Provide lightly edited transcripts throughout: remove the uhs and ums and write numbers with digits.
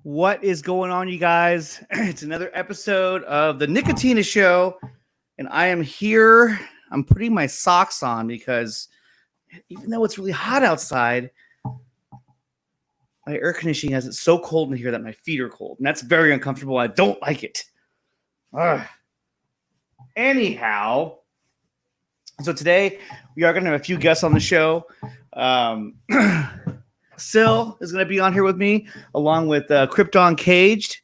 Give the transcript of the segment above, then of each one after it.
What is going on, you guys? It's another episode of the Nickatina Show, and I am here. I'm putting my socks on because even though it's really hot outside, my air conditioning has it so cold in here that my feet are cold, and that's very uncomfortable. I don't like it. Anyhow, so today we are going to have a few guests on the show. Syl is going to be on here with me, along with Krypton Caged.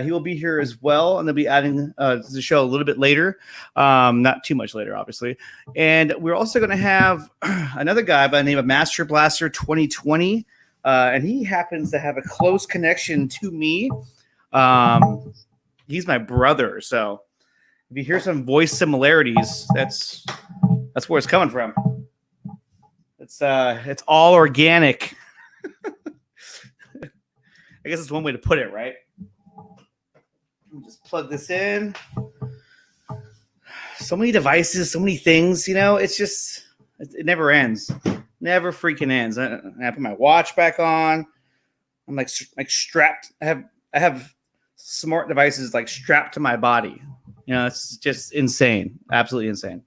He will be here as well, and they'll be adding to the show a little bit later. Not too much later, obviously. And we're also going to have another guy by the name of Masterblaster2020, and he happens to have a close connection to me. He's my brother, so if you hear some voice similarities, that's where it's coming from. It's all organic. I guess it's one way to put it, right? Just plug this in. So many devices, so many things, it's just, it never ends. Never freaking ends. I put my watch back on. I'm like strapped. I have smart devices like strapped to my body. It's just insane. Absolutely insane.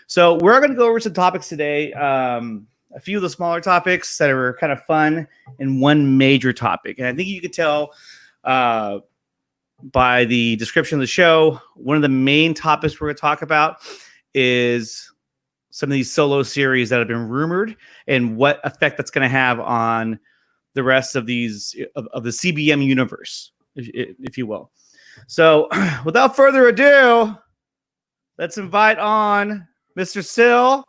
So we're going to go over some topics today. A few of the smaller topics that are kind of fun, and one major topic. And I think you could tell by the description of the show, one of the main topics we're going to talk about is some of these solo series that have been rumored and what effect that's going to have on the rest of these of the CBM universe, if you will. So without further ado, let's invite on Mr. Syl.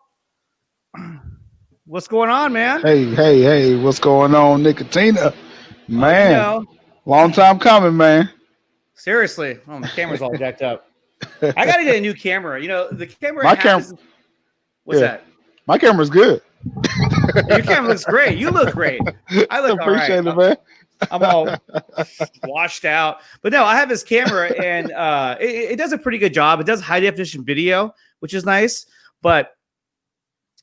What's going on, man? Hey, what's going on, Nickatina? Man, long time coming, man. Seriously. Oh, my camera's all jacked up. I got to get a new camera. The camera What's that? My camera's good. Your camera looks great. You look great. I look all right. Appreciate it, man. I'm all washed out. But no, I have this camera, and it does a pretty good job. It does high definition video, which is nice. But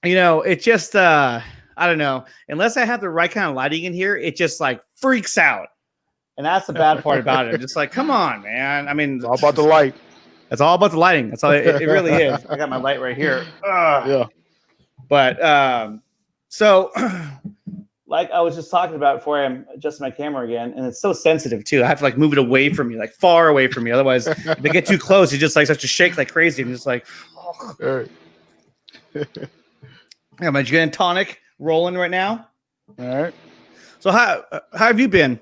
it just, I don't know. Unless I have the right kind of lighting in here, it just like freaks out. And that's the bad part about it. I'm just like, come on, man. I mean, it's all about the light. It's all about the lighting. That's all it really is. I got my light right here. Yeah. But so like I was just talking about before I adjust my camera again, and it's so sensitive too. I have to like move it away from me, like far away from me. Otherwise, if they get too close, it just like starts to shake like crazy. I'm just like, oh. All right. I got my gin and tonic rolling right now. All right. So how have you been?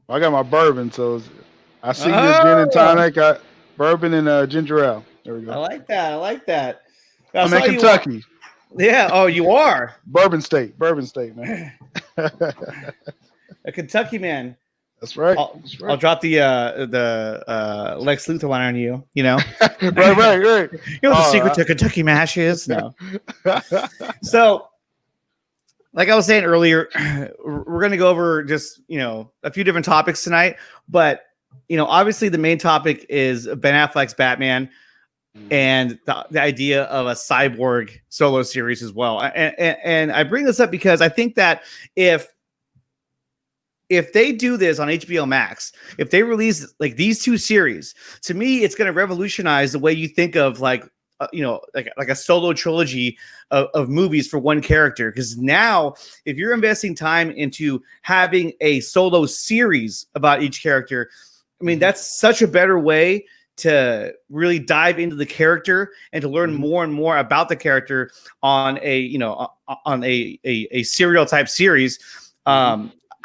I got my bourbon, so I see your gin and tonic. Got bourbon and ginger ale. There we go. I like that. I'm in Kentucky. Yeah. Oh, you are Bourbon State, man. A Kentucky man. That's right. I'll drop the Lex Luthor one on you. right. You know what the secret to Kentucky Mash is? No. So, like I was saying earlier, we're going to go over just, a few different topics tonight. But, obviously the main topic is Ben Affleck's Batman and the idea of a cyborg solo series as well. And I bring this up because I think that if they do this on HBO Max, if they release like these two series, to me, it's going to revolutionize the way you think of like a solo trilogy of movies for one character. Because now, if you're investing time into having a solo series about each character, I mean, that's such a better way to really dive into the character and to learn more and more about the character on a serial type series.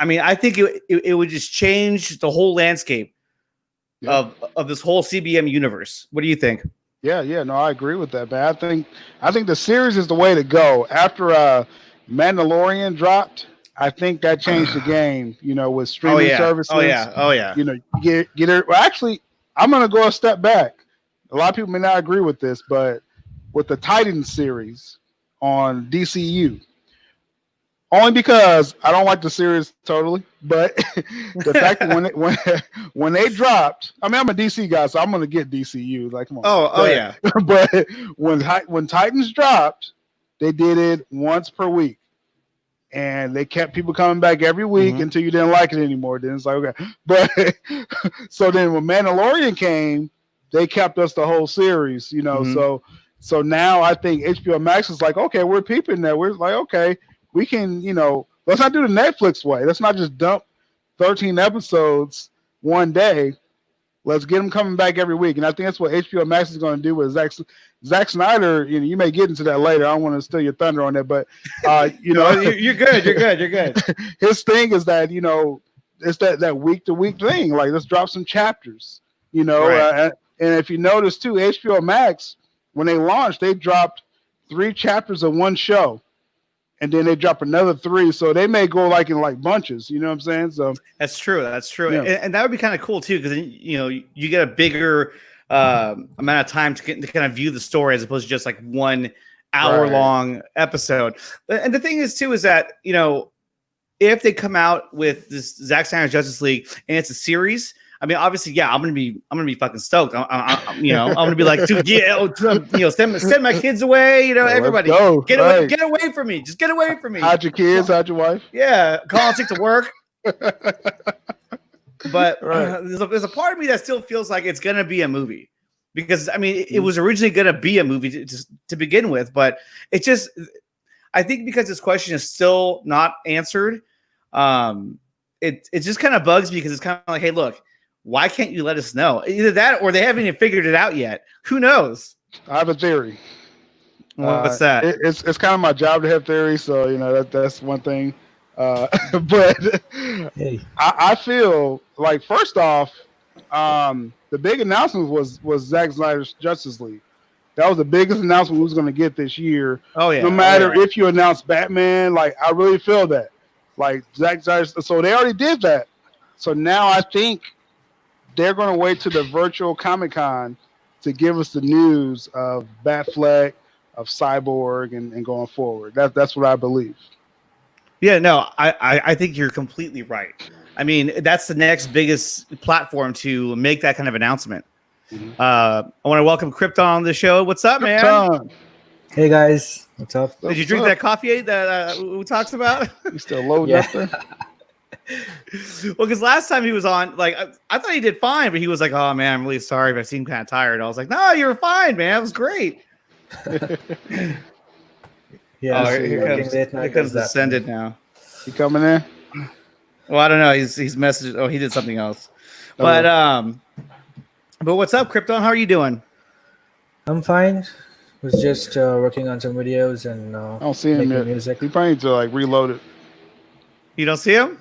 I mean, I think it would just change the whole landscape of this whole CBM universe. What do you think? Yeah, no, I agree with that, man. I think the series is the way to go. After Mandalorian dropped, I think that changed the game, with streaming services. Oh yeah. You get it. Well, actually, I'm gonna go a step back. A lot of people may not agree with this, but with the Titans series on DCEU. Only because I don't like the series totally, but the fact that when they dropped, I mean, I'm a DC guy, so I'm gonna get DCU. Like, come on. Oh yeah. But when Titans dropped, they did it once per week. and they kept people coming back every week until you didn't like it anymore. Then it's like, okay. But so then when Mandalorian came, they kept us the whole series, you know. So now I think HBO Max is like, okay, we're peeping that. We're like, okay, we can, you know, let's not do the Netflix way. Let's not just dump 13 episodes one day. Let's get them coming back every week. And I think that's what HBO Max is going to do with Zack Snyder. You know, you may get into that later. I don't want to steal your thunder on that, but you know, you're good. You're good. His thing is that, you know, it's that week to week thing. Like, let's drop some chapters. You know, right. And if you notice too, HBO Max, when they launched, they dropped 3 chapters of one show, and then they drop another 3. So they may go like in like bunches. You know what I'm saying? So that's true. Yeah. And that would be kind of cool too, because you know, you get a bigger amount of time to kind of view the story as opposed to just like 1 hour long episode. And the thing is too is that, you know, if they come out with this Zack Snyder Justice League and it's a series, I mean, obviously, yeah, I'm gonna be fucking stoked. You know, I'm gonna be like, dude, yeah, you know, send my kids away. You know, everybody, get away from me. Just get away from me. Hide your kids, hide your wife. Yeah, call sick to work. But there's a part of me that still feels like it's gonna be a movie, because I mean, it was originally gonna be a movie to begin with, but it just, I think because this question is still not answered, it just kind of bugs me, because it's kind of like, hey, look. Why can't you let us know? Either that or they haven't even figured it out yet. Who knows? I have a theory. What's that? It's kind of my job to have theories, so you know that's one thing. But hey. I feel like, first off, the big announcement was Zack Snyder's Justice League. That was the biggest announcement we was going to get this year. Oh yeah. No matter if you announce Batman, like I really feel that. Like Zack Snyder, so they already did that. So now I think they're going to wait to the virtual Comic-Con to give us the news of Batfleck, of Cyborg, and going forward. That's what I believe. Yeah, no, I think you're completely right. I mean, that's the next biggest platform to make that kind of announcement. I want to welcome Krypton on the show. What's up, man? Hey, guys. What's up? Did you drink that coffee that we talked about? You still loading up there? Well, because last time he was on, like, I thought he did fine, but he was like, "Oh man, I'm really sorry if I seem kind of tired." I was like, "No, you're fine, man. It was great." Yeah, here comes Descended now. He coming in? Well, I don't know. He's messaged. Oh, he did something else. But what's up, Krypton? How are you doing? I'm fine. Was just working on some videos and I don't see him yet. Music. He probably needs to like reload it. You don't see him?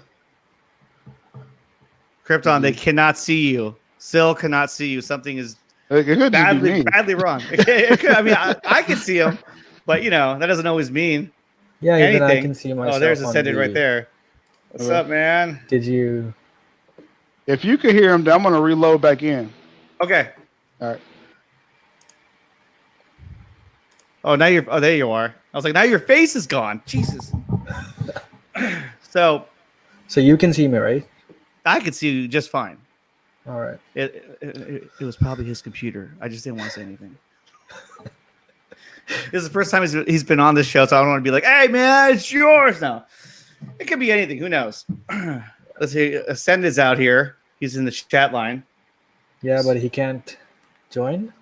Krypton, they cannot see you. Syl cannot see you. Something is badly wrong. I mean, I can see him, but you know that doesn't always mean anything. Even I can see myself. Oh, there's Ascended right there. What's up, man? Did you? If you could hear him, I'm gonna reload back in. Okay. All right. Oh, now you're. Oh, there you are. I was like, now your face is gone. Jesus. So you can see me, right? I could see you just fine. All right. It was probably his computer. I just didn't want to say anything. This is the first time he's been on this show, so I don't want to be like, "Hey, man, it's yours." No, it could be anything. Who knows? Let's see. Ascend is out here. He's in the chat line. Yeah, but he can't join.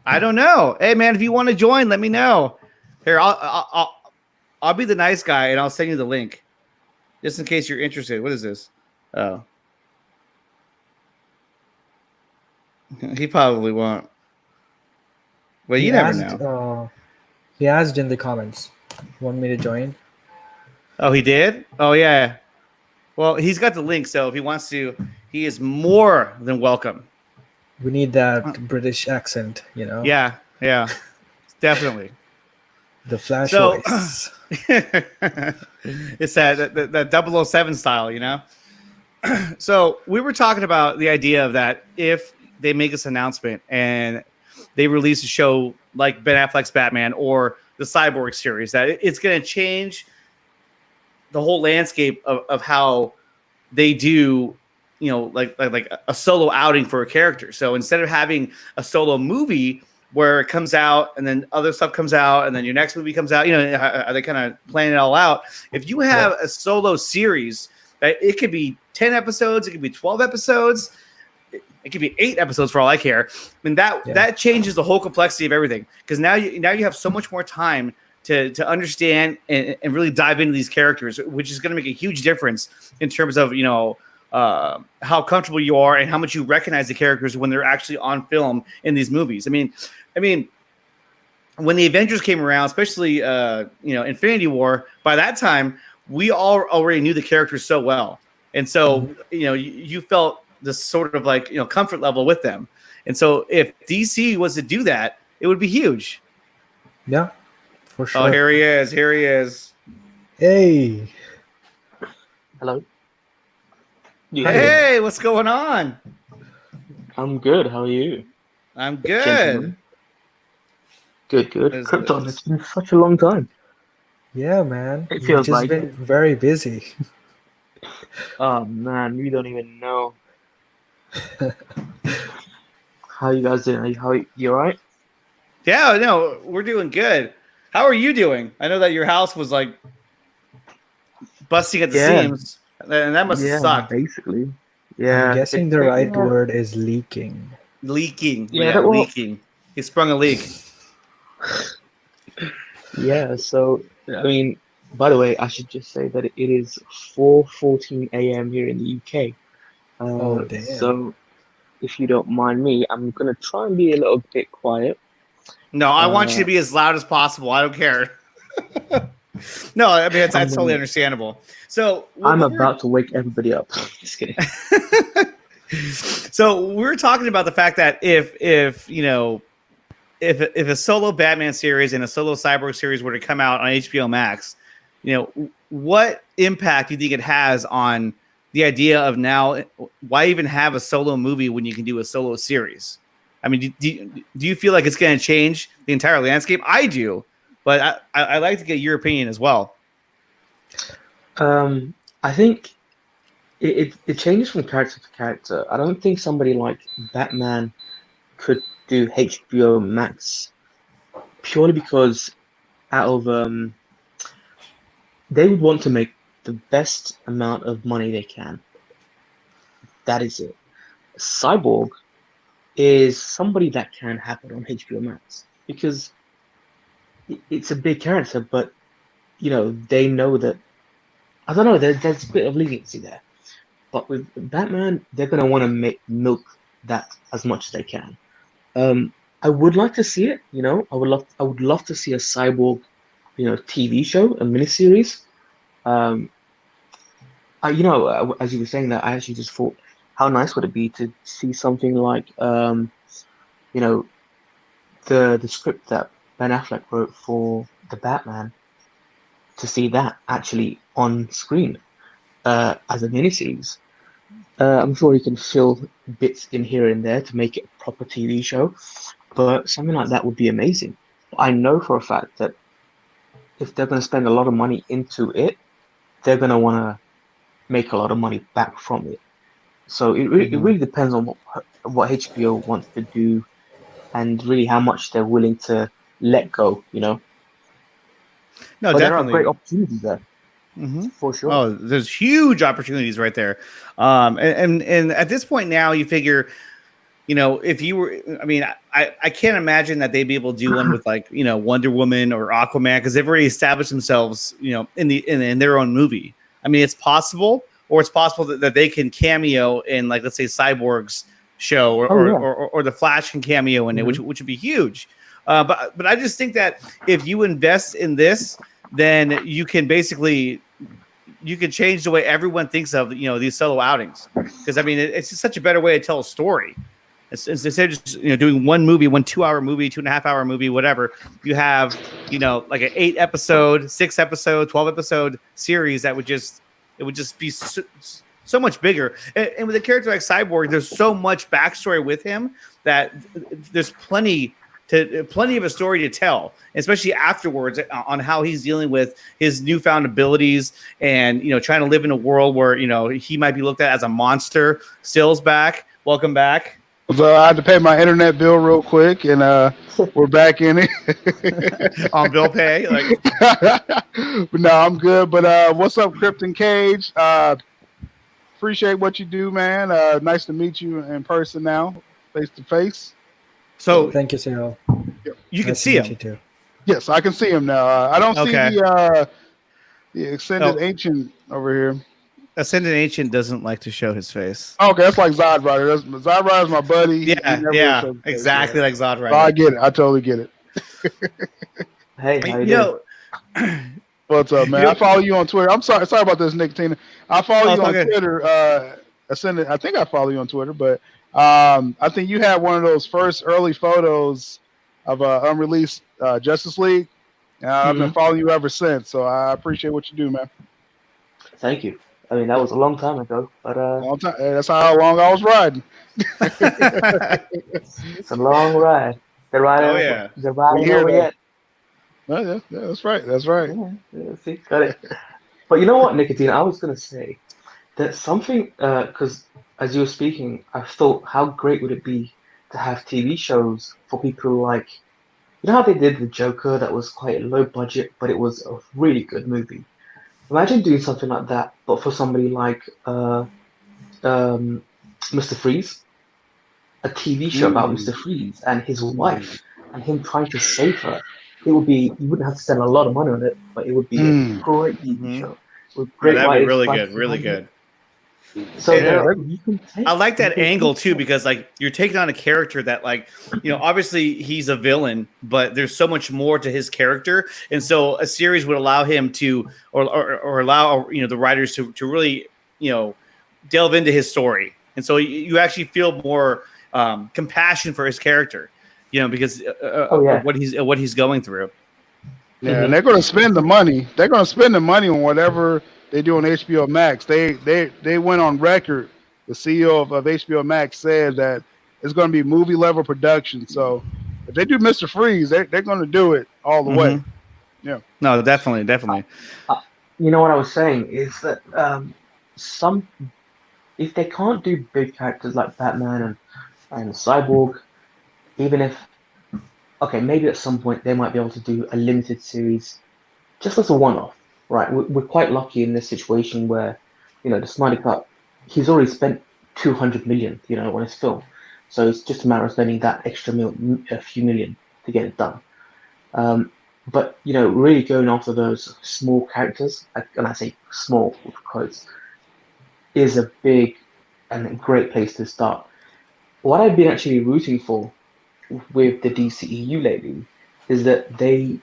I don't know. Hey, man, if you want to join, let me know. Here, I'll be the nice guy, and I'll send you the link, just in case you're interested. What is this? Oh. He probably won't. Well, you never know. He asked in the comments, want me to join? Oh, he did? Oh, yeah. Well, he's got the link, so if he wants to, he is more than welcome. We need that British accent, you know? Yeah, definitely. The Flash voice. It's that 007 style, you know? So we were talking about the idea of that if they make this announcement and they release a show like Ben Affleck's Batman or the Cyborg series, that it's going to change the whole landscape of how they do, you know, like a solo outing for a character. So instead of having a solo movie where it comes out and then other stuff comes out and then your next movie comes out. You know, are they kind of playing it all out? If you have a solo series, it could be 10 episodes, it could be 12 episodes, it could be 8 episodes for all I care. I mean, that changes the whole complexity of everything, because now you have so much more time to understand and really dive into these characters, which is going to make a huge difference in terms of, you know, how comfortable you are and how much you recognize the characters when they're actually on film in these movies. I mean, when the Avengers came around, especially you know, Infinity War, by that time we all already knew the characters so well, and so you know, you felt this sort of like, you know, comfort level with them. And so if DC was to do that, it would be huge. Yeah, for sure. Oh, here he is. Here he is. Hey. Hello. Hey, what's going on? I'm good. How are you? I'm good. Gentlemen? Good. Krypton, it's been such a long time. Yeah, man. It feels You've just like been it. very busy. Oh man, we don't even know. How you guys doing? You alright? Yeah, no, we're doing good. How are you doing? I know that your house was like busting at the seams. And that must have sucked. Basically. Yeah. I'm guessing the right word is leaking. Leaking. Yeah, leaking. He sprung a leak. Yeah, so I mean, by the way, I should just say that it is 4:14 a.m. here in the UK. Oh, damn. So if you don't mind me, I'm gonna try and be a little bit quiet. No, I want you to be as loud as possible. I don't care. No, I mean, that's totally understandable. So I'm about to wake everybody up. Just kidding. So we're talking about the fact that if you know, if a solo Batman series and a solo Cyborg series were to come out on HBO Max, you know, what impact do you think it has on the idea of now? Why even have a solo movie when you can do a solo series? I mean, do you feel like it's going to change the entire landscape? I do, but I like to get your opinion as well. I think it changes from character to character. I don't think somebody like Batman could do HBO Max purely because out of they would want to make the best amount of money they can. That is it. Cyborg is somebody that can happen on HBO Max because it's a big character, but you know, they know that, I don't know, there's a bit of leniency there. But with Batman, they're going to want to milk that as much as they can. I would like to see it, you know, I would love to see a Cyborg, you know, TV show, a miniseries. You know, as you were saying that, I actually just thought, how nice would it be to see something like, you know, the script that Ben Affleck wrote for the Batman, to see that actually on screen as a miniseries. I'm sure he can fill bits in here and there to make it a proper TV show, but something like that would be amazing. I know for a fact that if they're going to spend a lot of money into it, they're going to want to make a lot of money back from it. So it really depends on what HBO wants to do and really how much they're willing to let go, you know. No, but definitely. There are great opportunities there. For sure. Oh, there's huge opportunities right there. And at this point now, you figure, you know, if you were, I mean, I can't imagine that they'd be able to do one with like, you know, Wonder Woman or Aquaman, because they've already established themselves, you know, in their own movie. I mean, it's possible, or it's possible that they can cameo in, like, let's say Cyborg's show, or the Flash can cameo in it, which would be huge. But I just think that if you invest in this, then you can basically change the way everyone thinks of, you know, these solo outings. Because I mean, it's just such a better way to tell a story. It's instead of just, you know, doing one movie, 2-hour movie, 2.5-hour movie, whatever. You have, you know, like an 8-episode, 6-episode, 12-episode series that would just be so much bigger. And with a character like Cyborg, there's so much backstory with him that there's plenty of a story to tell, especially afterwards on how he's dealing with his newfound abilities and, you know, trying to live in a world where, you know, he might be looked at as a monster. Still's back. Welcome back. So I had to pay my internet bill real quick, and we're back in it. On bill pay, like. But no, I'm good. But what's up, Krypton Cage? Appreciate what you do, man. Nice to meet you in person now, face to face. So Thank you, Cyril. you can Nice to see meet him. you too. Yes, I can see him now. I don't see Okay. the extended Oh. ancient over here. Ascendant Ancient doesn't like to show his face. Okay, that's like Zod Rider. Zod Rider's my buddy. He Yeah, never yeah, shows his face, exactly yeah. like Zod So I Rider. get it. I totally get it. Hey, how you You doing? know, What's up, man? You know- I follow you on Twitter. I'm sorry about this, Nickatina. I follow Oh, you it's on okay. Twitter. Ascendant. I think I follow you on Twitter, but I think you had one of those first early photos of unreleased Justice League. I've been following you ever since, so I appreciate what you do, man. Thank you. I mean, that was a long time ago, but Long time. That's how long I was riding. it's a long ride. The ride, Oh, yeah. the ride We ain't here, over though. yet. Yeah, that's right. That's right. Yeah, see, got it. But you know what, Nickatina? I was gonna say that something because as you were speaking, I thought how great would it be to have TV shows for people like you know how they did the Joker that was quite low budget, but it was a really good movie. Imagine doing something like that, but for somebody like Mr. Freeze, a TV show about Mr. Freeze and his wife and him trying to save her. It would be you wouldn't have to spend a lot of money on it, but it would be a great TV show with Yeah, great that'd be writers. really writers good, really behind it. good. So Yeah. you can take, I like that you can angle take too that. because like you're taking on a character that like obviously he's a villain, but there's so much more to his character, and so a series would allow him to or allow the writers to really delve into his story, and so you actually feel more compassion for his character, because Oh yeah, of what he's going through. Yeah, and they're going to spend the money. They're going to spend the money on whatever they do on HBO Max. They went on record. The CEO of HBO Max said that it's going to be movie level production. So if they do Mr. Freeze, they're going to do it all the way. Yeah. No, definitely. you know what I was saying is that some if they can't do big characters like Batman and Cyborg, even if okay, maybe at some point they might be able to do a limited series just as a one-off, right? We're quite lucky in this situation where, the Snyder Cut, he's already spent 200 million, on his film, so it's just a matter of spending that extra a few million to get it done. But really going after those small characters, and I say small with quotes, is a big and a great place to start. What I've been actually rooting for with the DCEU lately is that they,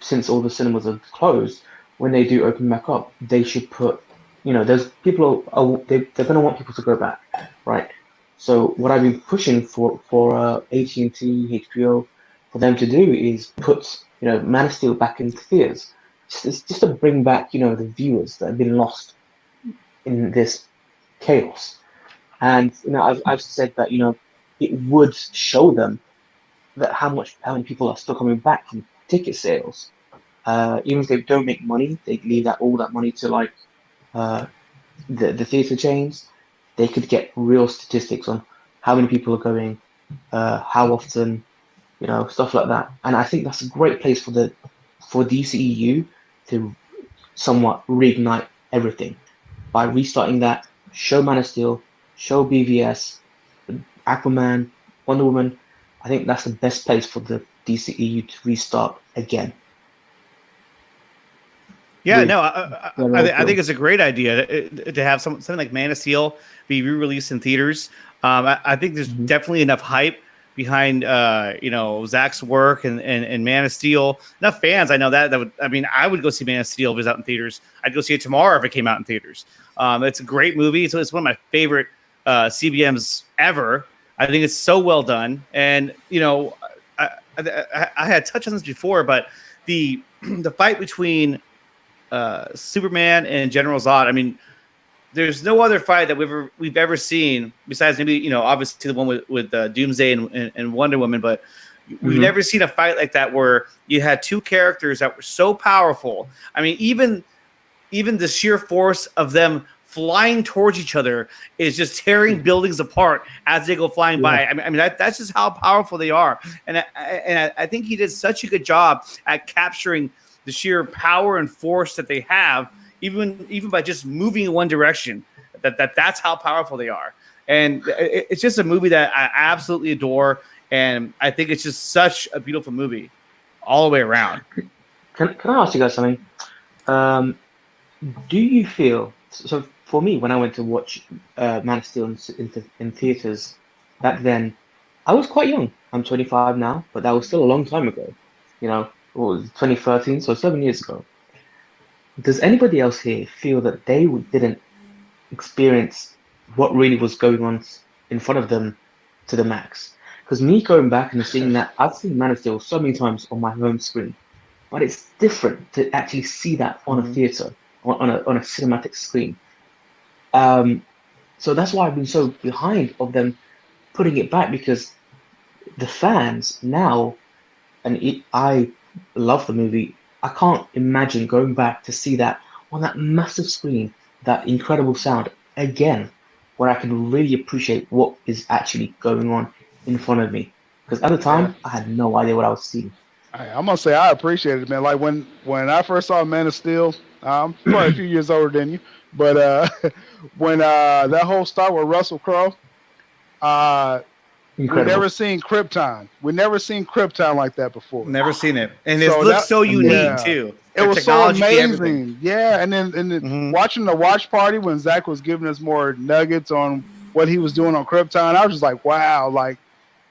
since all the cinemas are closed, when they do open back up, they should put, there's people they're going to want people to go back, right? So what I've been pushing for AT&T, HBO, for them to do is put, Man of Steel back into theaters, just to bring back, the viewers that have been lost in this chaos. And I've said that it would show them that how many people are still coming back from ticket sales. Even if they don't make money, they leave all that money to like the theater chains. They could get real statistics on how many people are going, how often, stuff like that. And I think that's a great place for DCEU to somewhat reignite everything by restarting that. Show Man of Steel, show BVS, Aquaman, Wonder Woman. I think that's the best place for the DCEU to restart again. Yeah, With- no, I think it's a great idea to have something like Man of Steel be re-released in theaters. I think there's definitely enough hype behind Zach's work and Man of Steel. Enough fans, I know that would. I mean, I would go see Man of Steel if it was out in theaters. I'd go see it tomorrow if it came out in theaters. It's a great movie. So it's one of my favorite CBMs ever. I think it's so well done, and I had touched on this before, but the fight between Superman and General Zod. I mean, there's no other fight that we've ever seen besides maybe obviously the one with Doomsday and Wonder Woman, but we've never seen a fight like that where you had two characters that were so powerful. I mean, even the sheer force of them flying towards each other is just tearing buildings apart as they go flying by. I mean that's just how powerful they are. And I think he did such a good job at capturing the sheer power and force that they have, even by just moving in one direction. That's how powerful they are. And it's just a movie that I absolutely adore. And I think it's just such a beautiful movie all the way around. Can I ask you guys something? Do you feel so? For me, when I went to watch Man of Steel in theaters back then, I was quite young. I'm 25 now, but that was still a long time ago. You know, it was 2013, so 7 years ago. Does anybody else here feel that they didn't experience what really was going on in front of them to the max? Because me going back and seeing that, I've seen Man of Steel so many times on my home screen, but it's different to actually see that on a theater, on a cinematic screen. So that's why I've been so behind of them putting it back, because the fans now, I love the movie. I can't imagine going back to see that on that massive screen, that incredible sound again, where I can really appreciate what is actually going on in front of me. Because at the time, I had no idea what I was seeing. I'm gonna say I appreciate it, man. Like when I first saw Man of Steel, I'm probably a few years older than you, but when that whole start with Russell Crowe, we never seen Krypton. We never seen Krypton like that before. Never seen it, and it looks so unique too. It was so amazing, yeah. And then watching the watch party when Zach was giving us more nuggets on what he was doing on Krypton, I was just like, wow, like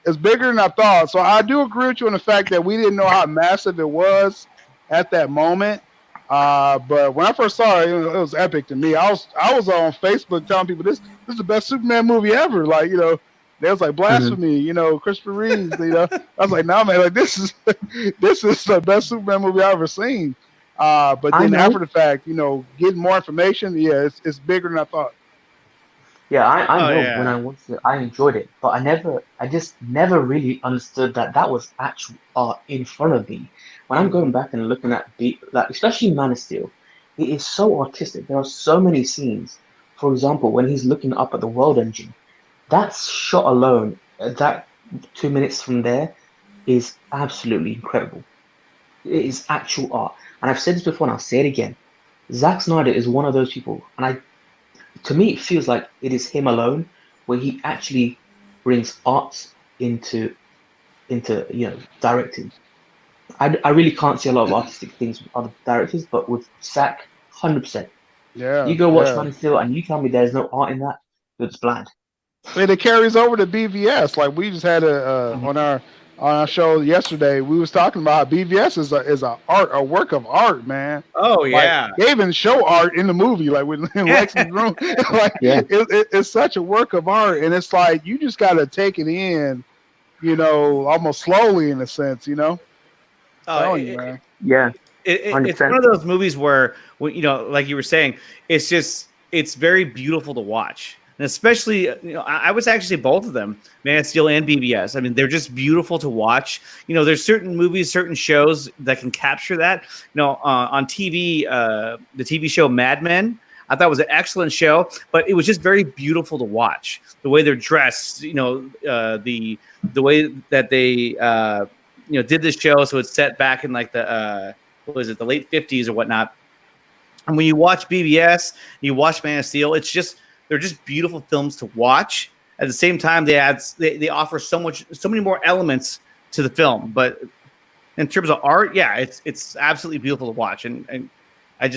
it's bigger than I thought. So I do agree with you on the fact that we didn't know how massive it was at that moment. But when I first saw it, it was epic to me. I was on Facebook telling people this is the best Superman movie ever. Like, you know, they was like blasphemy, you know, Christopher Reeves, you know. I was like, nah, man, like this is the best Superman movie I've ever seen. But then after the fact, you know, getting more information, yeah, it's bigger than I thought. Yeah, I know when I watched it, I enjoyed it, but I just never really understood that was actual art in front of me. When I'm going back and looking at like especially Man of Steel, it is so artistic. There are so many scenes. For example, when he's looking up at the world engine, that shot alone, that 2 minutes from there, is absolutely incredible. It is actual art, and I've said this before, and I'll say it again. Zack Snyder is one of those people, and to me, it feels like it is him alone, where he actually brings art into directing. I really can't see a lot of artistic things with other directors, but with Zack, 100%. Yeah. You go watch Man of Steel and you tell me there's no art in that, you're just blind. And it carries over to BVS. Like we just had on our show yesterday, we was talking about how BVS is a work of art, man. Oh yeah, like, they even show art in the movie, like in Lex's room. Like it's such a work of art, and it's like you just got to take it in, you know, almost slowly in a sense, you know. Yeah. It's one of those movies where, you know, like you were saying, it's very beautiful to watch. And especially, you know, I would actually say both of them, Man of Steel and BVS. I mean, they're just beautiful to watch. You know, there's certain movies, certain shows that can capture that. You know, on TV, the TV show Mad Men, I thought was an excellent show, but it was just very beautiful to watch. The way they're dressed, you know, the way that they, you know, did this show. So it's set back in like the the late 50s or whatnot. And when you watch BVS, you watch Man of Steel, they're just beautiful films to watch. At the same time, they offer so many more elements to the film. But in terms of art, yeah, it's absolutely beautiful to watch, and I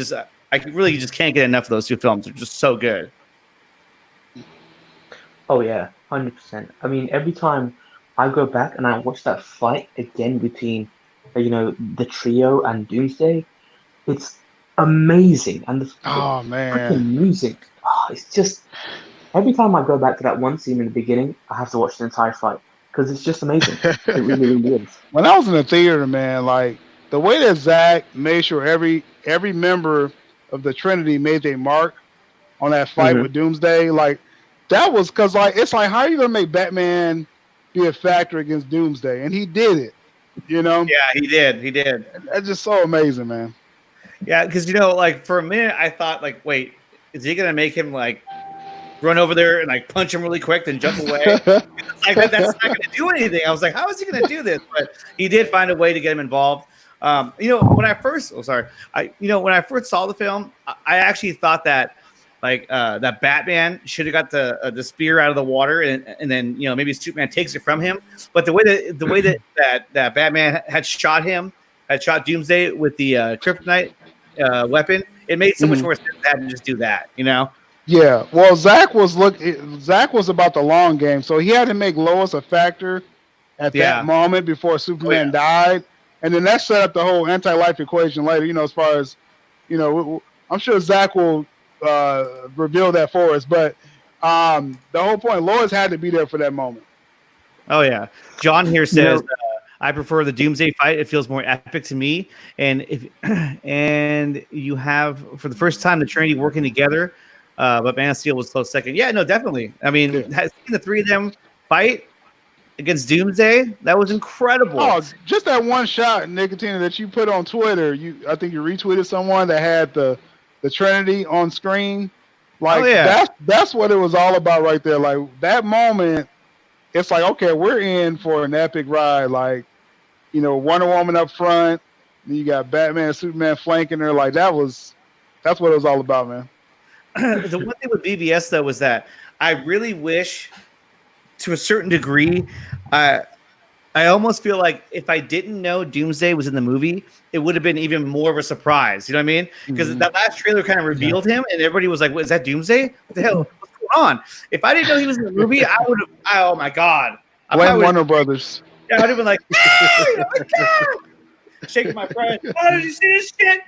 really just can't get enough of those two films. They're just so good. Oh yeah, 100%. I mean, every time I go back and I watch that fight again between, you know, the trio and Doomsday, it's amazing, and the freaking music. It's just every time I go back to that one scene in the beginning, I have to watch the entire fight because it's just amazing. It really, really is. When I was in the theater, man, like the way that Zach made sure every member of the Trinity made their mark on that fight with Doomsday, like that was because like it's like how are you gonna make Batman be a factor against Doomsday? And he did it, you know. Yeah, he did. That's just so amazing, man. Yeah, because you know, like for a minute, I thought, like, wait, is he gonna make him like run over there and like punch him really quick, then jump away? Like that's not gonna do anything. I was like, how is he gonna do this? But he did find a way to get him involved. When I first when I first saw the film, I actually thought that that Batman should have got the spear out of the water and then maybe Superman takes it from him. But the way that Batman had shot Doomsday with the kryptonite weapon, it made so much more sense to have him just do that. Yeah. Well, Zach was about the long game, so he had to make Lois a factor at that moment before Superman died, and then that set up the whole anti-life equation later. As far as I'm sure Zach will reveal that for us, but the whole point, Lois had to be there for that moment. Oh yeah, John here says I prefer the Doomsday fight. It feels more epic to me, and you have for the first time the Trinity working together. But Man of Steel was close second. Yeah, no, definitely. I mean, seeing the three of them fight against Doomsday, that was incredible. Oh, just that one shot, Nickatina, that you put on Twitter. I think you retweeted someone that had the Trinity on screen. Like that's what it was all about right there. Like that moment, it's like, okay, we're in for an epic ride. Like, Wonder Woman up front, then you got Batman and Superman flanking her. Like that's what it was all about, man. The one thing with BVS though was that I really wish, to a certain degree, I almost feel like if I didn't know Doomsday was in the movie, it would have been even more of a surprise. You know what I mean? Because that last trailer kind of revealed him, and everybody was like, "What is that? Doomsday? What the hell? What's going on?" If I didn't know he was in the movie, I would have. Oh my god! Blame Warner Brothers. Yeah, I'd have been like, "Hey, oh my god!" Shaking my friend. Oh, did you see this shit?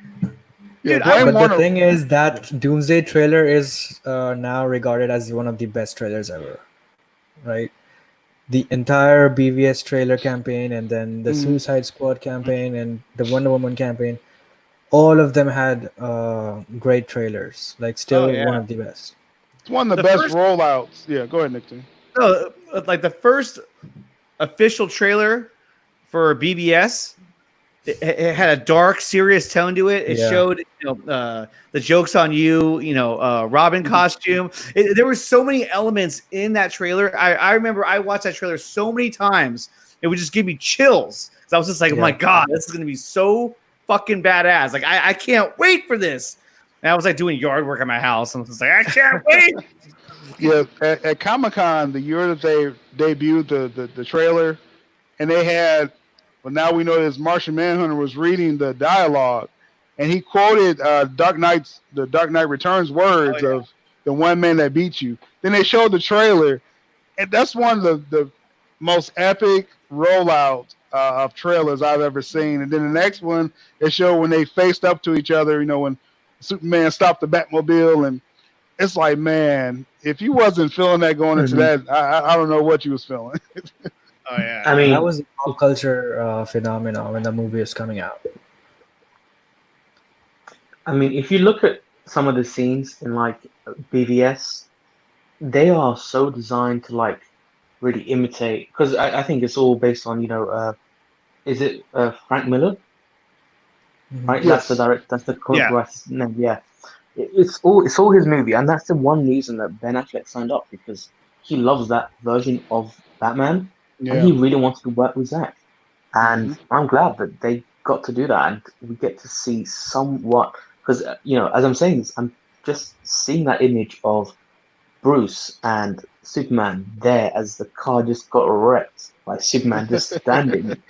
Dude, but the thing is that Doomsday trailer is now regarded as one of the best trailers ever, right? The entire BVS trailer campaign, and then the Suicide Squad campaign, and the Wonder Woman campaign, all of them had great trailers. Like, still one of the best. It's one of the best rollouts. Yeah, go ahead, Nick. No, like the first official trailer for BVS. It had a dark, serious tone to it. It showed, the jokes on you, Robin costume. There were so many elements in that trailer. I remember I watched that trailer so many times. It would just give me chills. So I was just like, oh my god, this is gonna be so fucking badass. Like I can't wait for this. And I was like doing yard work at my house. And I was just like, I can't wait. Yeah, at Comic-Con, the year that they debuted the trailer, and they had. But now we know this Martian Manhunter was reading the dialogue, and he quoted the Dark Knight Returns words of the one man that beat you. Then they showed the trailer, and that's one of the most epic rollout of trailers I've ever seen. And then the next one, they showed when they faced up to each other, when Superman stopped the Batmobile, and it's like, man, if you wasn't feeling that going into that, I don't know what you was feeling. Oh yeah, I mean that was a pop culture phenomenon when the movie is coming out. I mean, if you look at some of the scenes in like BVS, they are so designed to like really imitate. Because I think it's all based on is it Frank Miller? Right, yes. That's the director. That's the correct name. Yeah, it's all his movie, and that's the one reason that Ben Affleck signed up, because he loves that version of Batman. Yeah. And he really wanted to work with Zach. And I'm glad that they got to do that. And we get to see somewhat, because, as I'm saying this, I'm just seeing that image of Bruce and Superman there as the car just got wrecked by Superman just standing.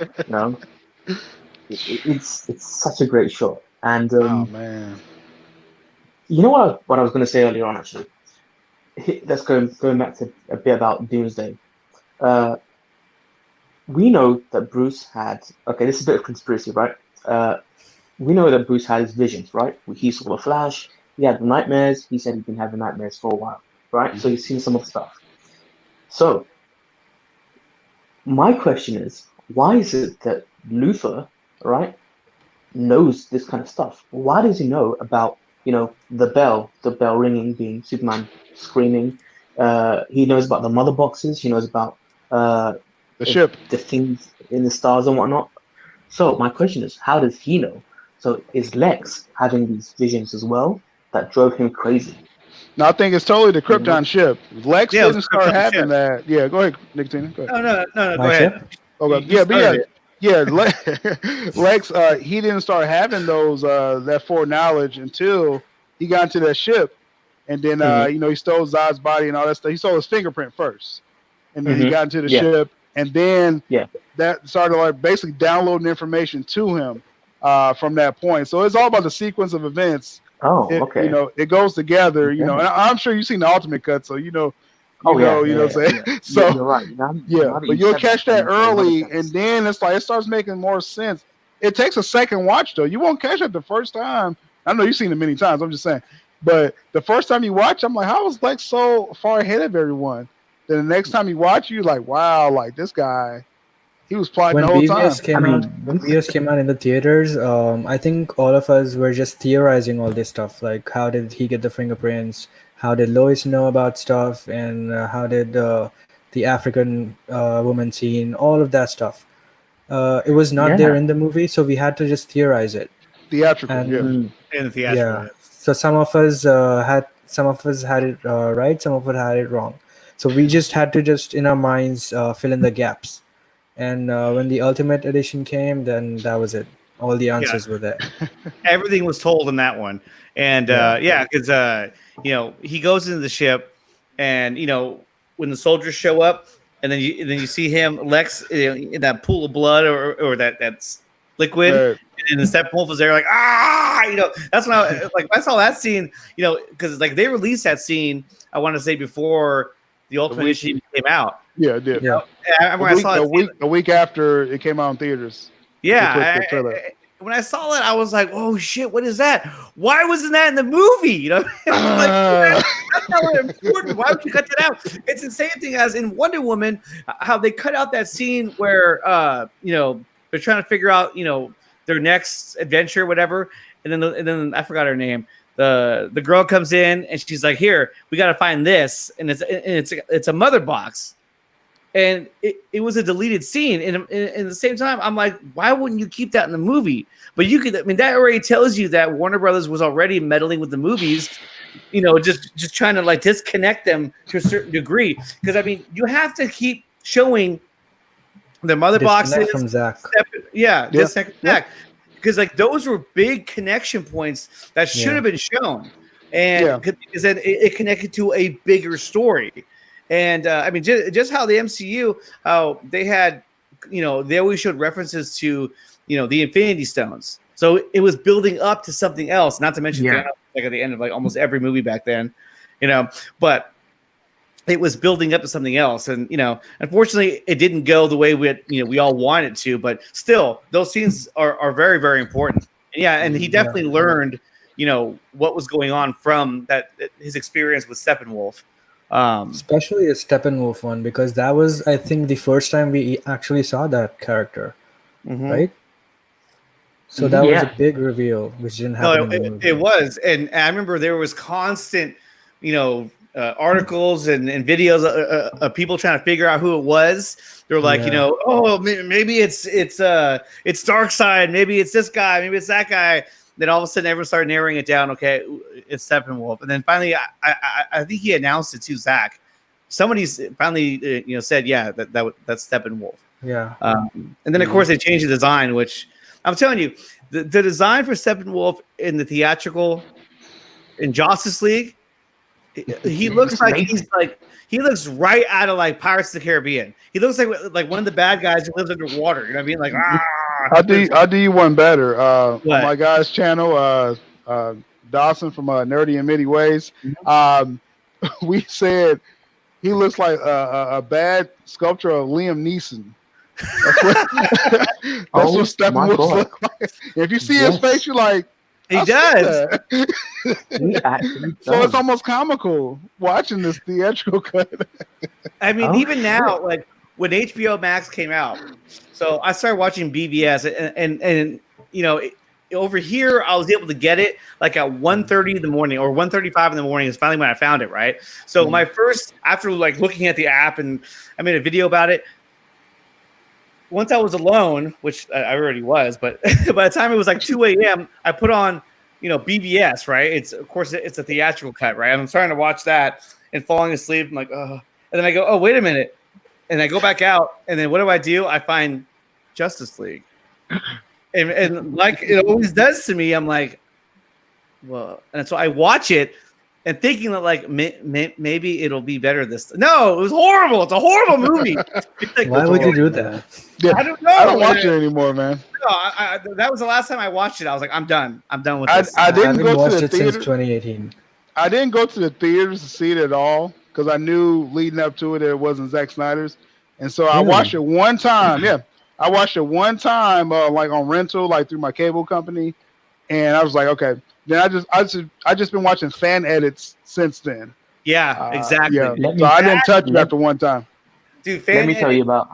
It's such a great shot. And oh, man. You know what I was going to say earlier on, actually? Let's going back to a bit about Doomsday. We know that Bruce had... Okay, this is a bit of conspiracy, right? We know that Bruce had his visions, right? He saw the Flash. He had the nightmares. He said he'd been having nightmares for a while, right? So he's seen some of the stuff. So, my question is, why is it that Luthor, right, knows this kind of stuff? Why does he know about, the bell ringing, being Superman screaming? He knows about the mother boxes. He knows about... the ship, the things in the stars and whatnot. So my question is, how does he know? So is Lex having these visions as well that drove him crazy? No, I think it's totally the Krypton ship. Lex Yeah, it was didn't the start Krypton having ship. that. Yeah, go ahead, Nickatina. Go ahead. No. My Go ship? ahead. Okay. You started it. Lex, he didn't start having those that foreknowledge until he got into that ship, and then he stole Zod's body and all that stuff. He stole his fingerprint first, and then he got into the ship, and then that started like basically downloading information to him from that point. So it's all about the sequence of events. Oh, okay. It goes together. Okay. And I'm sure you've seen the Ultimate Cut, so so You're right. but you'll catch that early, and then it's like it starts making more sense. It takes a second watch though. You won't catch it the first time. I know you've seen it many times. I'm just saying, but the first time you watch, I'm like, how was Lex so far ahead of everyone? Then the next time you watch, you're like, wow, like this guy, he was plotting the whole time. When BVS came out in the theaters, I think all of us were just theorizing all this stuff. Like, how did he get the fingerprints? How did Lois know about stuff? And how did the African woman scene? All of that stuff. It was not there in the movie, so we had to just theorize it. Theatrical, In the theatrical. Yeah. So some of us had it right, some of us had it wrong. So we just had to in our minds fill in the gaps. And when the Ultimate Edition came, then that was it. All the answers were there. Everything was told in that one. And because he goes into the ship, and when the soldiers show up, and then you see him, Lex, in that pool of blood or that's liquid, and the Steppenwolf was there, like that's when I saw that scene, because like they released that scene, I want to say before the Ultimate Edition came out. Yeah, it did. Yeah, a week after it came out in theaters. Yeah, when I saw it, I was like, "Oh shit, what is that? Why wasn't that in the movie?" That's not important. Why would you cut that out? It's the same thing as in Wonder Woman, how they cut out that scene where they're trying to figure out their next adventure, whatever, and then I forgot her name. The girl comes in and she's like, "Here, we got to find this," and it's a mother box. And it was a deleted scene. And at the same time, I'm like, why wouldn't you keep that in the movie? But that already tells you that Warner Brothers was already meddling with the movies, just trying to like disconnect them to a certain degree. Because you have to keep showing the mother boxes from Zach. Disconnect from Zach. Because like those were big connection points that should have been shown. And because then it connected to a bigger story. And just how the MCU, they had, they always showed references to, the Infinity Stones. So it was building up to something else. Not to mention Thanos, like at the end of like almost every movie back then, But it was building up to something else, and unfortunately, it didn't go the way we all wanted to. But still, those scenes are very, very important. And he definitely learned, what was going on from his experience with Steppenwolf. Especially a Steppenwolf one, because that was, I think, the first time we actually saw that character, right? So that was a big reveal, which didn't happen in the movie. It was, and I remember there was constant, articles and videos of people trying to figure out who it was. They're like, maybe it's Darkseid, maybe it's this guy, maybe it's that guy. Then all of a sudden, everyone started narrowing it down. Okay, it's Steppenwolf, and then finally, I think he announced it to Zach. Somebody finally, said, that's Steppenwolf. Yeah. And then of course they changed the design, which I'm telling you, the design for Steppenwolf in the theatrical in Justice League, he looks like he looks right out of like Pirates of the Caribbean. He looks like one of the bad guys who lives underwater. You know what I mean? Like I'll do you one better. On my guy's channel, Dawson from Nerdy and Many Ways, we said he looks like a bad sculpture of Liam Neeson. That's what Steppenwolf looks like. If you see his face, you're like, he does. He actually does. So it's almost comical watching this theatrical cut. Even now, like when HBO Max came out, so I started watching BVS, and over here I was able to get it like at 1:30 in the morning or 1:35 in the morning is finally when I found it, right? So my first, after like looking at the app, and I made a video about it. Once I was alone, which I already was, but by the time it was like 2 a.m., I put on BBS, right? It's of course it's a theatrical cut, right? I'm starting to watch that and falling asleep. I'm like, oh, and then I go, oh, wait a minute, and I go back out, and then what do? I find Justice League, and like it always does to me, I'm like, well, and so I watch it. And thinking that like maybe it'll be better this. No, it was horrible. It's a horrible movie. Like, why would you do that? Yeah, I don't know. I don't watch it anymore, man. No, that was the last time I watched it. I was like, I'm done. I'm done with this. I didn't go watched to the it theater since 2018. I didn't go to the theaters to see it at all because I knew leading up to it that it wasn't Zack Snyder's, and so I watched it one time. Yeah, I watched it one time, like on rental, like through my cable company, and I was like, okay. Then I just been watching fan edits since then. Yeah, exactly. Yeah. So I didn't touch it after one time. Dude, let me tell you about.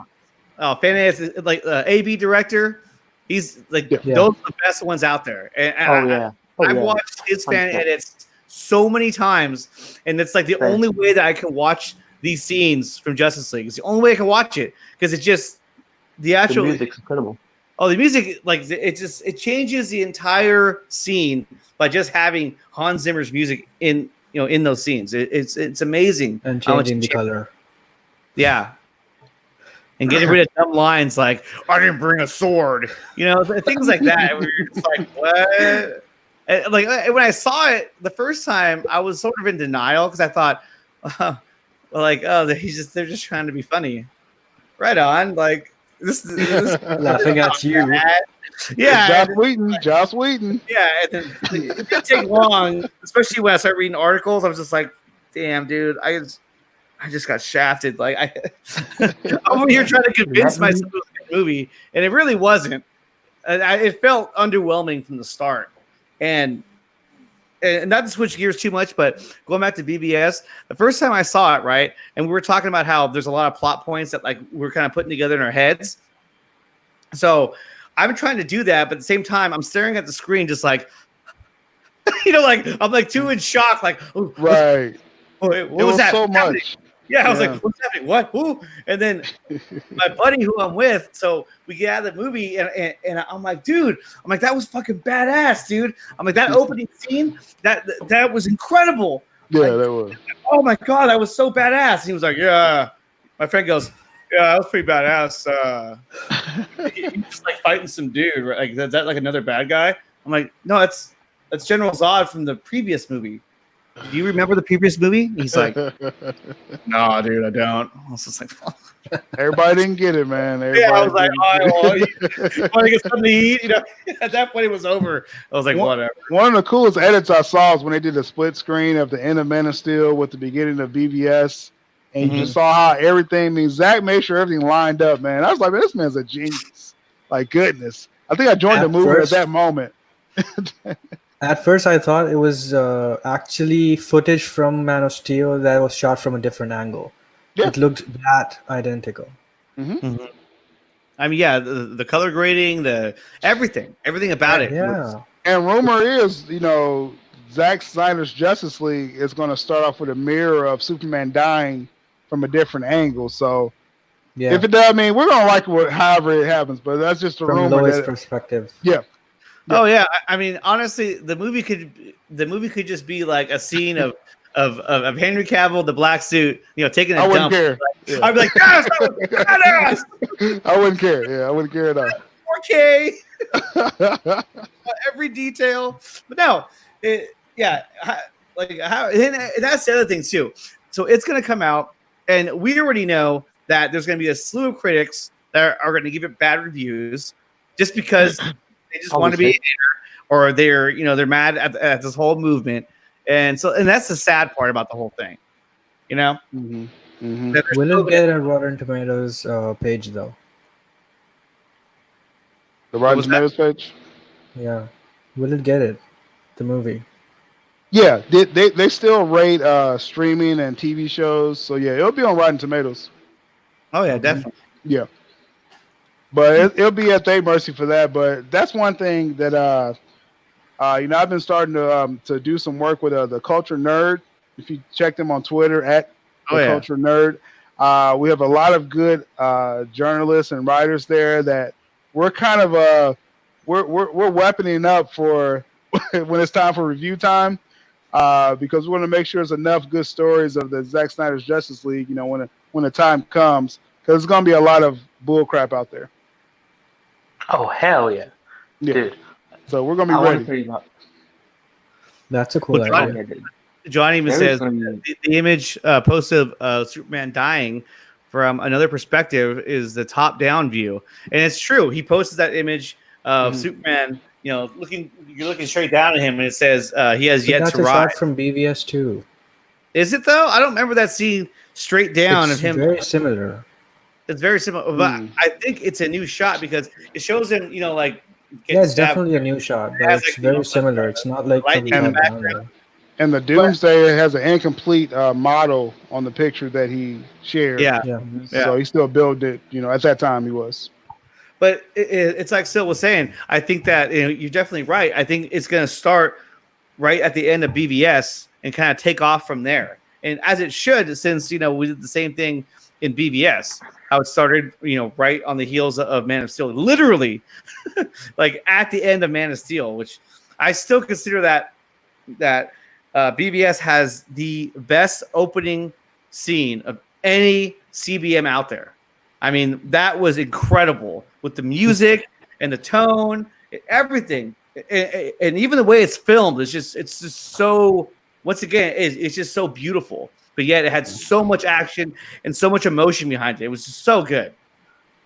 Oh, fan edits is like AB director. He's like those are the best ones out there. And I've watched his fan edits so many times, and it's like the only way that I can watch these scenes from Justice League. It's the only way I can watch it because it's just the actual music's incredible. Oh, the music, like it changes the entire scene by just having Hans Zimmer's music in those scenes. It's amazing. And changing the color. Yeah. And getting rid of dumb lines like "I didn't bring a sword," things like that. Where you're just like, what? And like when I saw it the first time, I was sort of in denial because I thought, they're just trying to be funny. Right on, like. This laughing at you. Yeah, Joss Whedon. Yeah, and then it didn't take long, especially when I started reading articles. I was just like, "Damn, dude, I just got shafted." Like I'm over here trying to convince myself it was a good movie, and it really wasn't. It felt underwhelming from the start, and not to switch gears too much, but going back to BBS, the first time I saw it, right, and we were talking about how there's a lot of plot points that like we're kind of putting together in our heads. So I'm trying to do that, but at the same time, I'm staring at the screen, just like, like I'm like too in shock, like, oh, right. What was that? So much. Yeah, I was like, what's happening? What? Ooh. And then my buddy who I'm with, so we get out of the movie, and I'm like, dude, that was fucking badass, dude. I'm like, that opening scene, that was incredible. Yeah, that was. Oh my God, that was so badass. And he was like, yeah. My friend goes, yeah, that was pretty badass. He's just like fighting some dude, right? Like, is that like another bad guy? I'm like, no, that's General Zod from the previous movie. Do you remember the previous movie? He's like, no, dude, I don't. I was just like, fuck. Everybody didn't get it, man. I was like, you want to get something to eat? At that point, it was over. I was like, whatever. One of the coolest edits I saw was when they did a split screen of the end of Man of Steel with the beginning of BBS. And you just saw how everything, Zach made sure everything lined up, man. I was like, man, this man's a genius. Like, goodness. I think I joined the movie at that moment. At first, I thought it was actually footage from Man of Steel that was shot from a different angle. Yeah. It looked that identical. I mean, yeah, the color grading, the everything about it. Yeah. And rumor is, Zack Snyder's Justice League is going to start off with a mirror of Superman dying from a different angle. So, if it does, we're going to like it however it happens. But that's just a rumor. From Lois' perspective. Yeah. Oh yeah, I mean, honestly, the movie could just be like a scene of Henry Cavill, the black suit, taking a dump. I wouldn't care. Yeah. I'd be like, yes, badass. I wouldn't care. Yeah, I wouldn't care at all. 4K. Every detail, but no, and that's the other thing too. So it's going to come out, and we already know that there's going to be a slew of critics that are going to give it bad reviews, just because. They just want to be, or they're mad at this whole movement, and that's the sad part about the whole thing, Will it get a Rotten Tomatoes page though? The Rotten Tomatoes page? Yeah, will it get it? The movie? Yeah, they still rate streaming and TV shows, so yeah, it'll be on Rotten Tomatoes. Oh yeah, definitely. Yeah. But it'll be at their mercy for that. But that's one thing that I've been starting to do some work with the Culture Nerd. If you check them on Twitter at Culture Nerd, we have a lot of good journalists and writers there that we're kind of we're weaponing up for when it's time for review time, because we want to make sure there's enough good stories of the Zack Snyder's Justice League. When the time comes, because there's gonna be a lot of bull crap out there. Oh hell yeah, dude! So we're gonna be I want to ready. tell you about. That's a cool Well, idea. John even There says is gonna be- the image posted of Superman dying from another perspective is the top-down view, and it's true. He posted that image of Superman, you're looking straight down at him, and it says he has yet That's to a rise. shot from BVS too. Is it though? I don't remember that scene straight down It's of him. very similar. It's very similar, but I think it's a new shot because it shows him, like. Yeah, it's definitely a new shot, but has, it's like, very similar. It's not like from lightning in the top down background. there. And the Doomsday has an incomplete model on the picture that he shared. Yeah. So he still built it. At that time he was. But it's like Sil was saying. I think that you're definitely right. I think it's going to start right at the end of BVS and kind of take off from there. And as it should, since we did the same thing in BVS, how it started, right on the heels of Man of Steel, literally, like at the end of Man of Steel, which I still consider that BVS has the best opening scene of any CBM out there. I mean, that was incredible with the music and the tone, everything, and even the way it's filmed. It's just so. Once again, it's just so beautiful, but yet it had so much action and so much emotion behind it. It was just so good.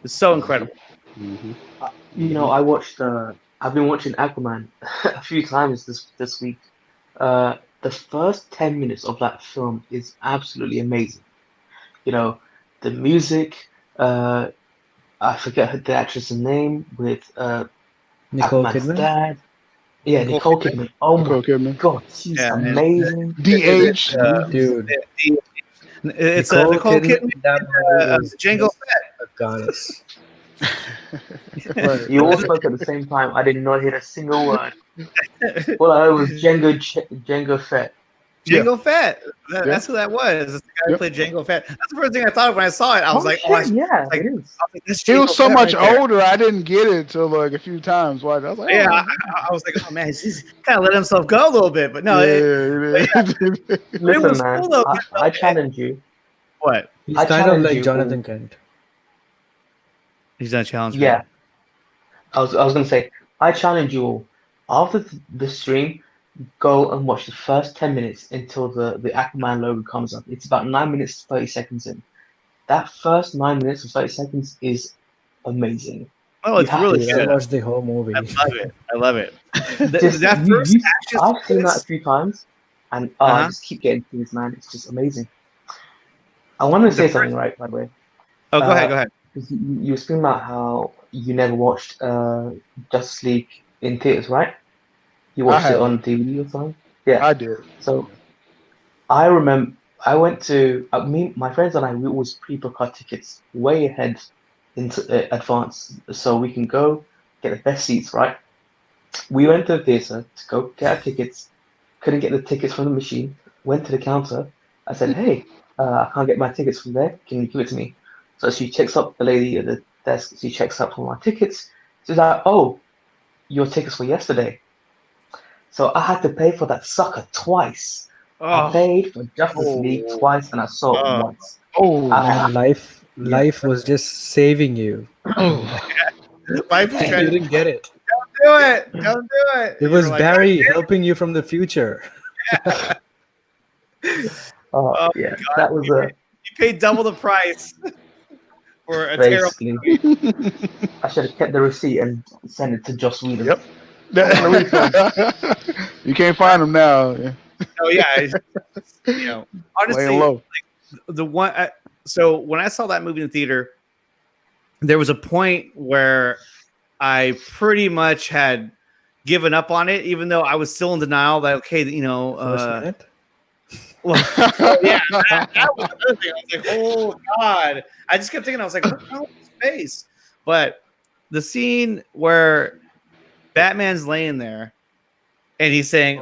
It's so incredible. I watched. I've been watching Aquaman a few times this week. The first 10 minutes of that film is absolutely amazing. The music. I forget the actress's name with Nicole Aquaman's Kidman? dad. Yeah, Nicole Kidman. Oh my Kidman. god, she's amazing. DH. Dude, It's Nicole Kidman. That movie is Django a goddess. Right. You all spoke at the same time. I did not hear a single word. All I heard was Django Fett. Django Fett. That's who that was. That's the guy who played Django Fett. That's the first thing I thought of when I saw it. I was like, shit, yeah, like, it is. this He was Django so Fett much right there. older. I didn't get it till like a few times. I was like, Yeah, I was like, oh man, he's kind of let himself go a little bit, but no. it Listen, was man, cool, though. I challenge you. What? He's I kind of challenge like you. Jonathan Kent. He's done a challenge. Yeah. I was gonna say, I challenge you all. After the stream, go and watch the first 10 minutes until the Aquaman logo comes up. It's about 9 minutes 30 seconds in. That first 9 minutes and 30 seconds is amazing. Oh, it's really Dude, I good. watched the whole movie. I love it. Just, That first action I've seen that a sequence- few times, and I just keep getting things, man. It's just amazing. I want to say something, right, by the way. Oh, go ahead. You were speaking about how you never watched Justice League in theaters, right? You watched it on DVD or something? Yeah. I did. So I remember I went to my friends and I, we always pre-book our tickets way ahead into advance so we can go get the best seats, right? We went to the theater to go get our tickets, couldn't get the tickets from the machine, went to the counter. I said, hey, I can't get my tickets from there. Can you give it to me? So she checks up, the lady at the desk, she checks up for my tickets. She's like, oh, your tickets were yesterday. So I had to pay for that sucker twice. I paid for Justice League twice and I saw it once. And life was just saving you. Life was You trying to didn't get it. don't do it. It was Barry helping you from the future. Oh yeah, that was a. You paid double the price for a Basically, terrible. I should have kept the receipt and sent it to Joss Whedon. Yep. You can't find them now. Oh yeah, honestly, Laying low. the one. So when I saw that movie in the theater, there was a point where I pretty much had given up on it, even though I was still in denial that First minute? Well, yeah, that was another thing. I was like, oh God. I just kept thinking, I was like, what's wrong with his face? But the scene where Batman's laying there and he's saying,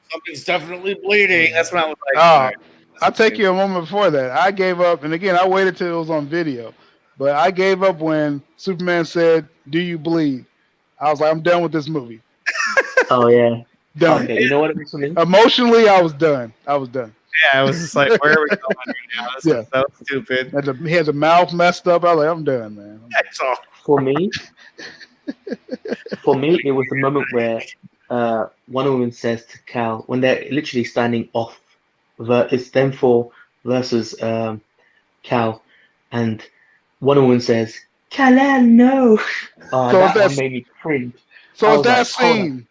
something's definitely bleeding. That's when I was like, all right, I'll take you a moment before that. I gave up, and again, I waited till it was on video, but I gave up when Superman said, "Do you bleed?" I was like, I'm done with this movie. Oh yeah, Done. Okay, you know what it was for me? Emotionally, I was done. Yeah, I was just like, where are we going right now? This is so stupid. He had the mouth messed up. I was like, I'm done, man. That's all. For me, it was the moment where Wonder Woman says to Cal when they're literally standing off. It's them four versus Cal, and Wonder Woman says, "Kal-El, no!" So That one made me cringe. So I is was that like, hold scene?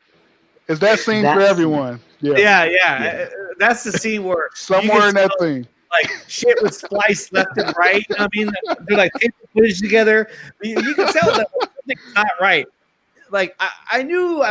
Is that scene That for scene. everyone? Yeah. That's the scene where Somewhere in that thing. like shit was spliced left and right. You know what I mean? They're like taking footage together. You can tell that something's not right. Like I knew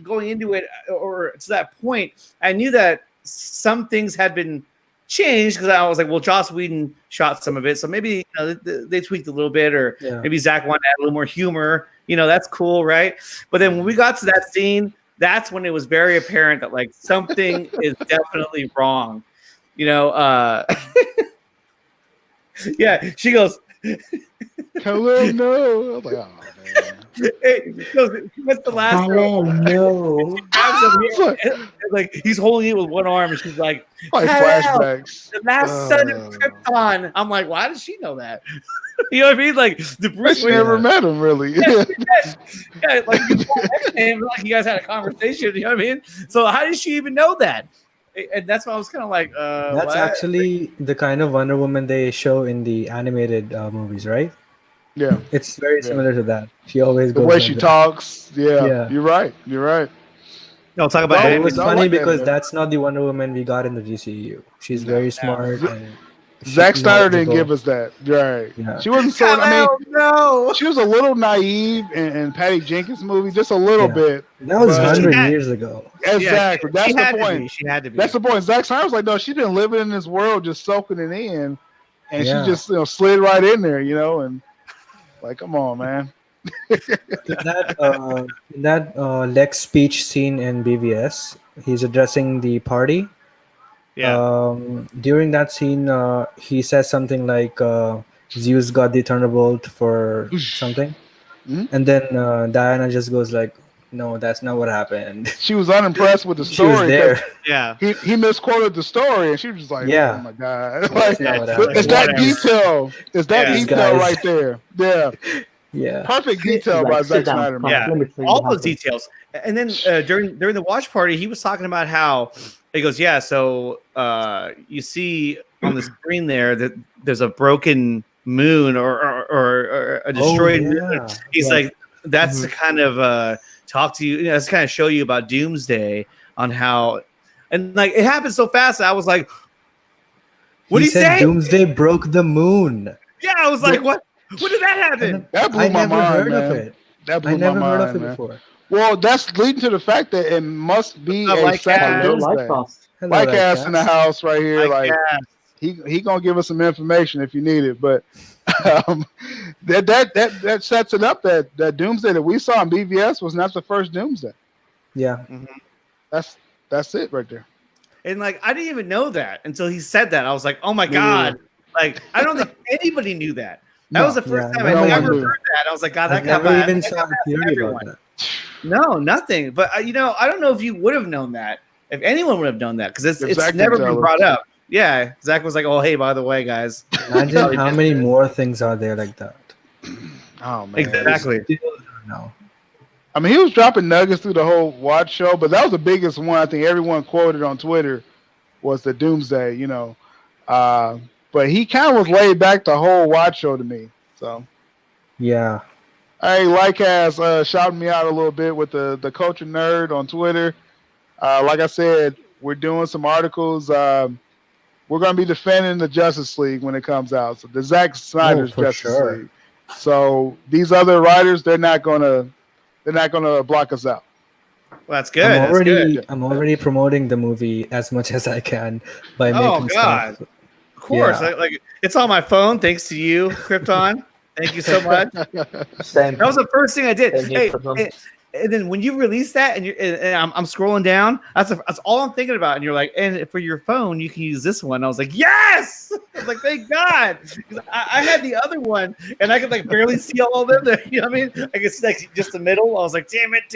going into it, or to that point, I knew that some things had been changed because I was like, well, Joss Whedon shot some of it, so maybe they tweaked a little bit, or maybe Zach wanted to add a little more humor. That's cool, right? But then when we got to that scene, that's when it was very apparent that like something is definitely wrong. Yeah, she goes, Kal-El, no. I was like, oh man. What's the last Kal-El, no. like he's holding it with one arm, and she's like flashbacks. The last son of Krypton. I'm like, why does she know that? You know what I mean? Like the Bruce Wayne never met him, really. Yeah, like like you guys had a conversation. You know what I mean? So how did she even know that? And that's why I was kind of like, that's what? actually the kind of Wonder Woman they show in the animated movies, right? Yeah, it's very similar to that. She always the goes way she talks. Yeah, you're right. No, talk about it. It was funny because that's not the Wonder Woman we got in the DCEU. She's very smart and Zack Snyder didn't give us that. Right. Yeah. She wasn't so. She was a little naive in Patty Jenkins' movie, just a little bit. That was 100 years ago. Exactly. That's the point. She had to be. That's the point. Zack Snyder was like, no, she's been living in this world, just soaking it in, and she just slid right in there, and like, come on, man. in that Lex speech scene in BVS, he's addressing the party. Yeah. During that scene, he says something like, Zeus got the Thunderbolt for something. And then Diana just goes like, no, that's not what happened. She was unimpressed with the story. She was there. Yeah. He misquoted the story, and she was just like, oh my God. Like, it's that detail. It's that detail right there. Yeah. Yeah. Perfect detail by Zack Snyder. Yeah. All those details. And then during the watch party, he was talking about how he goes, so you see on the screen there that there's a broken moon or a destroyed moon. He's like, that's to kind of talk to you, that's kind of show you about Doomsday on how, and like it happened so fast. I was like, what did he say? Doomsday broke the moon. Yeah, I was like, what? When did that happen? That blew my mind, heard man. of it. That blew I never my heard mind, of it man. before. Well, that's leading to the fact that it must be a second Doomsday. Lycast in the house right here. Like he gonna give us some information if you need it. But that sets it up that Doomsday that we saw in BVS was not the first Doomsday. Yeah. That's it right there. And like I didn't even know that until he said that. I was like, oh my God. Like I don't think anybody knew that. That was the first time I ever heard that. I was like, God, that got never even saw a theory about that. No, nothing. But I don't know if you would have known that, if anyone would have known that, because it's never been brought up. Yeah, Zach was like, "Oh, hey, by the way, guys." Imagine how many more things are there like that. Oh man, exactly. No. I mean, he was dropping nuggets through the whole watch show, but that was the biggest one. I think everyone quoted on Twitter was the Doomsday. But he kind of was laid back the whole watch show to me. So, yeah. Hey, Lycast shouting me out a little bit with the Culture Nerd on Twitter. Like I said, we're doing some articles. We're going to be defending the Justice League when it comes out. So the Zack Snyder's Justice League. So these other writers, they're not going to block us out. Well, that's good. I'm already promoting the movie as much as I can by making stuff. Of course, like it's on my phone. Thanks to you, Krypton. Thank you so much. That was the first thing I did. And then when you release that, and I'm scrolling down, that's all I'm thinking about. And you're like, and for your phone, you can use this one. I was like, yes! I was like, thank God. I had the other one, and I could like barely see all of them. You know what I mean? I could see like just the middle. I was like, damn it.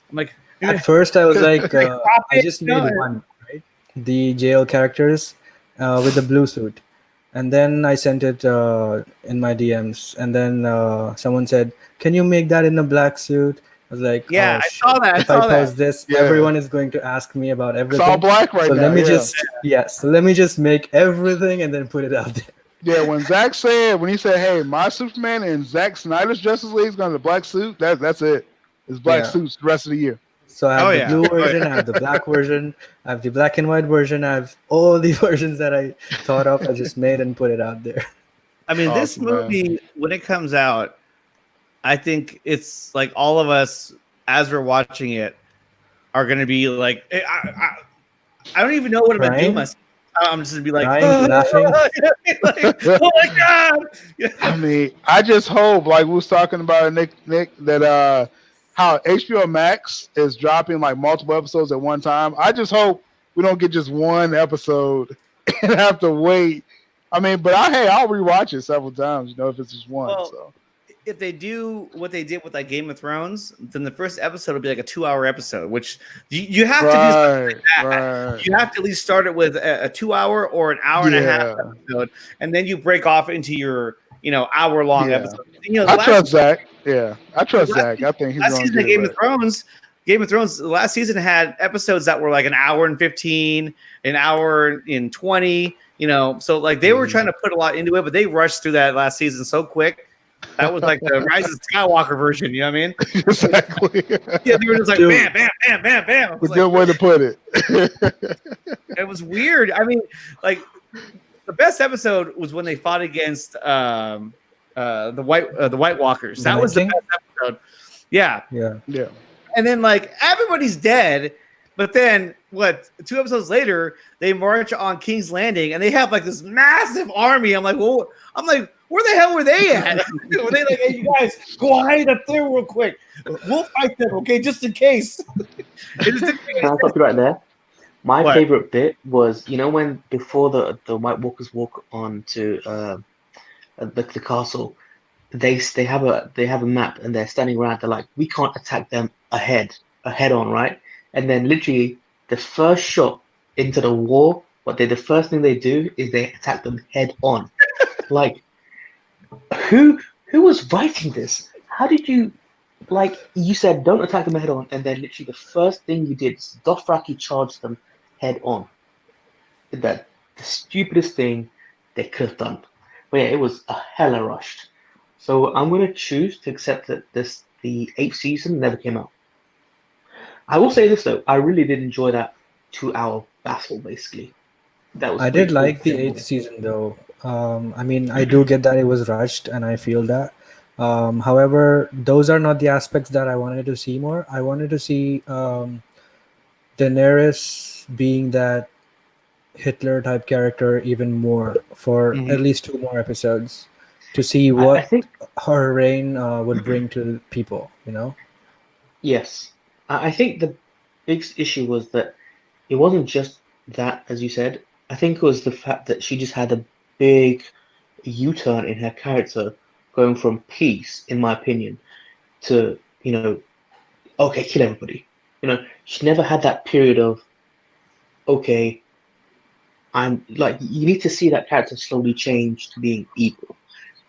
I'm like, At first, I was like, I it, just you made know? one, right? The jail characters with the blue suit. And then I sent it in my DMs. And then someone said, "Can you make that in a black suit?" I was like, Yeah, "Oh I shit! saw that. I If I saw that. post this, Yeah. everyone is going to ask me about It's everything. all black right so now. let me yeah. so let me just make everything and then put it out there." Yeah, when he said, "Hey, my Superman and Zack Snyder's Justice League is going to the black suit," that's it. It's black Yeah. suits the rest of the year. So I have Oh, the yeah. blue Oh, version, I have the black version, I have the black and white version, I have all the versions that I thought of. I just made and put it out there. I mean, this Awesome, man. movie, when it comes out, I think it's like all of us, as we're watching it, are going to be like, I don't even know what I'm going to do Crying? myself. I'm just going to be like, Crying, laughing. like, oh my God. I mean, I just hope, like we was talking about Nick, that how HBO Max is dropping like multiple episodes at one time. I just hope we don't get just one episode and have to wait. I mean, but I'll rewatch it several times, if it's just one. Well, so if they do what they did with like Game of Thrones, then the first episode will be like a 2-hour episode, which you have to do something like that. Right. You have to at least start it with a 2-hour or an hour and a half episode, and then you break off into your hour-long episode. I trust Zach. Yeah, I trust Zach. I think he's last going season to of Game of Thrones. Game of Thrones. The last season had episodes that were like an hour and 15, an hour and 20. So like they were trying to put a lot into it, but they rushed through that last season so quick. That was like the Rise of Skywalker version. You know what I mean? Exactly. Yeah, they were just like bam, bam, bam, bam, bam. A good way to put it. It was weird. I mean, like the best episode was when they fought against the White Walkers. That was the best episode. Yeah. And then like everybody's dead, but then 2 episodes later they march on King's Landing and they have like this massive army. I'm like, where the hell were they at? Were they like, hey, you guys go hide up there real quick? We'll fight them, okay, just in case. Can I stop you right there? My favorite bit was, when before the White Walkers walk on to the castle, they have a map and they're standing around. They're like, we can't attack them head on, right? And then literally the first shot into the war, the first thing they do is they attack them head on. Like, who was writing this? How did you, you said don't attack them head on, and then literally the first thing you did is Dothraki charged them head on. The stupidest thing they could have done. But yeah, it was a hella rushed. So I'm going to choose to accept that the 8th season never came out. I will say this though, I really did enjoy that 2-hour battle. Basically, I did like the 8th season though. I mean, I do get that it was rushed, and I feel that. However, those are not the aspects that I wanted to see more. I wanted to see Daenerys being that Hitler type character even more for at least 2 more episodes to see what her reign would bring to people. Yes, I think the biggest issue was that it wasn't just that, as you said. I think it was the fact that she just had a big U-turn in her character, going from peace, in my opinion, to okay, kill everybody. She never had that period of okay, I'm like, you need to see that character slowly change to being evil.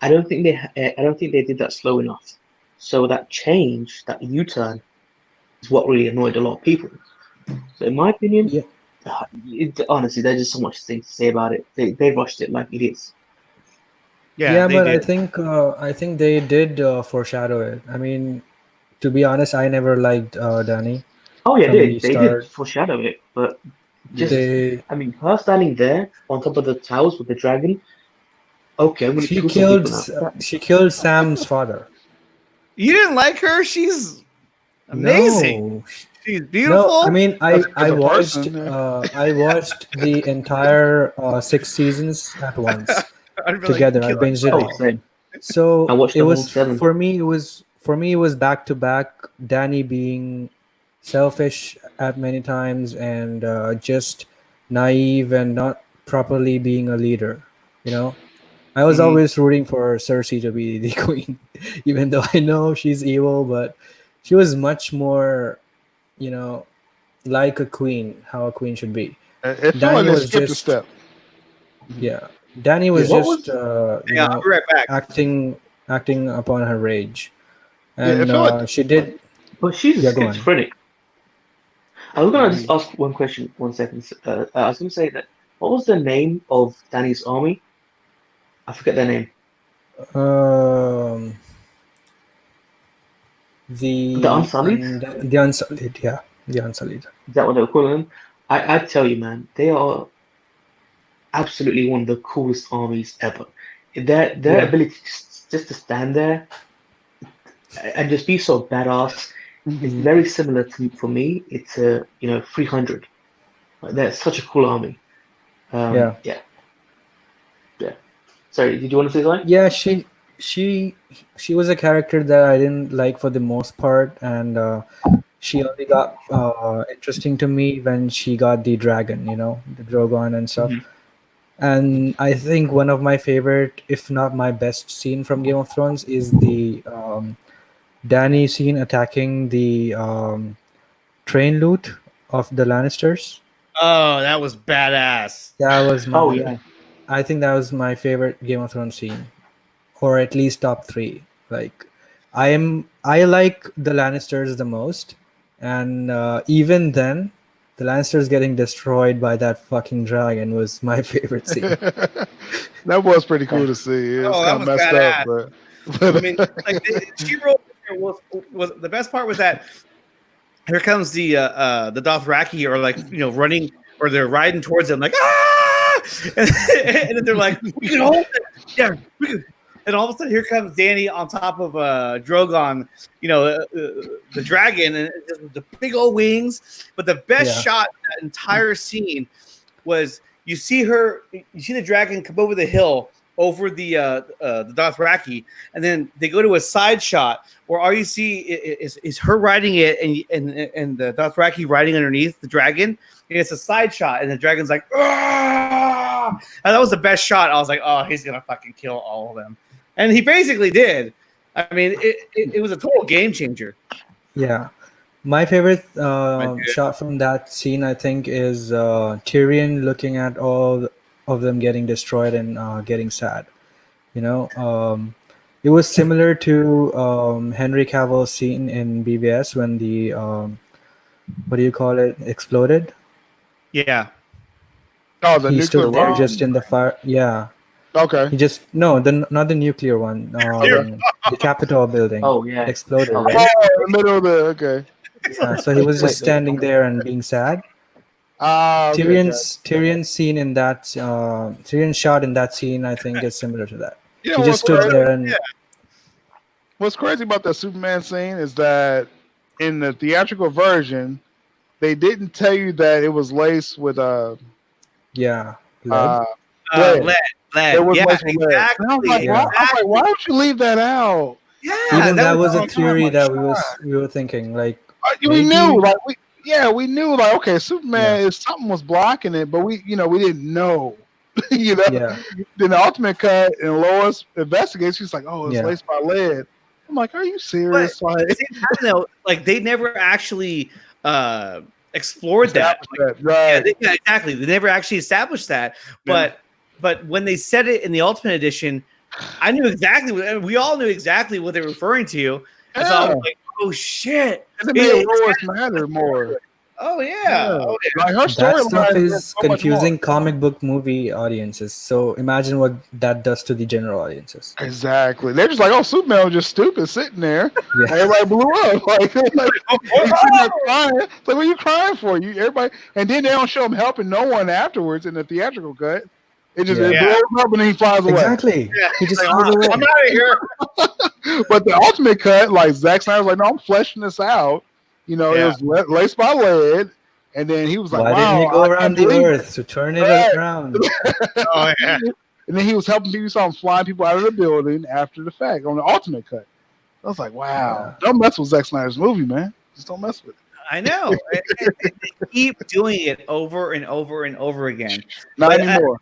I don't think they did that slow enough. So that change, that U-turn, is what really annoyed a lot of people. So in my opinion, honestly, there's just so much things to say about it. They rushed it like idiots. Yeah, but I think they did foreshadow it. I mean, to be honest, I never liked Dany. Oh yeah, they did foreshadow it, but just I mean, her standing there on top of the towers with the dragon. Okay, I'm gonna kill some people now. She killed Sam's father. You didn't like her? She's amazing. No. She's beautiful. No, I mean, I watched the entire 6 seasons at once together. I binged it all. So it was for me. It was back to back. Dany being selfish at many times and just naive and not properly being a leader. I was always rooting for Cersei to be the queen, even though I know she's evil, but she was much more like a queen, how a queen should be. It felt like Danny they was skipped a just step. Danny was What just Yeah, I'll be right back. acting upon her rage, Yeah, it and felt like she did. But she's Yeah, go on. schizophrenic. I was gonna just ask one question. 1 second. I was gonna say that. What was the name of Danny's army? I forget their name. Um, The Unsullied? the Unsullied, yeah, the Unsullied. Is that what they were calling them? I tell you, man, they are absolutely one of the coolest armies ever. Their ability just to stand there and just be so badass is very similar to, for me, it's 300. Like, they're such a cool army. Yeah. Sorry, did you want to say something? Yeah, she was a character that I didn't like for the most part, and she only got interesting to me when she got the dragon, the Drogon and stuff. And I think one of my favorite, if not my best scene from Game of Thrones is the Dany scene attacking the train loot of the Lannisters. Oh, that was badass. That was my. Oh yeah. I think that was my favorite Game of Thrones scene, or at least top 3. Like, I like the Lannisters the most, and even then, the Lannisters getting destroyed by that fucking dragon was my favorite scene. That was pretty cool to see. It was Oh, kind that of was messed badass. up, but I mean, like she wrote was the best part was that here comes the Dothraki are like running or they're riding towards them like and then they're like we can hold it, yeah we can. And all of a sudden, here comes Dany on top of Drogon, the dragon, and just with the big old wings. But the best shot in that entire scene was you see the dragon come over the hill over the Dothraki, and then they go to a side shot where all you see is her riding it, and the Dothraki riding underneath the dragon. And it's a side shot, and the dragon's like, "Ah!" And that was the best shot. I was like, oh, he's gonna fucking kill all of them. And he basically did. I mean, it was a total game changer. Yeah. My favorite shot from that scene, I think, is Tyrion looking at all of them getting destroyed and getting sad. It was similar to Henry Cavill's scene in BVS when the, what do you call it, exploded. Yeah. Oh, the he nuclear stood there bomb? just in the fire. Yeah. Okay. He just not the nuclear one. The Capitol building. Oh yeah. Exploded. Oh, Right? Oh, in the middle of the okay. Yeah, so he was just standing there and being sad. Okay, Tyrion's scene in that Tyrion's shot in that scene, I think, is similar to that. You know He just stood there and what's crazy about that Superman scene is that in the theatrical version, they didn't tell you that it was laced with lead. Lead. There was Yeah, laced with lead. exactly. And I was like, why would you leave that out? Yeah, even that was a like, theory oh my that God. we were thinking, like, We maybe- knew, like we knew, like, okay, Superman is something was blocking it, but we didn't know. Yeah. Then the ultimate cut and Lois investigates. She's like, "Oh, it's Yeah. laced by lead." I'm like, "Are you serious?" But at the same time, though, like they never actually explored that. Right? Yeah, exactly. They never actually established that. But when they said it in the Ultimate Edition, I knew exactly. We all knew exactly what they were referring to. And so I was like, "Oh shit!" And it made Lois matter more. Oh yeah. Oh, yeah. Like her That stuff storyline is so much confusing more. comic book movie audiences. So imagine what that does to the general audiences. Exactly. They're just like, "Oh, Superman was just stupid sitting there." Yeah. Everybody blew up. Like he's sitting there crying. It's like, what are you crying for? Everybody, and then they don't show him helping no one afterwards in the theatrical cut. It just it blows up and then he flies away. Exactly. Yeah. He just Like, flies away. I'm out of here. But the ultimate cut, like Zack Snyder was like, "No, I'm fleshing this out." It was laced by lead, and then he was like, Why "Wow, didn't he go I around can't the believe earth to turn it Right. around?" Oh yeah. And then he was helping people, saw him flying people out of the building after the fact on the ultimate cut. I was like, wow, don't mess with Zack Snyder's movie, man. Just don't mess with it. I know. And they keep doing it over and over and over again. Not But, anymore.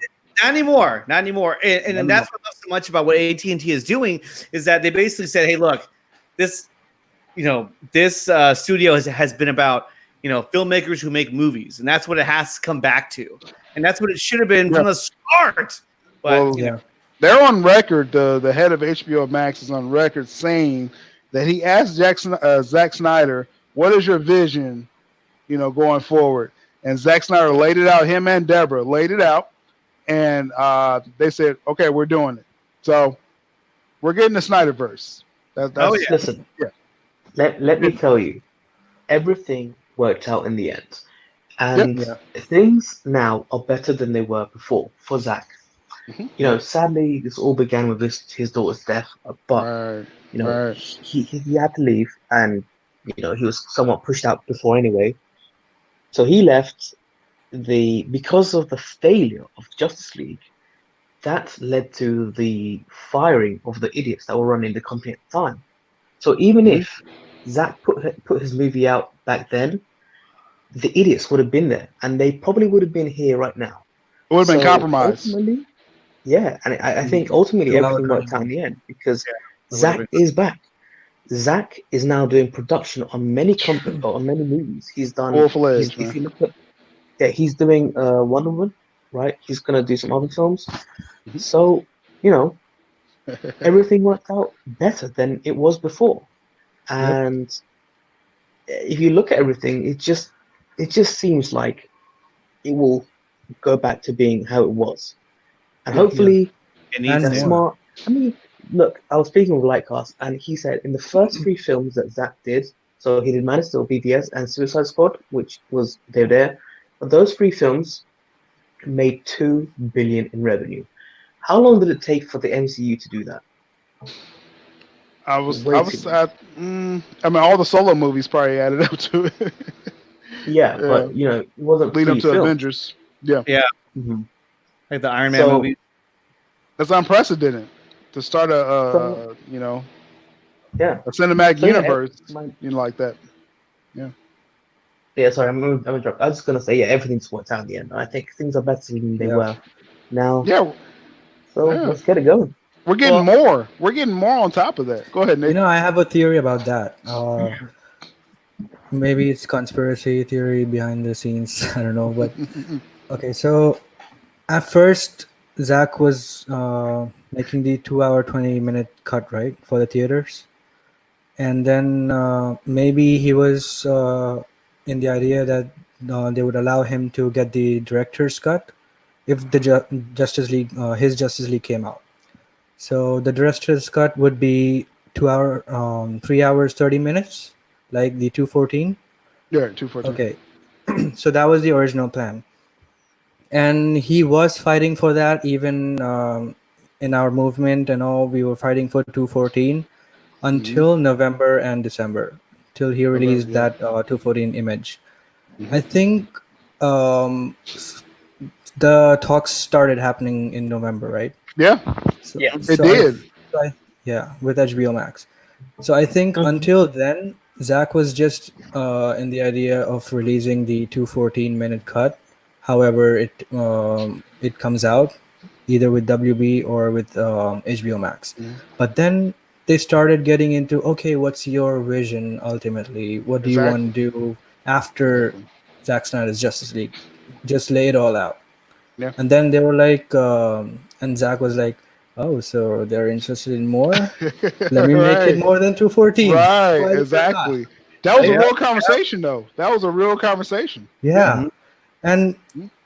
Not anymore. And that's what I love so much about what AT&T is doing is that they basically said, "Hey, look, this studio has been about filmmakers who make movies, and that's what it has to come back to, and that's what it should have been from the start. But they're on record. The head of HBO Max is on record saying that he asked Zack Snyder, "What is your vision, going forward?" And Zack Snyder laid it out. Him and Deborah laid it out, and they said, "Okay, we're doing it." So we're getting the Snyderverse. Listen, let me tell you, everything worked out in the end, and things now are better than they were before for Zack. Sadly, this all began with his daughter's death, but he had to leave, and he was somewhat pushed out before anyway. So he left because of the failure of Justice League. That led to the firing of the idiots that were running the company at the time. So even if Zack put his movie out back then, the idiots would have been there, and they probably would have been here right now. It would have been compromised. Yeah, and I think ultimately everything worked out in the end because Zack is back. Zack is now doing production on many movies. He's done. If you look at, he's doing Wonder Woman, right? He's gonna do some other films. So everything worked out better than it was before. And if you look at everything, it just seems like it will go back to being how it was. And hopefully, that's smart. I mean, look, I was speaking with Lightcast, and he said in the first 3 films that Zack did, so he did Man of Steel, BVS, and Suicide Squad, which was there. But those 3 films made $2 billion in revenue. How long did it take for the MCU to do that? I mean, all the solo movies probably added up to it. But it wasn't lead up to Avengers. Yeah. Like the Iron Man movie. That's unprecedented to start a cinematic universe, like that. Yeah, sorry, I'm interrupting. I was just gonna say, everything's worked out in the end. I think things are better than they were now. So let's get it going. We're getting more. We're getting more on top of that. Go ahead, Nick. I have a theory about that. Maybe it's conspiracy theory behind the scenes. I don't know, but okay. So at first, Zack was making the 2-hour, 20-minute cut, right, for the theaters, and then maybe he was in the idea that they would allow him to get the director's cut if the Justice League, his Justice League came out. So the director's cut would be 3 hours 30 minutes, like the 214. Yeah, 214. Okay, so that was the original plan, and he was fighting for that. Even in our movement and all, we were fighting for 214 until November and December, till he released that 214 image. I think the talks started happening in November, right? Yeah. It did. With HBO Max. So I think until then, Zack was just in the idea of releasing the 214-minute cut. However, it comes out either with WB or with HBO Max. But then they started getting into, okay, what's your vision ultimately? What do you want to do after Zack Snyder's Justice League? Just lay it all out. Yeah. And then they were like, and Zack was like, oh, so they're interested in more? Let me make it more than 214. Right, exactly. That was a real conversation, though. That was a real conversation. Yeah. And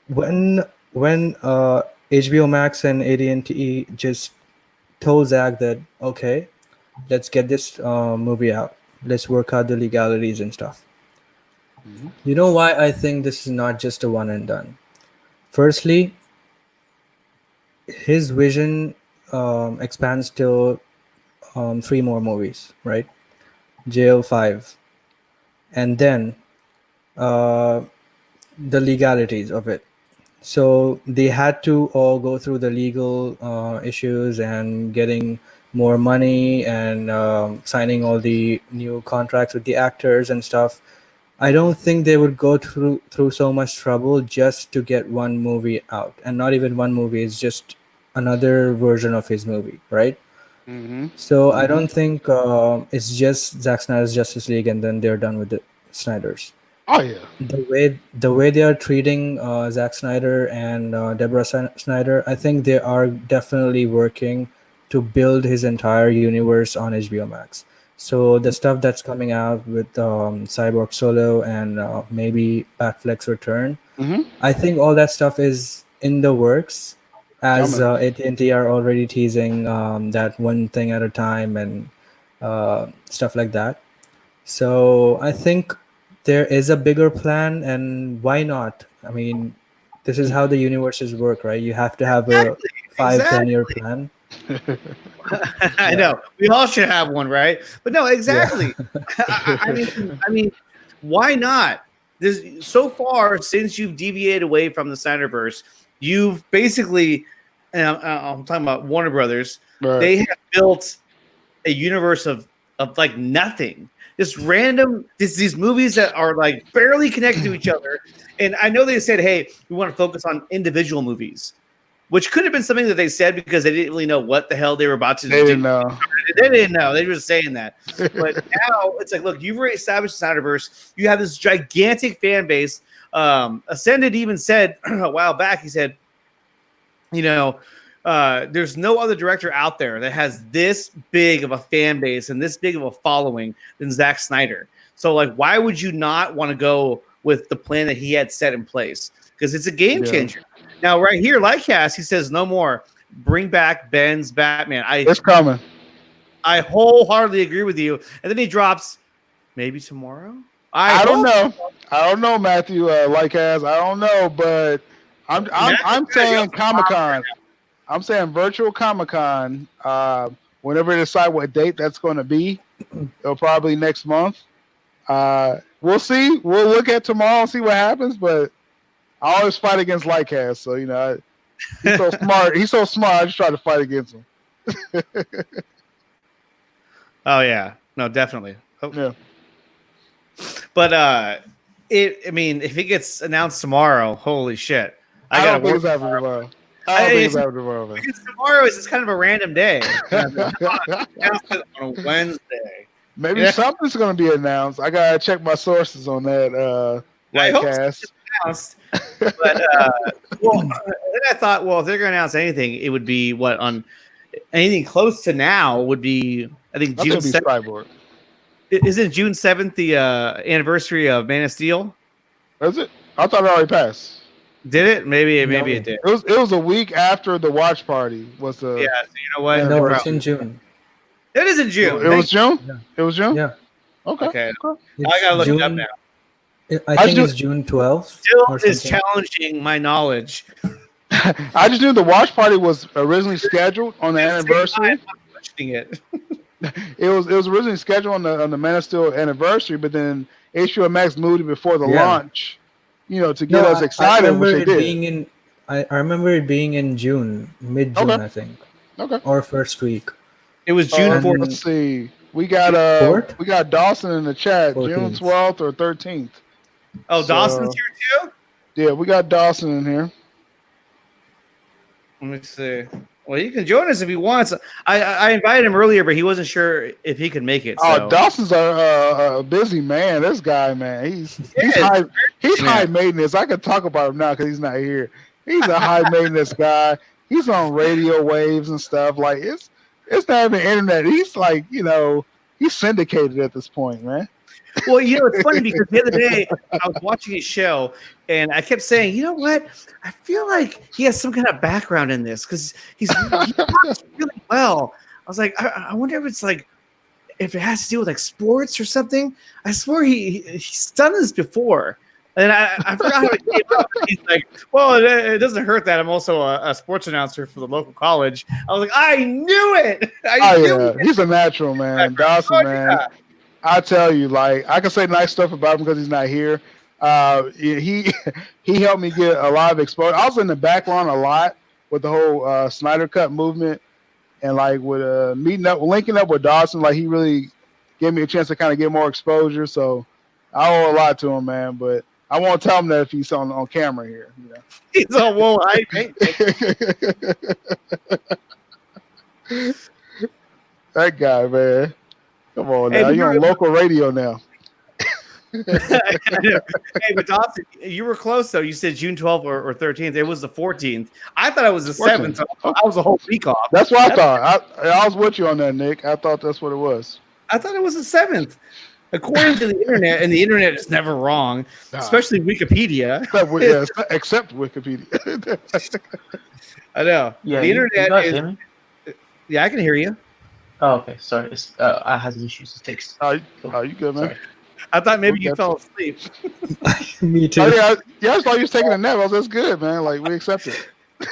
when HBO Max and AT&T just told Zack that, okay, let's get this movie out. Let's work out the legalities and stuff. You know why I think this is not just a one and done? Firstly, his vision expands till 3 more movies, right? Jail 5. And then the legalities of it. So they had to all go through the legal issues and getting more money and signing all the new contracts with the actors and stuff. I don't think they would go through so much trouble just to get one movie out, and not even one movie. It's just another version of his movie, right? So I don't think it's just Zack Snyder's Justice League and then they're done with the Snyders. Oh yeah. The way they are treating Zack Snyder and Deborah Snyder, I think they are definitely working to build his entire universe on HBO Max. So the stuff that's coming out with Cyborg Solo and maybe Batfleck's return, Mm-hmm. I think all that stuff is in the works, as Coming. AT&T are already teasing that one thing at a time and stuff like that. So I think there is a bigger plan, and why not? I mean, this is how the universes work, right? You have to have a Exactly. 5-10 year plan. I know we all should have one, right? But no, Yeah. exactly. I mean, why not? This so far since you've deviated away from the Snyderverse, you've basically, and I'm talking about Warner Brothers. Right. They have built a universe of like nothing, just random. These movies that are like barely connected to each other. And I know they said, "Hey, we want to focus on individual movies." Which could have been something that they said because they didn't really know what the hell they were about to do. They didn't know. They didn't know. They were just saying that. But now it's like, look, you've already established the Snyderverse. You have this gigantic fan base. Ascended even said a while back, he said, there's no other director out there that has this big of a fan base and this big of a following than Zack Snyder. So, like, why would you not want to go with the plan that he had set in place? Because it's a game changer. Now, right here, Lightcast, he says, no more. Bring back Ben's Batman. It's coming. I wholeheartedly agree with you. And then he drops, maybe tomorrow? I don't know. I don't know, Matthew. Lightcast. I don't know, but I'm saying Comic-Con. I'm saying virtual Comic-Con. Whenever they decide what date that's going to be, it'll probably next month. We'll see. We'll look at tomorrow and see what happens, but I always fight against Lightcast, so he's so smart. He's so smart. I just try to fight against him. Oh yeah, no, definitely. Oh. Yeah, but if it gets announced tomorrow, holy shit! I don't think it's happening tomorrow. I don't think it's happening tomorrow. Because tomorrow is just kind of a random day. Announced it on a Wednesday. Maybe something's going to be announced. I gotta check my sources on that. Lightcast. But then I thought, well, if they're going to announce anything, it would be on anything close to now would be, I think June 7th. Isn't June 7th the anniversary of Man of Steel? Is it? I thought it already passed. Did it? Maybe it did. It was a week after the watch party. Was the so you know what? No, it's in June. It is in June. It was June. Yeah. It was June. Yeah. Okay. I gotta look it up now. I think it's June 12th. Still is challenging my knowledge. I just knew the watch party was originally scheduled on the anniversary. I'm questioning it. It was originally scheduled on the Man of Steel anniversary, but then HBO Max moved it before the launch. To get us excited, which they did. I remember it being in June, mid-June, I think. Okay. Or first week. It was June 4th. Let's see. We got Dawson in the chat, 14th. June 12th or 13th. Oh, so, Dawson's here too? Yeah, we got Dawson in here. Let me see. Well, he can join us if he wants. I invited him earlier, but he wasn't sure if he could make it. So. Oh, Dawson's a busy man. This guy, man, he's high maintenance. I could talk about him now because he's not here. He's a high maintenance guy. He's on radio waves and stuff. Like it's not even internet. He's like he's syndicated at this point, man. Well, it's funny because the other day I was watching his show and I kept saying, you know what? I feel like he has some kind of background in this because he talks really well. I was like, I wonder if it's like, if it has to do with like sports or something. I swear he's done this before. And I forgot how it came up. He's like, well, it doesn't hurt that I'm also a sports announcer for the local college. I was like, I knew it. I knew it. He's a natural, man. Dawson, man. Yeah. I tell you, like, I can say nice stuff about him because he's not here. He helped me get a lot of exposure. I was in the background a lot with the whole Snyder Cut movement, and like with linking up with Dawson, like he really gave me a chance to kind of get more exposure. So I owe a lot to him, man. But I won't tell him that if he's on camera here. He's on whoa, that guy, man. Come on now, you're on local radio now. Hey, but Dawson, you were close though. You said June 12th or 13th. It was the 14th. I thought it was the 7th. So I was a whole week off. That's what I thought. I was with you on that, Nick. I thought that's what it was. I thought it was the 7th. According to the internet, and the internet is never wrong, especially Wikipedia. Except Wikipedia. I know. Yeah, the internet you guys is. hear me? Yeah, I can hear you. Oh, okay. Sorry, I had some issues with text. You good, man? Sorry. I thought maybe you fell asleep. Me too. Oh, yeah, I thought you was taking a nap. I was that's good, man. Like we accept it.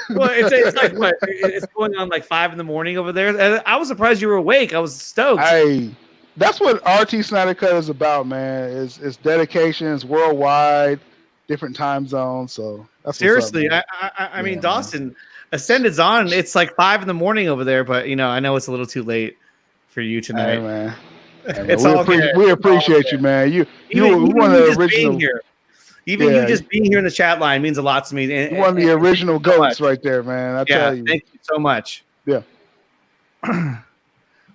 Well, it's like what? It's going on like 5 a.m. over there. And I was surprised you were awake. I was stoked. Hey, that's what RT Snyder Cut is about, man. It's dedication. It's worldwide, different time zones. So that's seriously. what's up, I mean, Dawson, Ascended's on. It's like 5 a.m. over there, but I know it's a little too late for you tonight. Hey, man. It's all good. We appreciate you, man. You one of the original. Even you just being here in the chat line means a lot to me. And, one of the original goats right there, man. I tell you. Thank you so much. Yeah.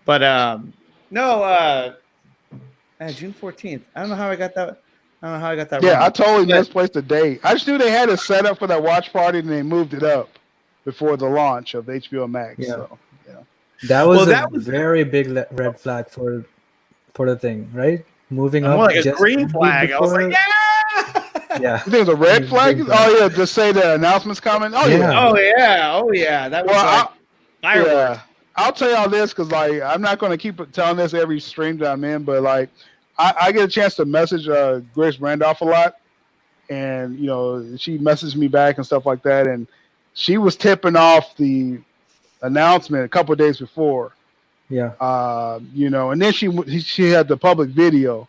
But June 14th. I don't know how I got that. Yeah, wrong. I totally misplaced the date. I just knew they had it set up for that watch party, and they moved it up before the launch of HBO Max. Yeah. So, That was a very big red flag for the thing, right? Moving up. More like a green flag. I was like, yeah. Yeah. You think it was a red flag? Oh yeah, just say the announcement's coming. Oh yeah. Oh yeah. That was fireworks. Yeah. I'll tell y'all this because I'm not going to keep telling this every stream that I'm in, but I get a chance to message Grace Randolph a lot, and she messaged me back and stuff like that, and she was tipping off the announcement a couple of days before. Yeah. And then she had the public video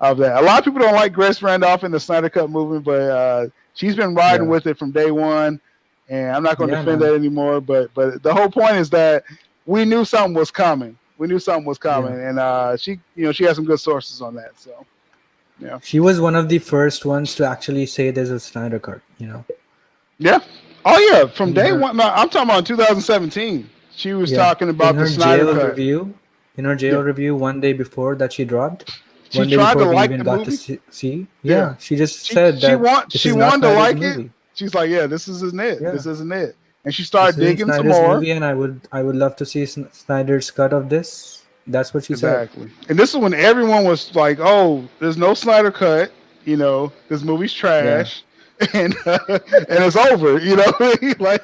of that. A lot of people don't like Grace Randolph in the Snyder Cut movement, but she's been riding with it from day one, and I'm not going to defend that anymore. But the whole point is that we knew something was coming. And she has some good sources on that. So, yeah. She was one of the first ones to actually say there's a Snyder Cut. Yeah. Oh yeah, from day one. No, I'm talking about 2017. She was talking about the Snyder Cut review. In her jail review, one day before that she dropped. She tried to like the movie. See? Yeah, she just said that she wanted to like it. She's like, yeah, this isn't it. Yeah. This isn't it. And she started digging some more. Movie, and I would love to see Snyder's cut of this. That's what she said. Exactly. And this is when everyone was like, "Oh, there's no Snyder Cut. This movie's trash." Yeah. And it's over, like.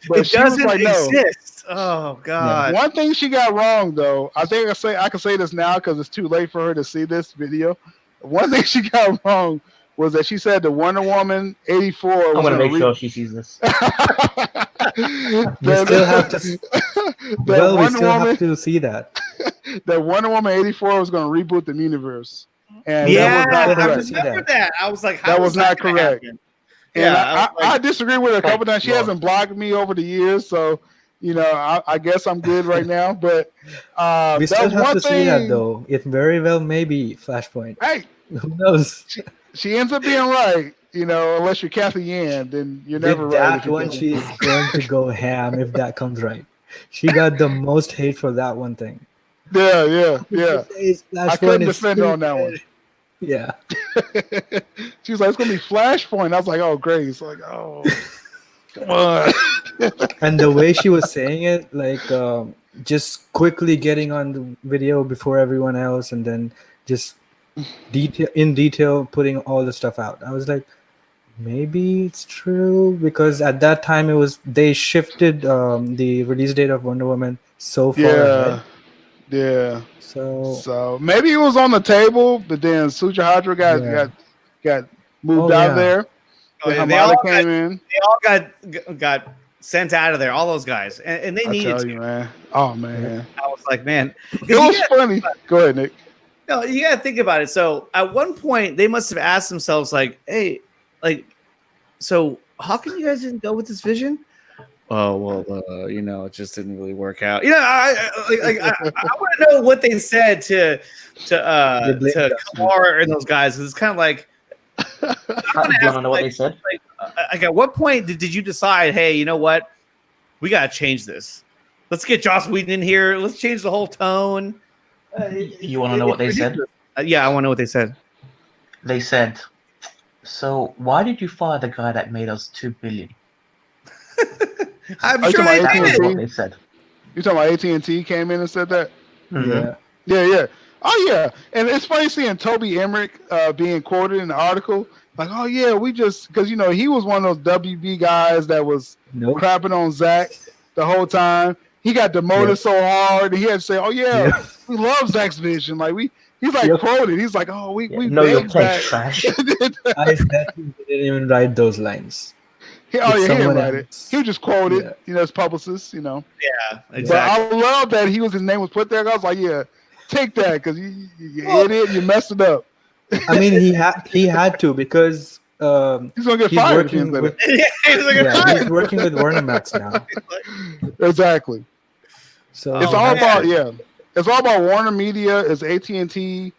But it doesn't exist. Oh God! Yeah. One thing she got wrong, though, I think I can say this now because it's too late for her to see this video. One thing she got wrong was that she said the Wonder Woman 84. I'm gonna make sure she sees this. We still have to see that. That Wonder Woman 84 was going to reboot the universe. And I remember that. I was like, that was not correct. Happen? Yeah, I disagree with her a couple times. She hasn't blocked me over the years, so I guess I'm good right now. But we still have to see that, though. It very well may be Flashpoint. Hey, who knows? She ends up being right, unless you're Kathy Yan, then you're never right. That one, she's going to go ham if that comes right. She got the most hate for that one thing. Yeah. I couldn't defend her on that one. Yeah. She was like, it's going to be Flashpoint. I was like, oh, Grace. Like, oh, come on. And the way she was saying it, like, just quickly getting on the video before everyone else and then just detail putting all the stuff out. I was like, maybe it's true, because at that time they shifted the release date of Wonder Woman so far ahead. Yeah. So maybe it was on the table, but then Suja Hadra got moved out of there. They all got sent out of there. All those guys, and they needed to. Man. Oh man, I was like, man, it was funny. Go ahead, Nick. No, you gotta think about it. So at one point, they must have asked themselves, like, "Hey, so how come you guys didn't go with this vision?" Oh well, it just didn't really work out. I want to know what they said to Kamar and those guys. It's kind of like, I want to know what they said. Like, at what point did you decide, hey, you know what, we gotta change this. Let's get Joss Whedon in here. Let's change the whole tone. You want to know what they said? Yeah, I want to know what they said. they said, "So why did you fire the guy that made us $2 billion?" I'm Are you sure talking they about That was did. what they said. You talking about AT&T came in and said that? Mhm. Yeah. Oh yeah, and it's funny seeing Toby Emmerich being quoted in the article. Like, oh yeah, we just because he was one of those WB guys that was Nope. crapping on Zach the whole time. He got demoted Yep. so hard, and he had to say, "Oh yeah, Yep. we love Zach's vision." Like he's like Yep. quoted. He's like, "Oh, we No, your begged plate's Zach." trash. I bet he didn't even write those lines. He It's didn't someone write it. else. He was just quoted, Yeah. as publicist, Yeah, But exactly. I love that his name was put there. I was like, yeah, take that because you idiot, you messed it up. I mean, he had to because He's gonna get he's fired if he working didn't with say he's working with Warner Max now. that. Exactly. So It's Oh, all man. it's all about Warner Media. It's AT&T.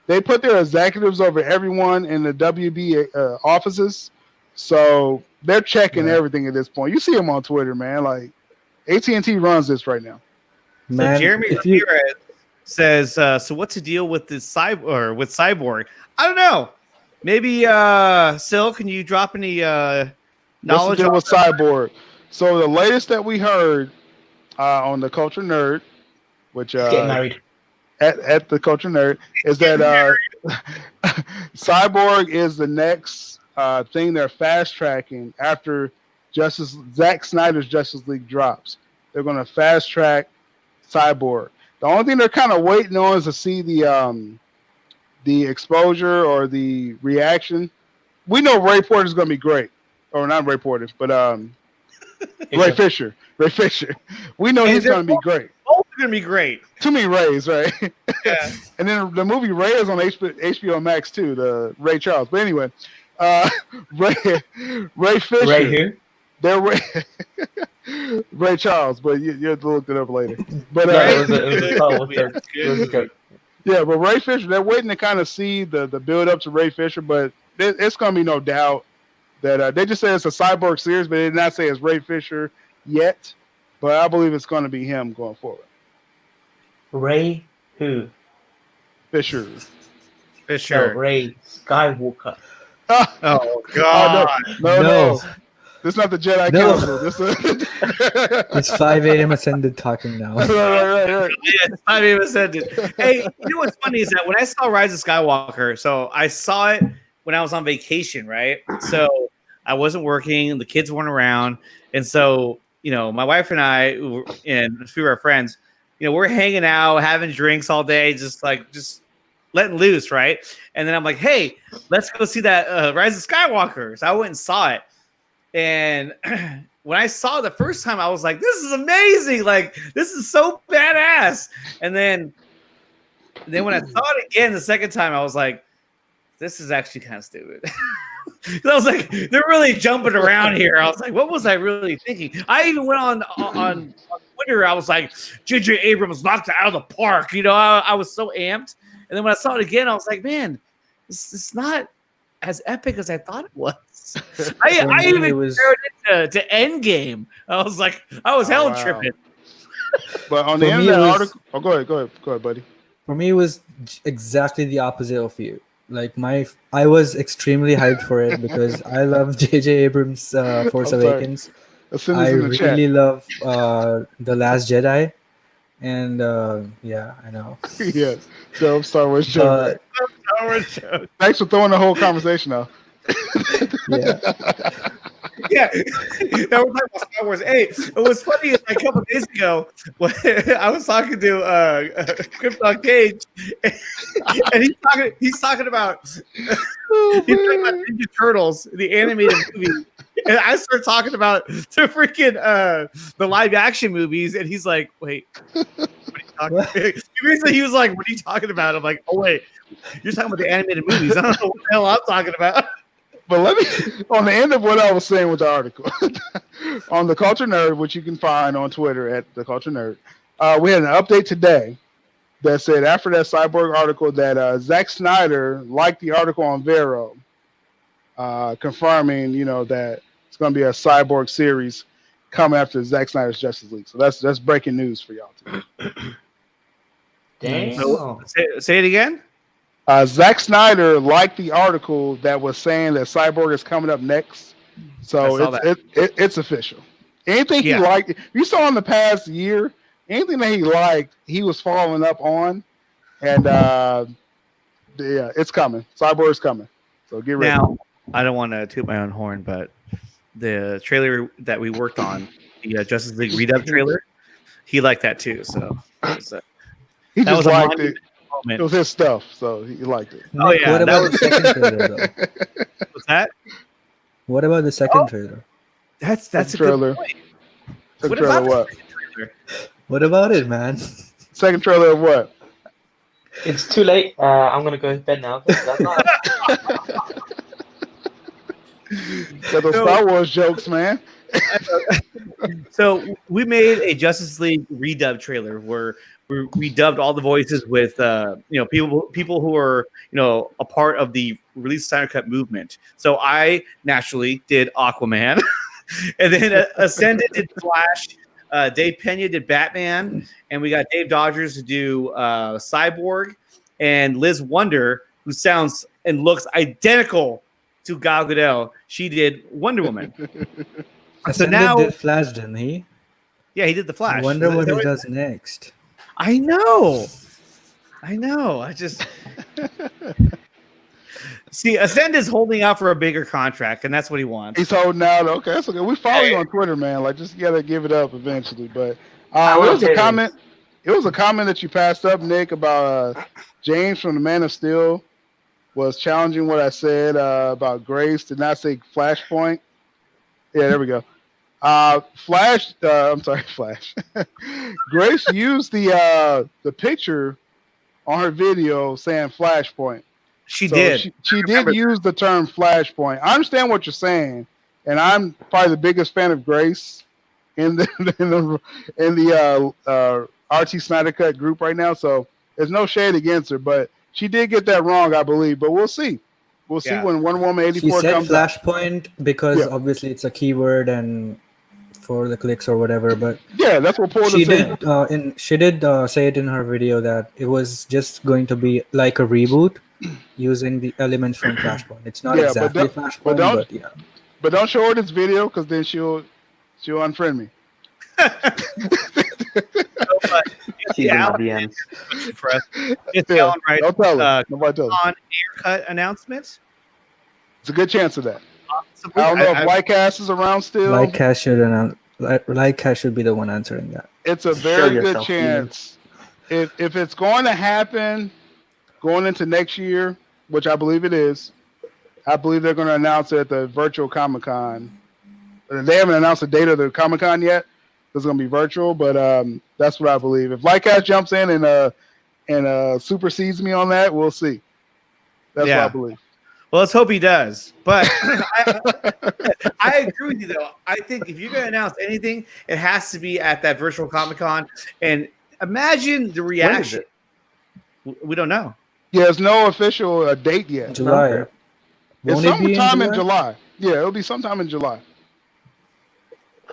They put their executives over everyone in the WB offices, so they're checking everything at this point. You see them on Twitter, man. Like AT&T runs this right now. So man, Jeremy if you Ramirez says, "So what's the deal with this with Cyborg?" I don't know. Maybe Sil, can you drop any What's the knowledge deal on with Cyborg? So the latest that we heard on the Culture Nerd, which He's getting married. at the Culture Nerd, is that Cyborg is the next thing they're fast tracking after Zack Snyder's Justice League drops. They're going to fast track Cyborg. The only thing they're kind of waiting on is to see the exposure or the reaction. We know Ray Porter's going to be great, or not Ray Porter, but Ray Fisher. Ray Fisher. We know he's going to be great. both are gonna be great. Too many Rays, right? Yeah. And then the movie Ray is on HBO Max too, the Ray Charles. But anyway, Ray Fisher. Ray who? They're Ray Charles, but you have to look it up later. But No, it was a title. It was a joke. yeah, but Ray Fisher, they're waiting to kind of see the build up to Ray Fisher, but it's gonna be no doubt that they just say it's a Cyborg series, but they did not say it's Ray Fisher yet. But I believe it's gonna be him going forward. Ray who? Fisher. Fisher. No, Ray Skywalker. Oh God. No. This is not the Jedi No. Council. This is it's 5 a.m. Ascended talking now. right. Yeah, it's not even said it. Hey, you know what's funny is that when I saw Rise of Skywalker, so I saw it when I was on vacation, right? So I wasn't working, the kids weren't around, and so my wife and I and a few of our friends, we're hanging out, having drinks all day, just letting loose, right? And then I'm like, hey, let's go see that Rise of Skywalker. So I went and saw it. And when I saw it the first time, I was like, this is amazing. Like, this is so badass. And then when I saw it again the second time, I was like, this is actually kind of stupid. I was like, they're really jumping around here. I was like, what was I really thinking? I even went on Twitter. I was like, J.J. Abrams knocked it out of the park. I was so amped. And then when I saw it again, I was like, man, this is not as epic as I thought it was. I even compared it to Endgame. I was like, I was hell tripping. But on the end of that article, go ahead, buddy. For me, it was exactly the opposite of you. Like I was extremely hyped for it because I love J.J. Abrams' Force Awakens. I really love The Last Jedi, and yeah, I know. Yeah, so Star Wars joke. Thanks for throwing the whole conversation out. Yeah, now we're talking about Star Wars. Hey, it was funny. A couple of days ago, when I was talking to Krypton Cage, and he's talking about Ninja Turtles, the animated movie, and I start talking about the freaking the live action movies, and he's like, "Wait, what are you talking about?" Basically, he was like, "What are you talking about?" I'm like, "Oh wait, you're talking about the animated movies. I don't know what the hell I'm talking about." But let me, on the end of what I was saying with the article, on the Culture Nerd, which you can find on Twitter at the Culture Nerd, we had an update today that said after that Cyborg article that Zack Snyder liked the article on Vero, confirming that it's going to be a Cyborg series coming after Zack Snyder's Justice League. So that's breaking news for y'all today. Damn. So, say it again. Zack Snyder liked the article that was saying that Cyborg is coming up next, so it's official. Anything he liked, you saw in the past year, anything that he liked, he was following up on, and yeah, it's coming. Cyborg's coming, so get ready. Now, I don't want to toot my own horn, but the trailer that we worked on, the Justice League redub trailer, he liked that too. So he just liked it. It was his stuff, so he liked it. Oh yeah, what about the second trailer though? What's that? What about the second trailer? That's a trailer. Good point. Second trailer what? What about it, man? Second trailer of what? It's too late. I'm gonna go to bed now. Got those Star Wars jokes, man. So we made a Justice League redub trailer where we dubbed all the voices with people who are a part of the release Snyder Cut movement. So I naturally did Aquaman, and then Ascended did Flash. Dave Pena did Batman, and we got Dave Dodgers to do Cyborg, and Liz Wonder, who sounds and looks identical to Gal Gadot, she did Wonder Woman. So now did Flash, didn't he? Yeah, he did the Flash. I wonder what he does next. I know. I just see Ascend is holding out for a bigger contract, and that's what he wants. He's holding out. Okay, that's okay. We follow you on Twitter, man. Like, just gotta give it up eventually. But it was a comment. It was a comment that you passed up, Nick, about James from the Man of Steel was challenging what I said about Grace. Did not say Flashpoint. Yeah, there we go. Flash. I'm sorry, Flash. Grace used the picture on her video saying Flashpoint. She did. She did use the term Flashpoint. I understand what you're saying, and I'm probably the biggest fan of Grace in the RT Snyder Cut group right now. So there's no shade against her, but she did get that wrong, I believe. But we'll see. We'll see when Wonder Woman 84 comes out. Flashpoint because obviously it's a keyword and for the clicks or whatever. But yeah, that's what Paul she did. She did say it in her video that it was just going to be like a reboot using the elements from Flashpoint. It's not exactly Flashpoint, but yeah. But don't show her this video because then she'll unfriend me. She's in the DMs. It's Alan, right? Don't tell her. Nobody tell her. On Aircut announcements. It's a good chance of that. I don't know if Lightcast is around still. Lightcast should be the one answering that. It's a very good chance. If it's going to happen going into next year, which I believe it is, I believe they're going to announce it at the virtual Comic-Con. They haven't announced the date of the Comic-Con yet. It's going to be virtual, but that's what I believe. If Lightcast jumps in and supersedes me on that, we'll see. That's what I believe. Well, let's hope he does. But I agree with you, though. I think if you're going to announce anything, it has to be at that virtual Comic-Con. And imagine the reaction. We don't know. Yeah, there's no official date yet. July. It's sometime in July. Yeah, it'll be sometime in July.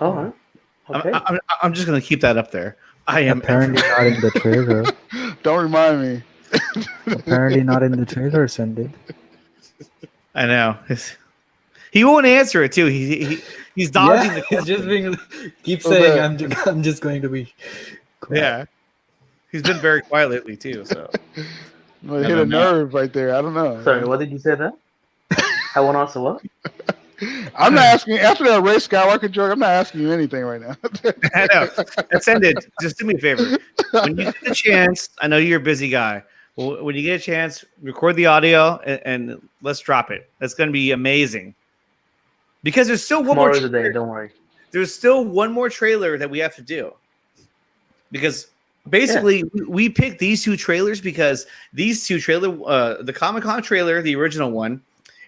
All right. Okay. I'm just going to keep that up there. I am apparently not in the trailer. Don't remind me. Apparently not in the trailer, Cindy. I know. He won't answer it too. He's dodging the question. He's just being keep saying I'm just going to be quiet. Yeah. He's been very quiet lately too, so well, hit a nerve right there. I don't know. Sorry, what did you say there? I want to answer what? I'm not asking after that Ray Skywalker joke. I'm not asking you anything right now. I know. Send it. Just do me a favor. When you get the chance, I know you're a busy guy. When you get a chance, record the audio and let's drop it. That's going to be amazing. Because there's still one more trailer. Tomorrow's the day, don't worry. There's still one more trailer that we have to do. Because basically, we picked these two trailers because these two the Comic-Con trailer, the original one,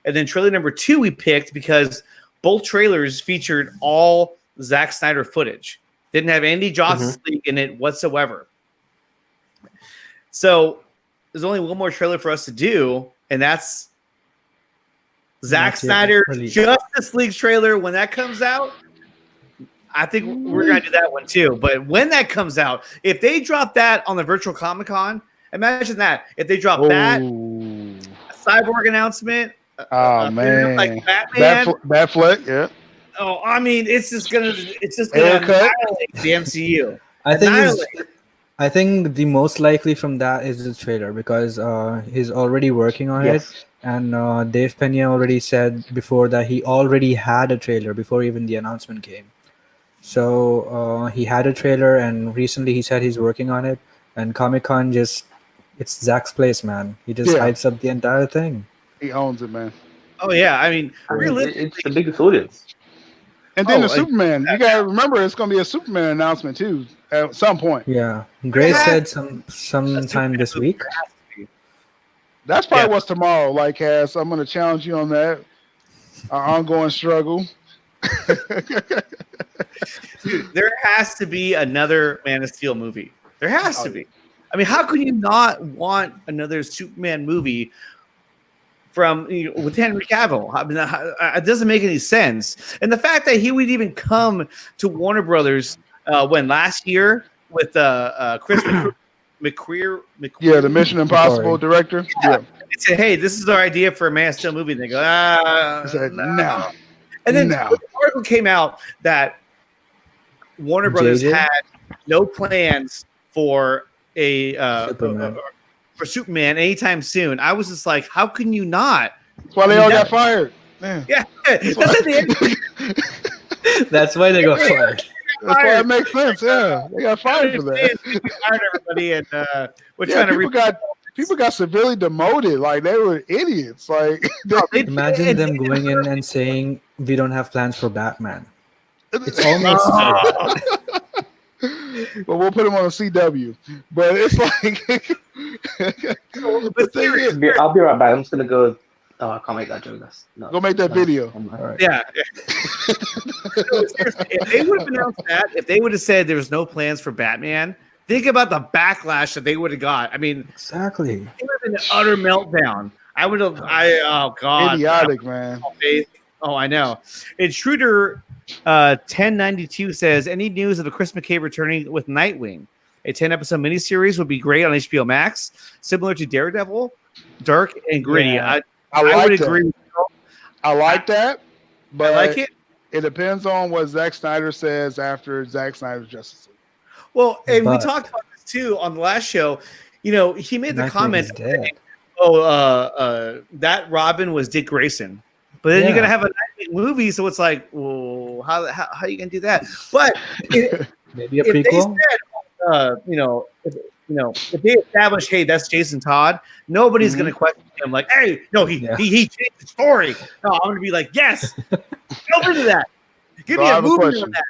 and then trailer number 2 we picked because both trailers featured all Zack Snyder footage. Didn't have any Justice League in it whatsoever. So there's only one more trailer for us to do, and that's Zack Snyder's Justice League trailer. When that comes out, I think we're going to do that one too. But when that comes out, if they drop that on the virtual Comic-Con, imagine that. If they drop that Cyborg announcement. Oh man, like Batman. bad flick. Yeah. Oh, I mean, it's just gonna Haircut. annihilate the MCU. I think the most likely from that is the trailer because he's already working on it, and Dave Pena already said before that he already had a trailer before even the announcement came. So he had a trailer, and recently he said he's working on it. And Comic-Con it's Zach's place, man. He just hypes up the entire thing. He owns it, man. Oh yeah, I mean, it's the biggest audience. And then Superman. You gotta remember, it's gonna be a Superman announcement too at some point. Yeah, Grace said sometime this week. That's probably what's tomorrow. Like, Cass, I'm gonna challenge you on that. Our ongoing struggle. Dude, there has to be another Man of Steel movie. There has to be. I mean, how can you not want another Superman movie from with Henry Cavill? I mean, it doesn't make any sense. And the fact that he would even come to Warner Brothers when last year with Chris McQuarrie. Yeah, the Mission Impossible director. Yeah. He said, "Hey, this is our idea for a Man of Steel movie." And they go, no. And then the article came out that Warner Brothers had no plans for Superman anytime soon. I was just like, how can you not? That's why they all got fired. Man. Yeah, that's why they got fired. That's why it makes sense. Yeah, they got fired for that. Fired everybody, and we're trying to. People got severely demoted. Like they were idiots. Like imagine them going in and saying, "We don't have plans for Batman." It's almost. Well, we'll put him on a CW, but it's like. I'll be right back. I'm just gonna go. Oh, I can't make that joke. Go make that video. Right. Yeah. If they would have announced that, if they would have said there was no plans for Batman, think about the backlash that they would have got. I mean, exactly. It would have been an utter meltdown. I would have. Oh God. Idiotic, man. Oh, I know. Intruder 1092 says, any news of a Chris McKay returning with Nightwing? A 10-episode miniseries would be great on HBO Max, similar to Daredevil, dark and gritty. Yeah. I would agree with you. I like that, but I like it. It depends on what Zack Snyder says after Zack Snyder's Justice League. Well, and we talked about this too on the last show. He made the comment, that Robin was Dick Grayson. But then you're going to have a Nightwing movie, so it's like, well, how are you going to do that? But maybe a prequel. If they establish, hey, that's Jason Todd, nobody's going to question him. Like, hey, no, he changed the story. No, I'm going to be like, yes, go into that. Give me a movie on that.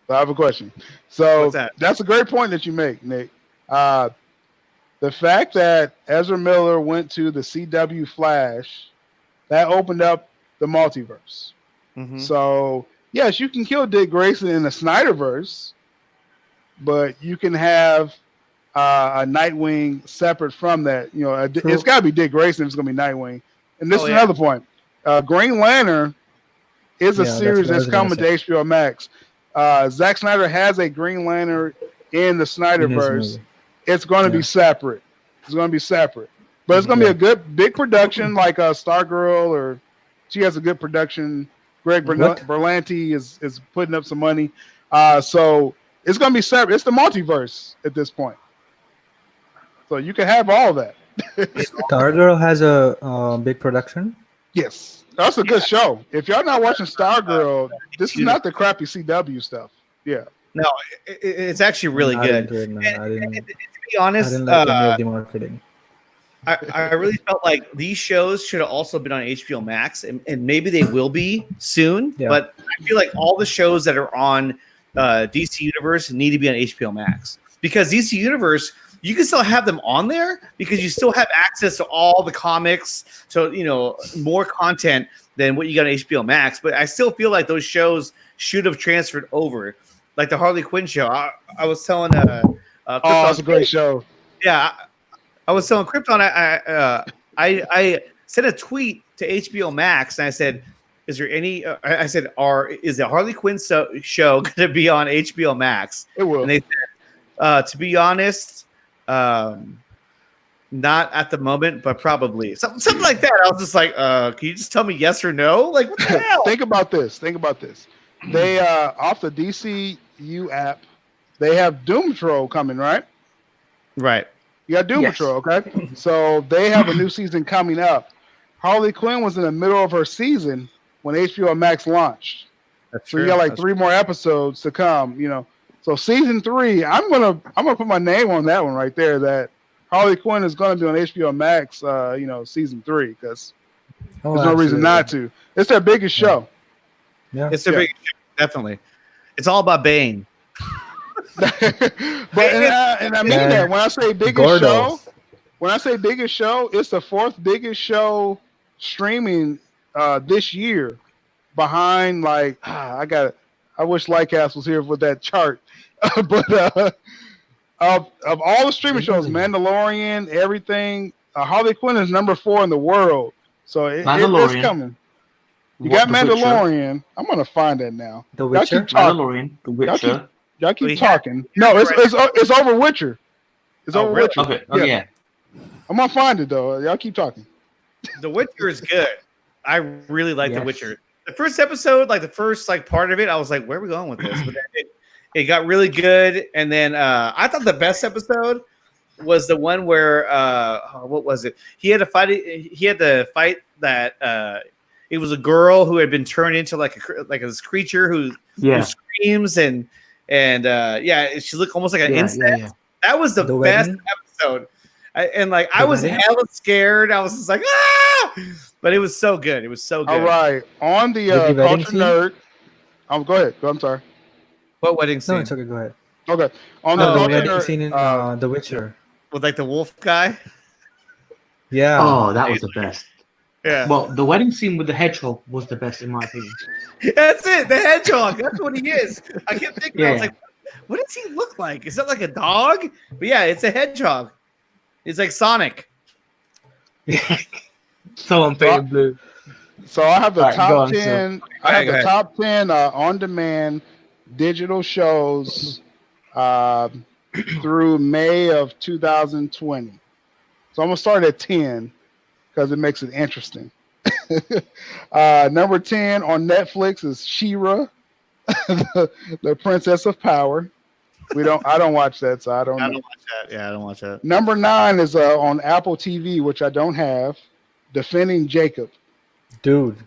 I have a question. So that's a great point that you make, Nick. The fact that Ezra Miller went to the CW Flash, that opened up the multiverse. Mm-hmm. So, yes, you can kill Dick Grayson in the Snyderverse, but you can have a Nightwing separate from that. It's got to be Dick Grayson if it's going to be Nightwing. And this is another point. Green Lantern is a series that's coming to HBO Max. Zack Snyder has a Green Lantern in the Snyderverse. It's going to be separate. It's going to be separate. But it's going to be a good, big production like Stargirl, or she has a good production. Greg Berlanti is putting up some money. So it's going to be separate. It's the multiverse at this point. So you can have all that. Stargirl has a big production? Yes. That's a good show. If y'all not watching Stargirl, this is not the crappy CW stuff. Yeah. No, it's actually really good. To be honest, I didn't like any of the marketing. I really felt like these shows should have also been on HBO Max, and maybe they will be soon. Yeah. But I feel like all the shows that are on DC Universe need to be on HBO Max, because DC Universe, you can still have them on there because you still have access to all the comics, so more content than what you got on HBO Max. But I still feel like those shows should have transferred over, like the Harley Quinn show. I was telling it's a great show. Yeah. I was telling Krypton, I sent a tweet to HBO Max, and I said, "Is there any?" I said, "Is the Harley Quinn show going to be on HBO Max?" It will. And they said, "To be honest, no, not at the moment, but probably something like that. I was just like, can you just tell me yes or no? Like, what the hell? Think about this. They off the DCU app, they have Doom Patrol coming, right? Right. You got Doom Patrol, okay? So they have a new season coming up. Harley Quinn was in the middle of her season when HBO Max launched. That's so true. you got like 3 more episodes to come, you know. So season 3, I'm gonna put my name on that one right there. That Harley Quinn is gonna be on HBO Max, season 3, because there's no reason not to. It's their biggest show. Yeah, it's their biggest show, definitely. It's all about Bane. But and I mean that when I say biggest show. When I say biggest show, it's the 4th biggest show streaming this year, behind like I wish Lightcast was here with that chart, but of all the streaming shows, Mandalorian, everything, Harley Quinn is number 4 in the world, so it's coming. You got Mandalorian. I'm gonna find that now. The Witcher. Mandalorian. The Witcher. Y'all keep talking. No, it's over Witcher. It's over Witcher. Okay. Yeah. I'm gonna find it though. Y'all keep talking. The Witcher is good. I really like The Witcher. The first episode, like the first part of it, I was like, "Where are we going with this?" But then it got really good. And then I thought the best episode was the one where what was it? He had to fight. He had to fight that. It was a girl who had been turned into like this creature who screams and she looked almost like an insect. Yeah. That was the best episode. I was hella scared. I was just like, but it was so good. It was so good. All right. On the Culture Nerd. Go ahead. I'm sorry. What wedding scene? No, it's okay. Go ahead. Okay. On the wedding scene in The Witcher. With like the wolf guy? Yeah. Oh, that was the best. Yeah. Well, the wedding scene with the hedgehog was the best in my opinion. That's it. The hedgehog. That's what he is. I kept thinking, I was like, what does he look like? Is that like a dog? But yeah, it's a hedgehog. It's like Sonic. So I'm faded blue. So I have the top 10. I have the top 10 on-demand digital shows through May of 2020. So I'm gonna start at 10 because it makes it interesting. Number 10 on Netflix is She-Ra, the Princess of Power. I don't watch that, so I don't know. Watch that. Yeah, I don't watch that. Number 9 is on Apple TV, which I don't have. Defending Jacob. Dude,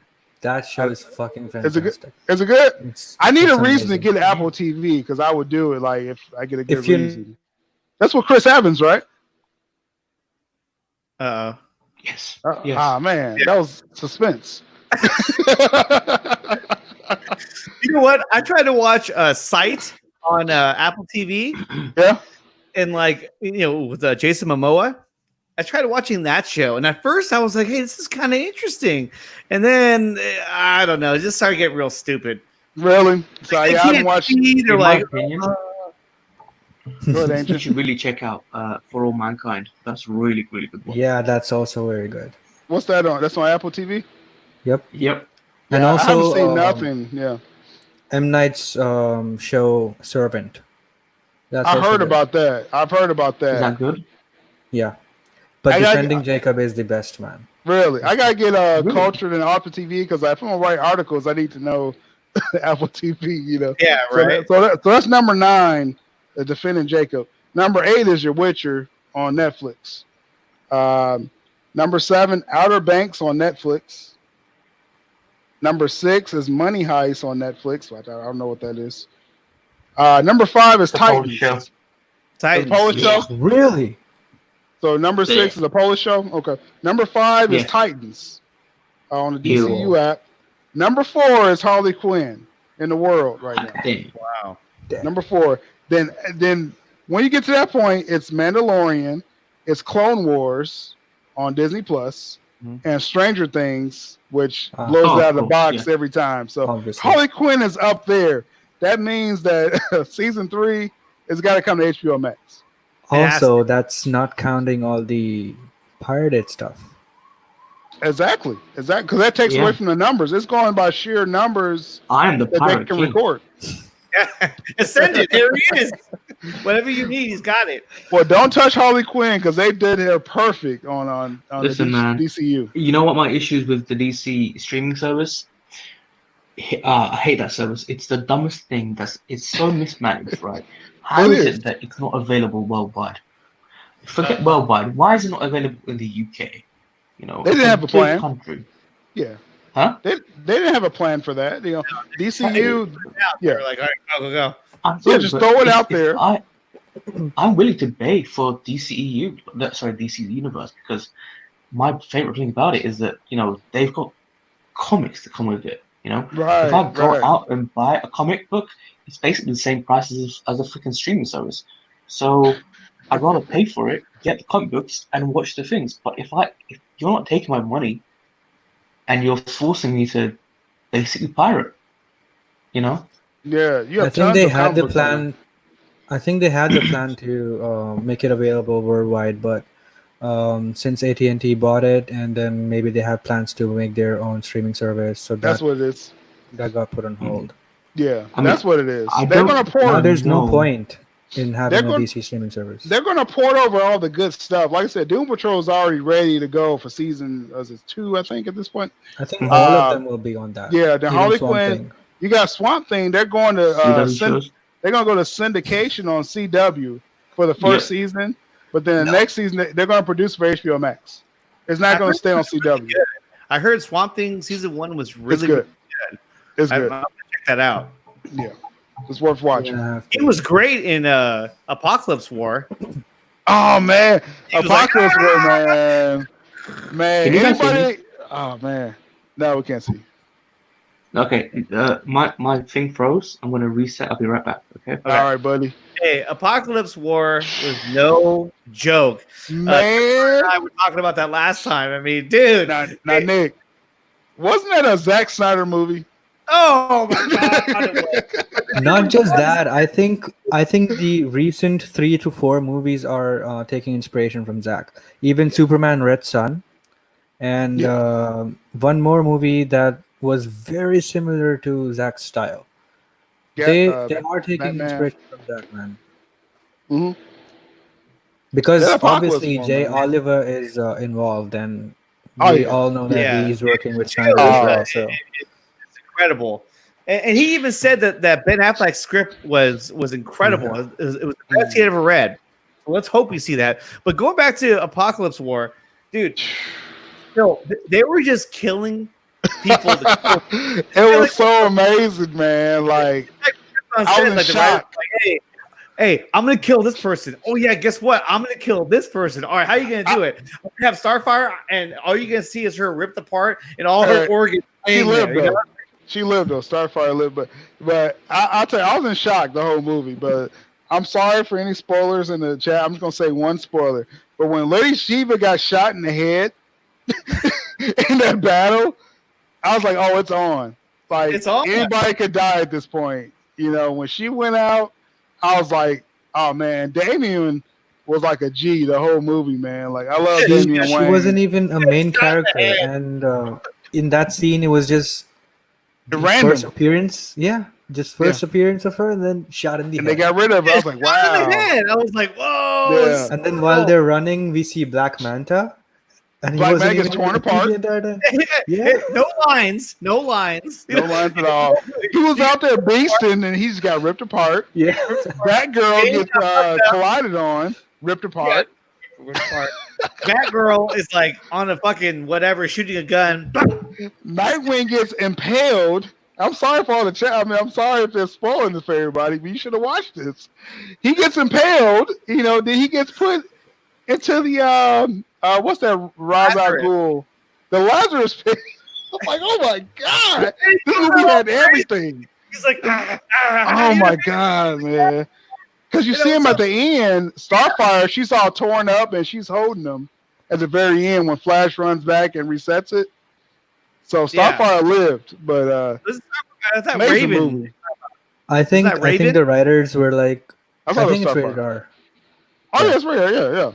that show is fucking fantastic. Is it good? I need a reason to get Apple TV because I would do it like if I get a good reason. That's what Chris Evans, right? Yes. Ah, man, that was suspense. You know what? I tried to watch Sight on Apple TV. Yeah. And with Jason Momoa. I tried watching that show, and at first I was like, "Hey, this is kind of interesting," and then I don't know, it just started getting real stupid. Really? So I haven't watched. They're like, you should really check out For All Mankind. That's really, really good one. Yeah, that's also very good. What's that on? That's on Apple TV. Yep. Yeah, And also, I haven't seen nothing. Yeah. M. Night's show Servant. I heard about that. I've heard about that. Is that good? Yeah. But Defending Jacob is the best, man. Really? I gotta get cultured in Apple TV because if I'm gonna write articles, I need to know Apple TV. You know. Yeah. Right. So that's number 9, Defending Jacob. Number 8 is Your Witcher on Netflix. Number 7, Outer Banks on Netflix. Number 6 is Money Heist on Netflix. I don't know what that is. Number 5 is Titans. Titans. Polish show. Really? So number 6 is a Polish show. Okay. Number 5 is Titans on the DCEU app. Number 4 is Harley Quinn in the world right now. Wow. Number 4. Then when you get to that point, it's Mandalorian, it's Clone Wars on Disney Plus, and Stranger Things, which blows out of the box every time. So obviously, Harley Quinn is up there. That means that season 3 has got to come to HBO Max. Also, that's not counting all the pirated stuff. Exactly. Because that takes away from the numbers. It's going by sheer numbers. I am the pirate they can king. record. Ascended. There he is. Whatever you need, he's got it. Well, don't touch Harley Quinn because they did her perfect on Listen, the man. DCU. You know what my issue is with the DC streaming service? I hate that service. It's the dumbest thing. It's so mismanaged, right? How is it that it's not available worldwide? Forget worldwide. Why is it not available in the UK? You know, They didn't have a plan. Country. Yeah. Huh? They didn't have a plan for that. You know, DCU. Yeah. They're like, all right, go. Yeah, just throw it out there. I'm willing to pay for DCEU. Sorry, DC Universe, because my favorite thing about it is that they've got comics to come with it. Right. If I go out and buy a comic book, it's basically the same price as a freaking streaming service. So I'd rather pay for it, get the comic books, and watch the things. But if you're not taking my money, and you're forcing me to basically pirate, Yeah, you have I think they tons of had the comic plan. I think they had the plan to make it available worldwide, but since AT&T bought it, and then maybe they have plans to make their own streaming service, so That's what it is. that got put on hold. Yeah, I mean, that's what it is. I They're don't- going to Now port. there's no No. point in having They're a gonna- DC streaming service. They're going to port over all the good stuff. Like I said, Doom Patrol is already ready to go for season 2, I think, at this point. I think all of them will be on that. Yeah, the Even Harley Swamp Quinn. Thing. You got Swamp Thing. They're going to CW shows. they're going to go to syndication on CW for the first season, but then the next season they're going to produce for HBO Max. It's not going to stay on CW. I heard Swamp Thing season 1 was It's really good. It's I'm good. gonna check that out. Yeah, it's worth watching. Yeah, He was great in Apocalypse War. Oh man, He was like, Apocalypse War, man. Can you guys hear Anybody? Oh man, no, we can't see. Okay, my thing froze. I'm gonna reset. I'll be right back. Okay. All right, buddy. Hey, Apocalypse War was no joke. Man, I was talking about that last time. I mean, dude. now Nick, wasn't that a Zack Snyder movie? Oh my god. It was. Not just that. I think the recent 3 to 4 movies are taking inspiration from Zack. Even Superman Red Son, and one more movie that was very similar to Zack's style. Yeah, They are taking Batman. inspiration from Zack, man. Mhm. Because That Apocalypse obviously one, Jay man. Oliver is involved, and Oh, we yeah. all know that Yeah. he's working with Snyder Oh, as well. So It's incredible. And he even said that Ben Affleck's script was incredible. Yeah. It was the best he had ever read. So let's hope we see that. But going back to Apocalypse War, dude, they were just killing people. It was so amazing, man. Like On I set, was in the shock. writer's like, hey, I'm gonna kill this person. Oh yeah, guess what? I'm gonna kill this person. All right, how you gonna do it? I'm gonna have Starfire, and all you're gonna see is her ripped apart and all her organs. She laying lived there, you though. know? She lived though. Starfire lived, but I'll tell you, I was in shock the whole movie. But I'm sorry for any spoilers in the chat. I'm just gonna say one spoiler. But when Lady Shiva got shot in the head in that battle, I was like, oh, it's on. Like It's on. anybody could die at this point. When she went out, I was like, oh man, Damian was like a G the whole movie, man. Like I love Damian she Wayne. wasn't even a main Shot in the character, head. and in that scene, it was just the Random. first appearance. Yeah, just first appearance of her, and then shot in the And head. they got rid of her. I was like, Shot in the wow. head. I was like, whoa. Yeah. this- And then while they're running, we see Black Manta, and he Black wasn't Manta gets even torn in the apart. entire time. Yeah. No lines. No lines. No lines at all. He was out there beasting and he just got ripped apart. Yeah, That girl gets collided on, ripped apart. Batgirl is like on a fucking whatever, shooting a gun. Nightwing gets impaled. I'm sorry for all the chat. I mean, I'm sorry if they're spoiling this for everybody, but you should have watched this. He gets impaled. Then he gets put into the what's that Ra's al Lazarus. Ghul? The Lazarus pit. I'm like, oh my god, this movie had everything. He's like, Oh my god, man! Because you You know, see him so- at the end, Starfire. She's all torn up and she's holding him at the very end when Flash runs back and resets it. So Yeah. Starfire lived, but I thought amazing Raven. movie. I think that Raven? the writers were like, I I thought it think was it's rated Starfire. R. Oh yeah, it's right here. Yeah.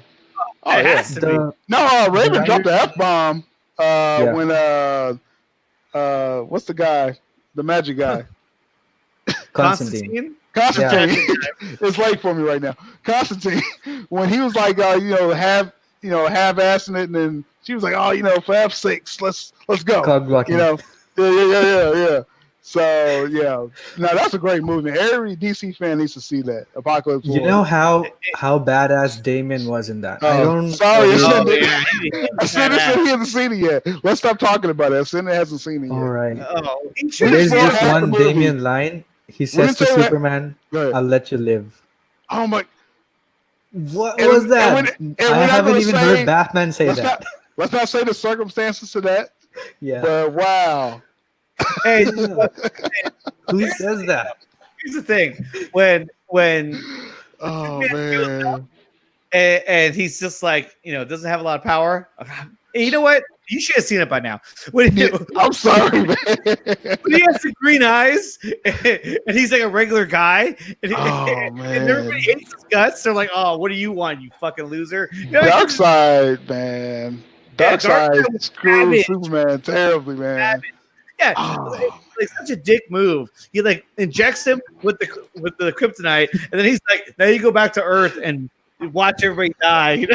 Oh It yeah. has to be. The, No, Raven The dropped the writers- F-bomb when what's the guy? The magic guy. Constantine. Constantine. It's late for me right now. Constantine, when he was like, half-assing it, and then she was like, oh, for F6, let's go. Cog blocking. Yeah. So yeah, no, that's a great movie. Every DC fan needs to see that. Apocalypse War. You know how badass Damien was in that. I don't. Sorry, I said he hasn't seen it yet. Let's stop talking about it. Cindy hasn't seen it yet. All right. There's just one Damien line. He says to Superman, "I'll let you live." Oh my! What was that? I haven't even heard Batman say that. Let's not say the circumstances to that. Yeah. But wow. Hey, who says that? Here's the thing: when oh man, and he's just like doesn't have a lot of power. And you know what? You should have seen it by now. I'm sorry, man. When he has the green eyes and he's like a regular guy, and everybody hates his guts. They're like, "Oh, what do you want, you fucking loser?" Darkseid, man. Darkseid screwed Superman terribly, man. Yeah, like such a dick move. He like injects him with the kryptonite, and then he's like, "Now you go back to Earth and watch everybody die."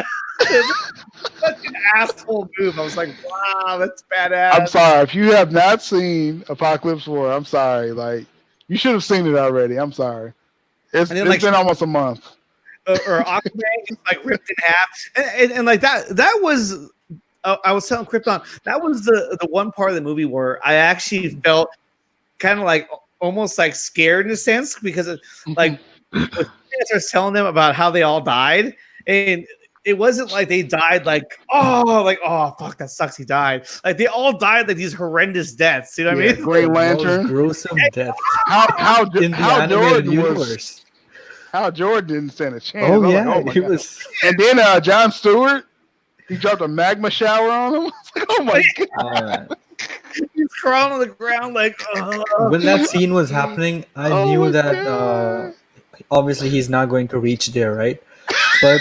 Such an asshole move. I was like, "Wow, that's badass." I'm sorry if you have not seen Apocalypse War. I'm sorry. Like you should have seen it already. I'm sorry. It's been almost a month. Or Aquaman is like ripped in half, and like that was. I was telling Krypton that was the one part of the movie where I actually felt kind of like almost like scared in a sense because like was telling them about how they all died, and it wasn't like they died like oh fuck that sucks he died, like they all died like these horrendous deaths. You know what I mean? Green Lantern, gruesome death. How in the animated universe. How Jordan didn't stand a chance. Oh yeah, like, he was. And then John Stewart. He dropped a magma shower on him. I was like, oh my god! He's crawling on the ground like. When that scene was happening, I knew that obviously he's not going to reach there, right? But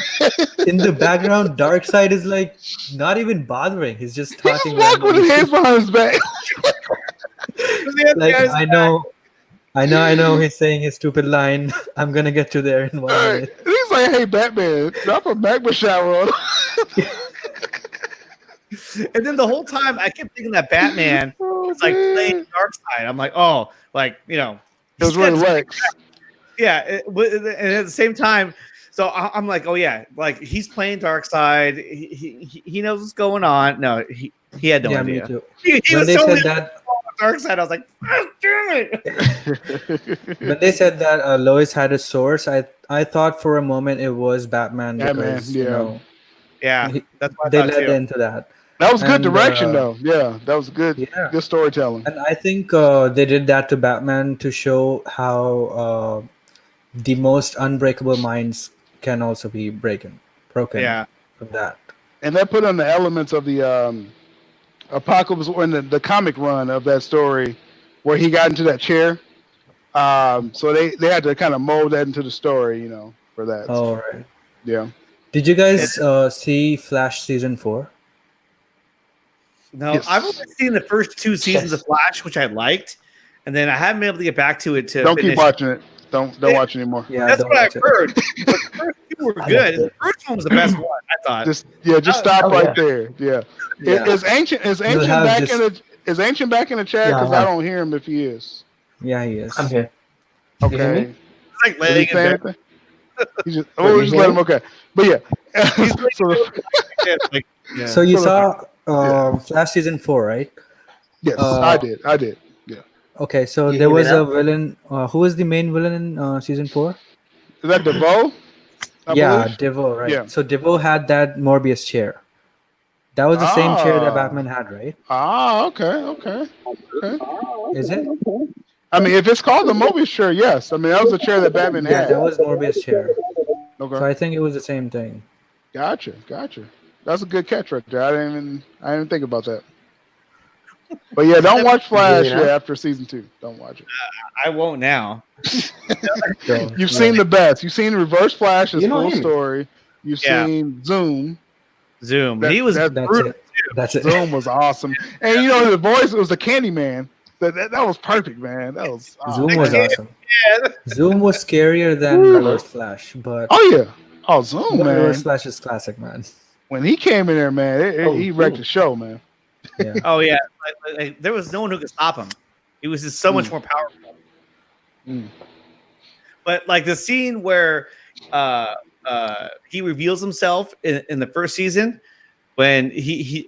in the background, Darkseid is like not even bothering. He's just talking. He's walking with his hands behind his back. Like I know. He's saying his stupid line. I'm gonna get to there in 1 minute. He's like, "Hey, Batman, drop a magma shower on him." And then the whole time I kept thinking that Batman was like playing Darkseid. I'm like, oh, like it was really Lex. Yeah, and at the same time, so I'm like, oh yeah, like he's playing Darkseid. He knows what's going on. No, he had no idea. Me too. He when was they so said that Darkseid, I was like, oh, damn it. When they said that Lois had a source, I thought for a moment it was Batman because yeah, that's why they led into that. That was good direction, though. Yeah, that was good storytelling. And I think they did that to Batman to show how the most unbreakable minds can also be broken. Yeah, from that. And that put on the elements of the Apocalypse in the comic run of that story, where he got into that chair. So they had to kind of mold that into the story, for that. Oh right. Yeah. Did you guys see Flash season 4? No, Yes. I've only seen the first 2 seasons of Flash, which I liked, and then I haven't been able to get back to it. Don't keep watching it. Don't watch anymore. Yeah, that's what I've heard. But the first 2 were good. The first one was the best one, I thought. Just stop there. Yeah. Is Ancient back in the chat? Because I don't hear him if he is. Yeah, he is. I'm here. Okay. You hear me? It's like laying in bed. Just let him. Okay, but yeah. So you saw Flash season 4, right? Yes, I did. Yeah. Okay, so You there hear me was now? a villain. Who was the main villain in season 4? Is that DeVoe? I believe? Devo, right? Yeah. So Devo had that Morbius chair. That was the same chair that Batman had, right? Okay. Is it? I mean, if it's called the Mobius chair, yes. I mean, that was the chair that Batman Yeah, had. that was Morbius chair. Okay. So I think it was the same thing. Gotcha. That's a good catch right there. I didn't even think about that. But yeah, don't watch Flash after season 2. Don't watch it. I won't now. You've seen the best. You've seen Reverse Flash's full him. story. You've seen Zoom. He was That's it. Zoom was awesome. And the voice was the Candyman. That was perfect, man. That was Zoom was awesome. Yeah. Zoom was scarier than Reverse Flash, but Oh yeah. Oh, Zoom, man. Reverse Flash is classic, man. When he came in there, man, he wrecked Zoom. the show, man. Yeah. Oh yeah, like, there was no one who could stop him. He was just so much more powerful. Mm. But like the scene where he reveals himself in the first season, when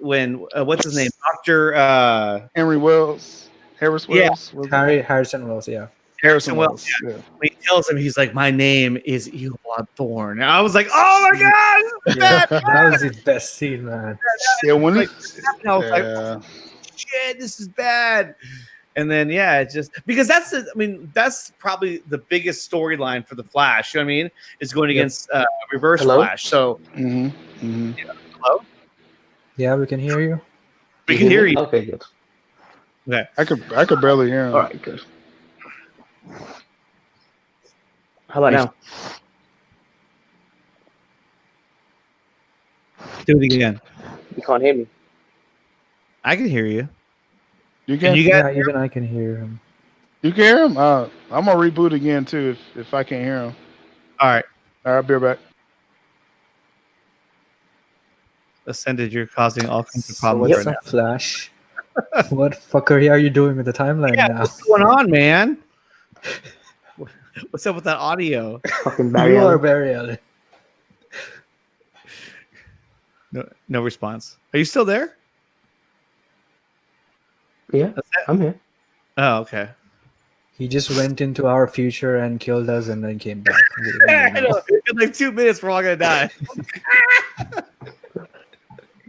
when what's his name, Doctor Harris Wells. Harrison Wells, yeah. Harrison Wells. Wells. Yeah. When he tells him, he's like, "My name is Eli Thorne." And I was like, "Oh my god, this is bad." That was the best scene, man. Yeah, when he, I was like, "Shit, this is bad." And then it's just because that's probably the biggest storyline for the Flash. You know what I mean? Is going against Reverse Flash. So, hello. Yeah, we can hear you. We can hear you. Okay, good. Okay. I could barely hear him. All right, good. How about now? Do it again. You can't hear me. I can hear you. You Can can? you guys? Yeah, even I can hear him. You can hear him? I'm gonna reboot again too if I can't hear him. All right. All right, I'll be right back. Ascended, you're causing all kinds of So problems what's right up, Flash? What fuckery are you doing with the timeline now. now? What's going on, man? What's up with that audio? Fucking Barry You are Allen. Barry Allen. No response. Are you still there? Yeah, I'm here. Oh, okay. He just went into our future and killed us and then came back. I know. In like 2 minutes, we're all gonna die.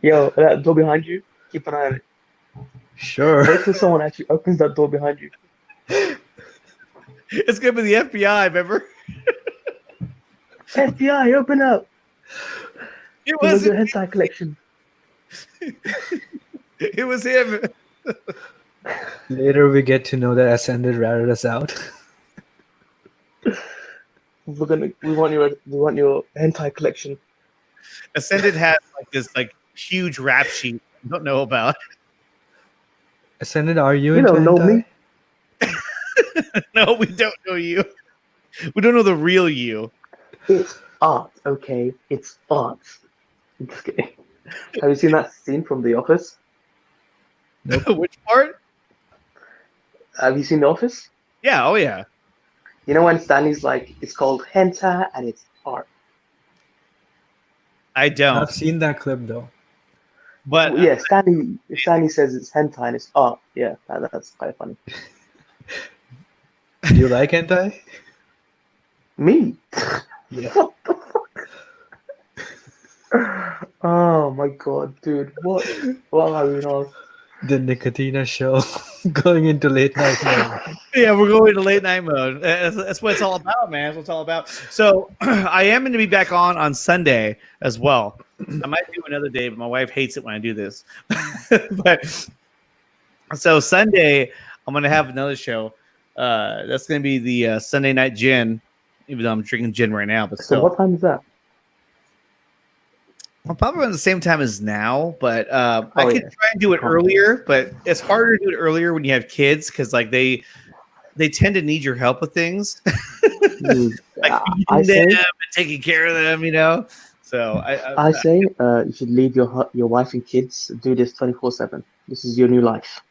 Yo, that door behind you, keep an eye on it. Sure. Wait till someone actually opens that door behind you. It's gonna be the FBI, remember? FBI, open up! It Where's was your hentai collection? it was him. Later we get to know that Ascended ratted us out. We want your hentai collection. Ascended has like this huge rap sheet you don't know about. Ascended, are you You into don't know hentai? me. No, we don't know you. We don't know the real you. It's art, okay? It's art. I'm just kidding. Have you seen that scene from The Office? Which part? Have you seen The Office? Yeah, oh yeah. You know when Stanley's like, it's called hentai and it's art. I don't. I've seen that clip though. But Yeah, Stanley says it's hentai and it's art. Yeah, that's quite funny. Do you like hentai? Me? Yeah. What the fuck? Oh my god, dude. What are we on? The Nickatina Show going into late night mode. yeah, we're going to late night mode. That's what it's all about, man. That's what it's all about. So I am going to be back on Sunday as well. I might do another day, but my wife hates it when I do this. But so Sunday, I'm going to have another show. That's going to be the Sunday Night Gin, even though I'm drinking gin right now. But So still, what time is that? well, probably around the same time as now. But I could yeah. try and do it earlier, but it's harder to do it earlier when you have kids because like they tend to need your help with things, like I feeding them say, and taking care of them, you know. So I say you should leave your wife and kids do this 24/7. This is your new life.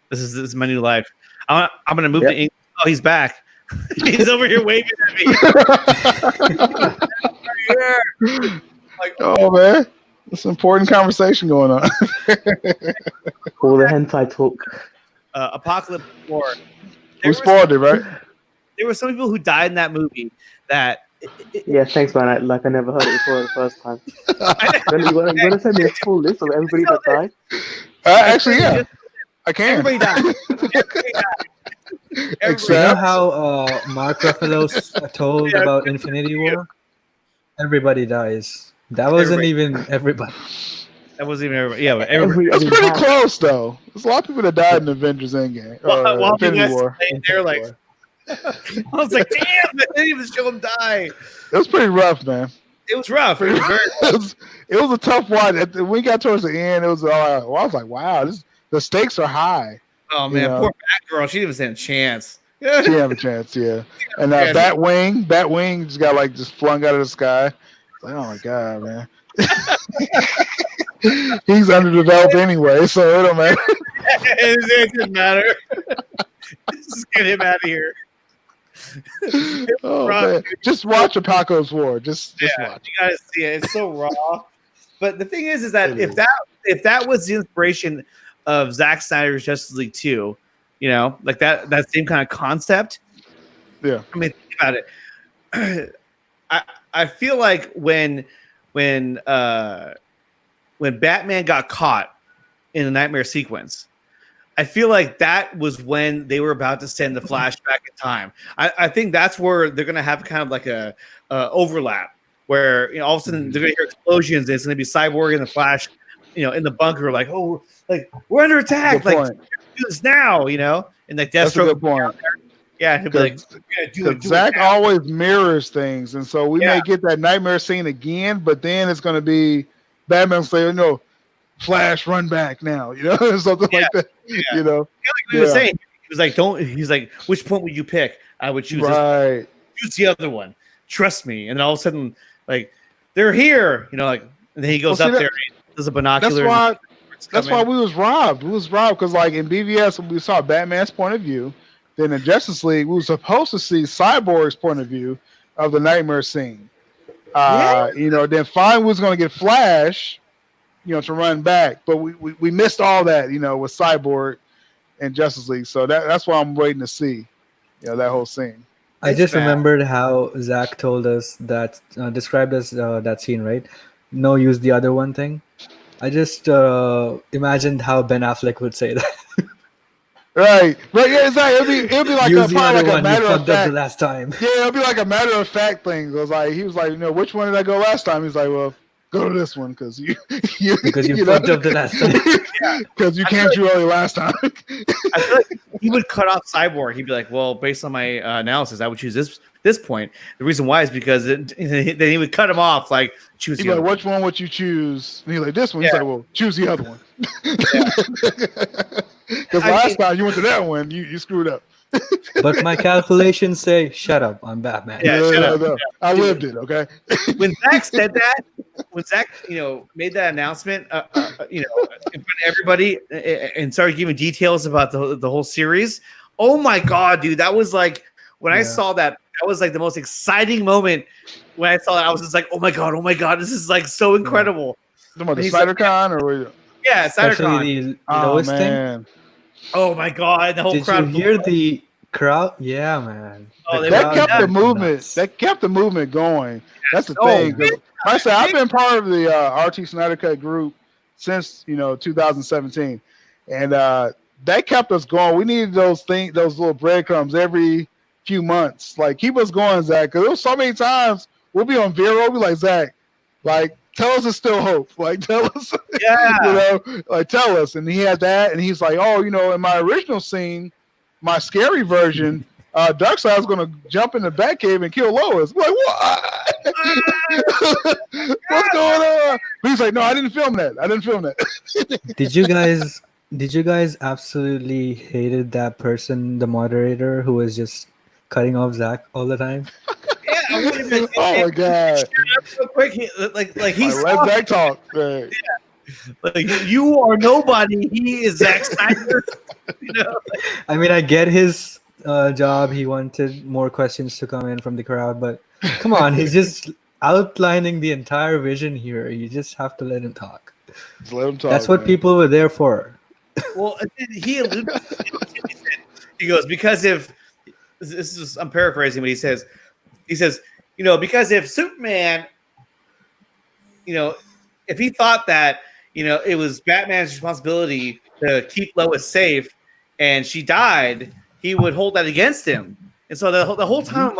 this is my new life. I'm gonna move Yep. to England. Oh, he's back. He's over here waving at me. Here. Like, Oh man, it's an important conversation going on. All the hentai talk. Apocalypse War. We spoiled it, right? There were some people who died in that movie that. Yeah, thanks, man. I never heard it before the first time. You want to send me a full list of everybody that died? Actually, yeah, I can. Everybody died. Everybody died. You know Except, how Mark Ruffalo told Yeah. about Infinity War? Everybody dies. That wasn't Everybody. even everybody. That wasn't even everybody. Yeah, but everybody. it's pretty close though. There's a lot of people that died in Avengers Endgame. While Infinity War. They're like, I was like, damn, they didn't even show him die. It was pretty rough, man. It was rough. It was very It was a tough one. When we got towards the end, it was all right. Well, I was like, wow, the stakes are high. Oh man, poor Batgirl. She didn't even stand a chance. She didn't have a chance, yeah. And that Batwing just got just flung out of the sky. It's like, oh my god, man. He's underdeveloped anyway, so it don't matter. It didn't matter. Just get him out of here. Oh man. Just watch Apocalypse War. Just watch. You gotta see it. It's so raw. But the thing is that if that was the inspiration of Zack Snyder's Justice League 2, like that same kind of concept. Yeah. I mean, think about it. I feel like when Batman got caught in the nightmare sequence, I feel like that was when they were about to send the Flash back in time. I think that's where they're gonna have kind of like a overlap where all of a sudden they're gonna hear explosions and it's gonna be Cyborg and the Flash, in the bunker, like we're under attack, like do this now, and like That's a good point. Yeah, he'll be like, Zach always mirrors things, and so we may get that nightmare scene again, but then it's gonna be Batman saying, "No, Flash, run back now," something like that. Yeah. Like we were saying, he was like, he's like, which point would you pick? I would choose this. Choose the other one. Trust me. And then all of a sudden, like, they're here, and then he goes up there and does a binocular. That's why we was robbed. We was robbed because, like, in BVS, we saw Batman's point of view. Then in Justice League, we were supposed to see Cyborg's point of view of the nightmare scene. Then finally we was going to get Flash, to run back. But we missed all that, with Cyborg and Justice League. So that's why I'm waiting to see, that whole scene. I just remembered how Zach told us that, described us that scene, right? No, use the other one thing. I just imagined how Ben Affleck would say that. Right. Yeah, exactly. It'll be like use a matter of fact. The last time. Yeah, it'll be like a matter of fact thing. He was like, which one did I go last time? He's like, well, go to this one because you fucked up the last time. Because you came too early last time. I feel like he would cut off Cyborg. He'd be like, well, based on my analysis, I would choose this point. The reason why is because then he would cut him off, like, choose the other like, which one would you choose? And he's like, this one. He's like, well, choose the other one. Because last time you went to that one, you screwed up. But my calculations say, shut up, I'm Batman. Yeah, shut up. No. I lived it, okay? When Zach said that, made that announcement, in front of everybody and started giving details about the whole series, oh my God, dude, that was like, when I saw that was like the most exciting moment. When I saw that, I was just like, oh my God, this is like so incredible. The SnyderCon or yeah, SnyderCon. Oh man. Oh my God, the whole crowd. Did you hear the crowd? Yeah, man. That kept the movement. Nuts. That kept the movement going. That's the thing. Like I said, I've been part of the RT Snyder Cut group since 2017, and that kept us going. We needed those little breadcrumbs every few months. Like, keep us going, Zach. Because there was so many times we'll be on Vero, we'll be like, Zach, like, tell us there's still hope. Like, tell us, tell us. And he had that, and he's like, oh, in my original scene, my scary version, Darkseid's going to jump in the Batcave and kill Lois. I'm like, what? What's going on? But he's like, no, I didn't film that. Did you guys absolutely hated that person, the moderator, who was just cutting off Zach all the time? Yeah, oh my God! Real quick, he's let Zach talk. Right. Yeah. Like, you are nobody. He is Zack Snyder. I mean, I get his job. He wanted more questions to come in from the crowd, but come on, he's just outlining the entire vision here. You just have to let him talk. Just let him talk. That's what people were there for. Well, he alluded to it. He goes, because if this is, I'm paraphrasing what he says. He says, because if Superman, if he thought that, it was Batman's responsibility to keep Lois safe and she died, he would hold that against him. And so the whole time I'm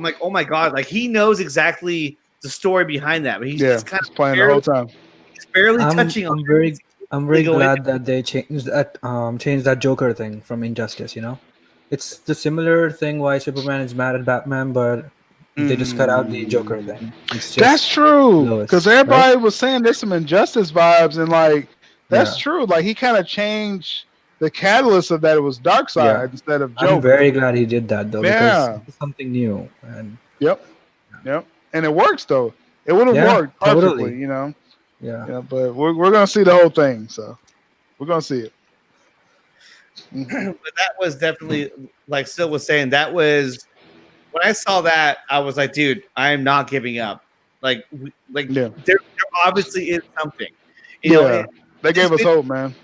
like, oh my God, like, he knows exactly the story behind that. But he's just kind of playing the whole time. He's barely touching on. I'm very glad that they changed that Joker thing from Injustice. It's the similar thing why Superman is mad at Batman, but they just cut out the Joker thing. That's true, because everybody was saying there's some Injustice vibes, and like that's true. Like, he kind of changed the catalyst of that it was Darkseid instead of Joker. I'm very glad he did that though, because it's something new. And Yep, and it works though. It would have worked perfectly, you know. Yeah, but we're gonna see the whole thing, so we're gonna see it. But that was definitely, like Sil was saying, that was when I saw that, I was like, dude, I am not giving up. Like there obviously is something. You know, they gave us hope, man.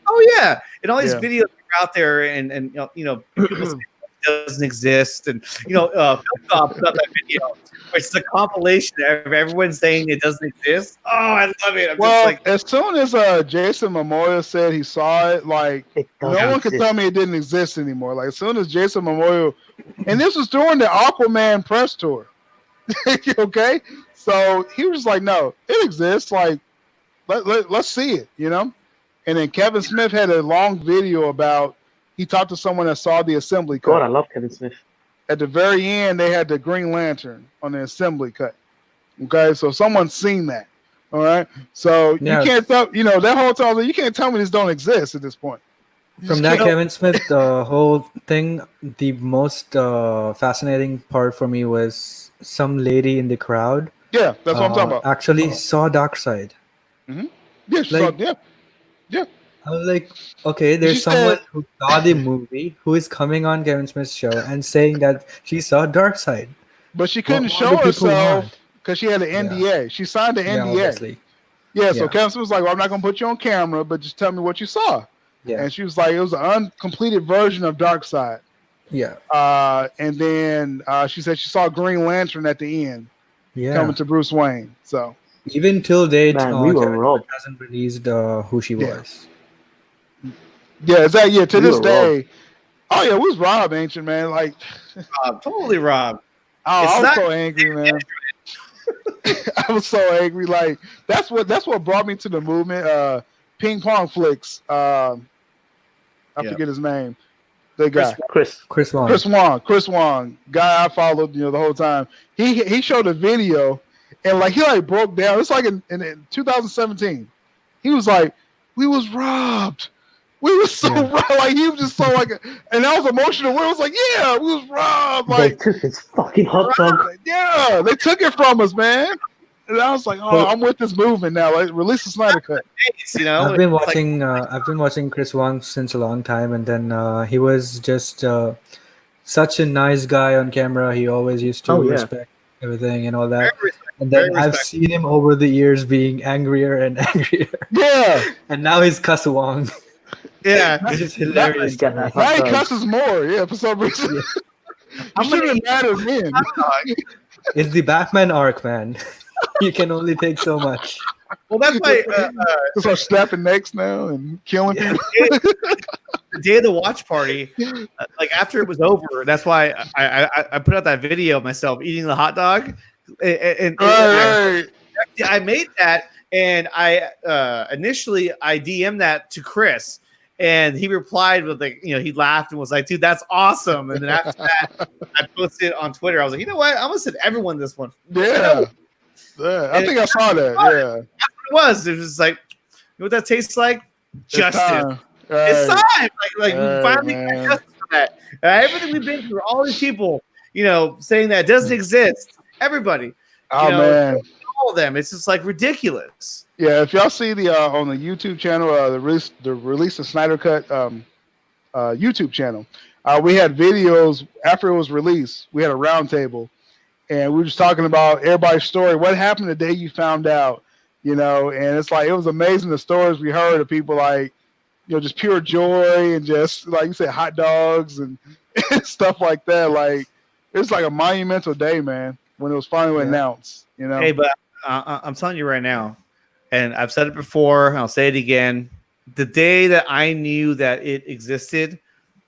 Oh yeah, and all these videos are out there, and people say it doesn't exist, and Phil Cobb put up that video, which is a compilation of everyone saying it doesn't exist. Oh, I love it. I'm just like, as soon as Jason Momoa said he saw it, like no one could tell me it didn't exist anymore. Like as soon as Jason Momoa, and this was during the Aquaman press tour, okay, so he was just like, no, it exists. Like let's see it, you know. And then Kevin Smith had a long video about he talked to someone that saw the assembly cut. God, I love Kevin Smith. At the very end, they had the Green Lantern on the assembly cut. Okay, so someone's seen that. All right, so you can't tell, that whole time you can't tell me this don't exist at this point. From that Kevin Smith whole thing, the most fascinating part for me was some lady in the crowd. Yeah, that's what I'm talking about. Actually saw Darkseid. Mm-hmm. Yeah, she saw, yeah. I was like, okay, there's someone who saw the movie who is coming on Kevin Smith's show and saying that she saw Darkseid. But she couldn't show herself because she had an NDA. She signed an NDA. So Kevin Smith was like, well, I'm not going to put you on camera, but just tell me what you saw. Yeah. And she was like, it was an uncompleted version of Darkseid. Yeah. And then she said she saw Green Lantern at the end coming to Bruce Wayne. So even till date, we were robbed. Hasn't released who she was. Yeah, to this day. Robbed. Oh yeah, we was robbed, Ancient Man. Like totally robbed. Oh, I was so angry, man. I was so angry. Like that's what brought me to the movement. Ping Pong Flicks. I forget his name. The guy. Chris Wong. Guy I followed, the whole time. He showed a video and he broke down. It's like in 2017. He was like, we was robbed. We was so robbed. Like he was just so and that was emotional. It was like, yeah, we was robbed. Like they took his fucking hot dog. Yeah, they took it from us, man. And I was like, oh, I'm with this movement now. Like, release the Snyder Cut. I've been watching Chris Wong since a long time, and then he was just such a nice guy on camera. He always used to respect everything and all that. And then I've seen him over the years being angrier and angrier. Yeah. And now he's Cuss Wong. Yeah. Which is hilarious. Now he cusses more, for some reason. You shouldn't have mad at him. It's the Batman arc, man. You can only take so much. Well, that's why start snapping necks now and killing people. The day of the watch party, after it was over, that's why I put out that video of myself eating the hot dog. And I made that, and I initially I DM'd that to Chris, and he replied with he laughed and was like, "Dude, that's awesome." And then after that, I posted it on Twitter. I was like, you know what? I'm gonna send everyone this one. Yeah. I think I saw that. Yeah, that's what it was. It was like, you know what that tastes like? Justice. It's time. We finally got justice for that. Everything we've been through, all these people, saying that doesn't exist. Everybody. Man. All of them. It's just ridiculous. Yeah, if y'all see the on the YouTube channel, the release of Snyder Cut YouTube channel, we had videos after it was released. We had a roundtable. And we were just talking about everybody's story. What happened the day you found out, and it's it was amazing the stories we heard of people just pure joy and just like you said, hot dogs and stuff like that. It's a monumental day, man, when it was finally announced, Hey, but I'm telling you right now, and I've said it before, and I'll say it again. The day that I knew that it existed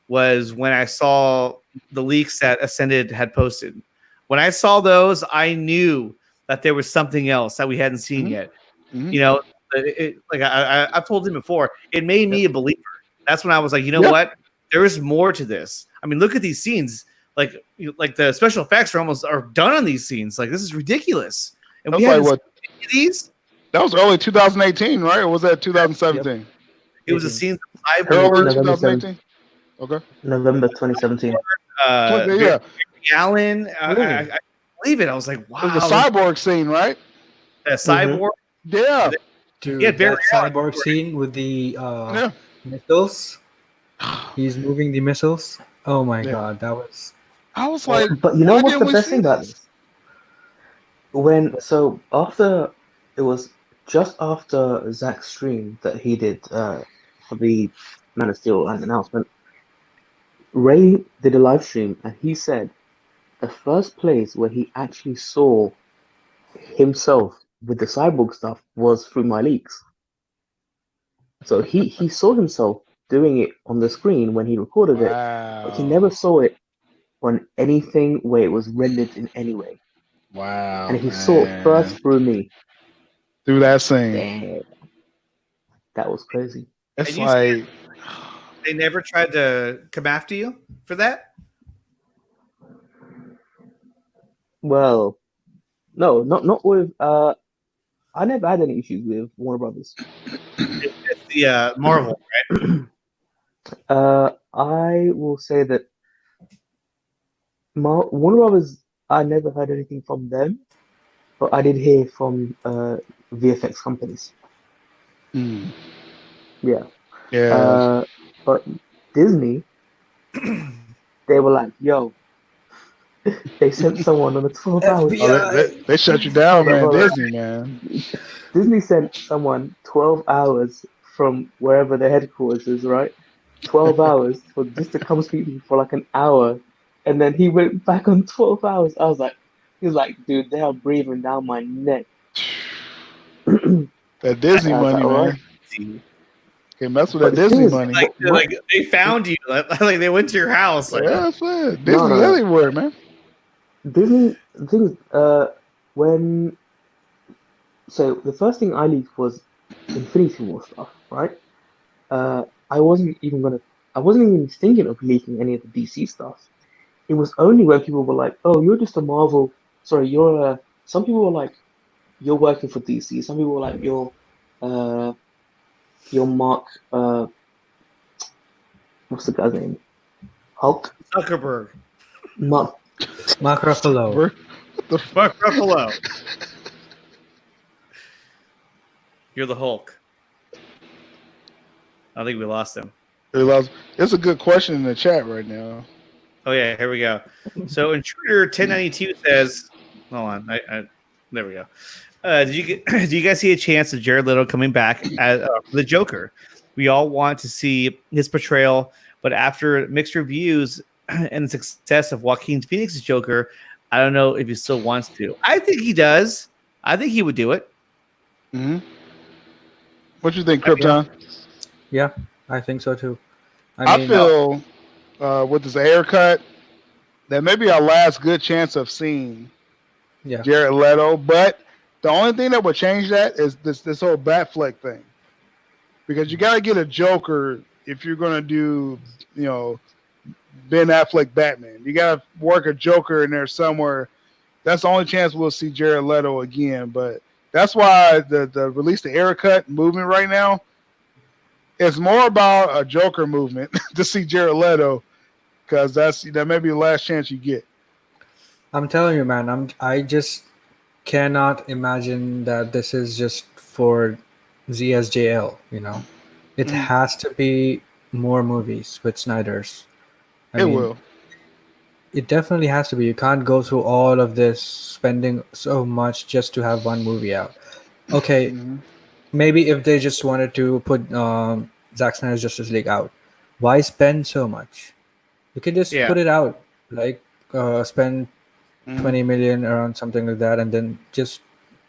was when I saw the leaks that Ascended had posted. When I saw those, I knew that there was something else that we hadn't seen yet. Mm-hmm. I've told him before, it made me a believer. That's when I was like, what? There is more to this. I mean, look at these scenes. The special effects are done on these scenes. This is ridiculous. And we had these. That was early 2018, right? Or was that 2017? It was a scene of Harold Cyborg. Earth November 2019. Okay. November 2017. Yeah. Allen. Really? I believe it. I was like, It was the wow. cyborg scene, right? Cyborg. Yeah. Dude, Yeah, Barry that Allen. cyborg scene with the Yeah. missiles. He's moving the missiles. Oh my Yeah. god, that was. I was like, But you know why what's didn't the we best see thing about this? this? After it was just after Zach's stream that he did for the Man of Steel announcement, Ray did a live stream and he said the first place where he actually saw himself with the cyborg stuff was through my leaks. So he saw himself doing it on the screen when he recorded it, but he never saw it on anything where it was rendered in any way. Wow. And he saw it first through me. Through that scene. Damn. That was crazy. It's And you like They never tried to come after you for that? Well, no, not with I never had any issues with Warner Brothers. It's the Marvel, right? I will say that Warner Brothers, I never heard anything from them, but I did hear from VFX companies. Yeah. yeah. But Disney, they were like, yo, they sent someone on a 12 hours. They shut you down, man. Hold on. Disney, man. Disney sent someone 12 hours from wherever their headquarters is, right? 12 hours for just to come speak to me for like an hour. And then he went back on 12 hours. He was like, dude, they are breathing down my neck. That Disney money, man. Right. Can't mess with But that the thing Disney is, money. Like they found you. Like they went to your house. Like, Yeah, that's it. Disney No. everywhere, man. Disney, the thing is, so the first thing I leaked was Infinity War stuff, right? I wasn't even thinking of leaking any of the DC stuff. It was only when people were like, "Oh, you're just a Marvel." Sorry, some people were like, "You're working for DC." Some people were like, "You're Mark." What's the guy's name? Hulk. Zuckerberg. Mark. Ruffalo. Mark Ruffalo. You're the Hulk. I think we lost him. It's a good question in the chat right now. Oh yeah, here we go. So Intruder 1092 says, hold on, I there we go. Do you guys see a chance of Jared Leto coming back as the Joker? We all want to see his portrayal, but after mixed reviews and the success of Joaquin Phoenix's Joker, I don't know if he still wants to. I think he does. I think he would do it. Mm-hmm. What you think, Krypton? Yeah, I think so too. I feel with this haircut that may be our last good chance of seeing Jared Leto. But the only thing that would change that is this whole Batfleck thing, because you got to get a Joker if you're going to do, Ben Affleck Batman. You got to work a Joker in there somewhere. That's the only chance we'll see Jared Leto again. But that's why the release the haircut movement right now is more about a Joker movement to see Jared Leto, because that may be the last chance you get. I'm telling you, man. I just cannot imagine that this is just for ZSJL. It has to be more movies with Snyder's. I mean, will. It definitely has to be. You can't go through all of this spending so much just to have one movie out. Okay, maybe if they just wanted to put Zack Snyder's Justice League out, why spend so much? You can just put it out, like spend 20 million around something like that, and then just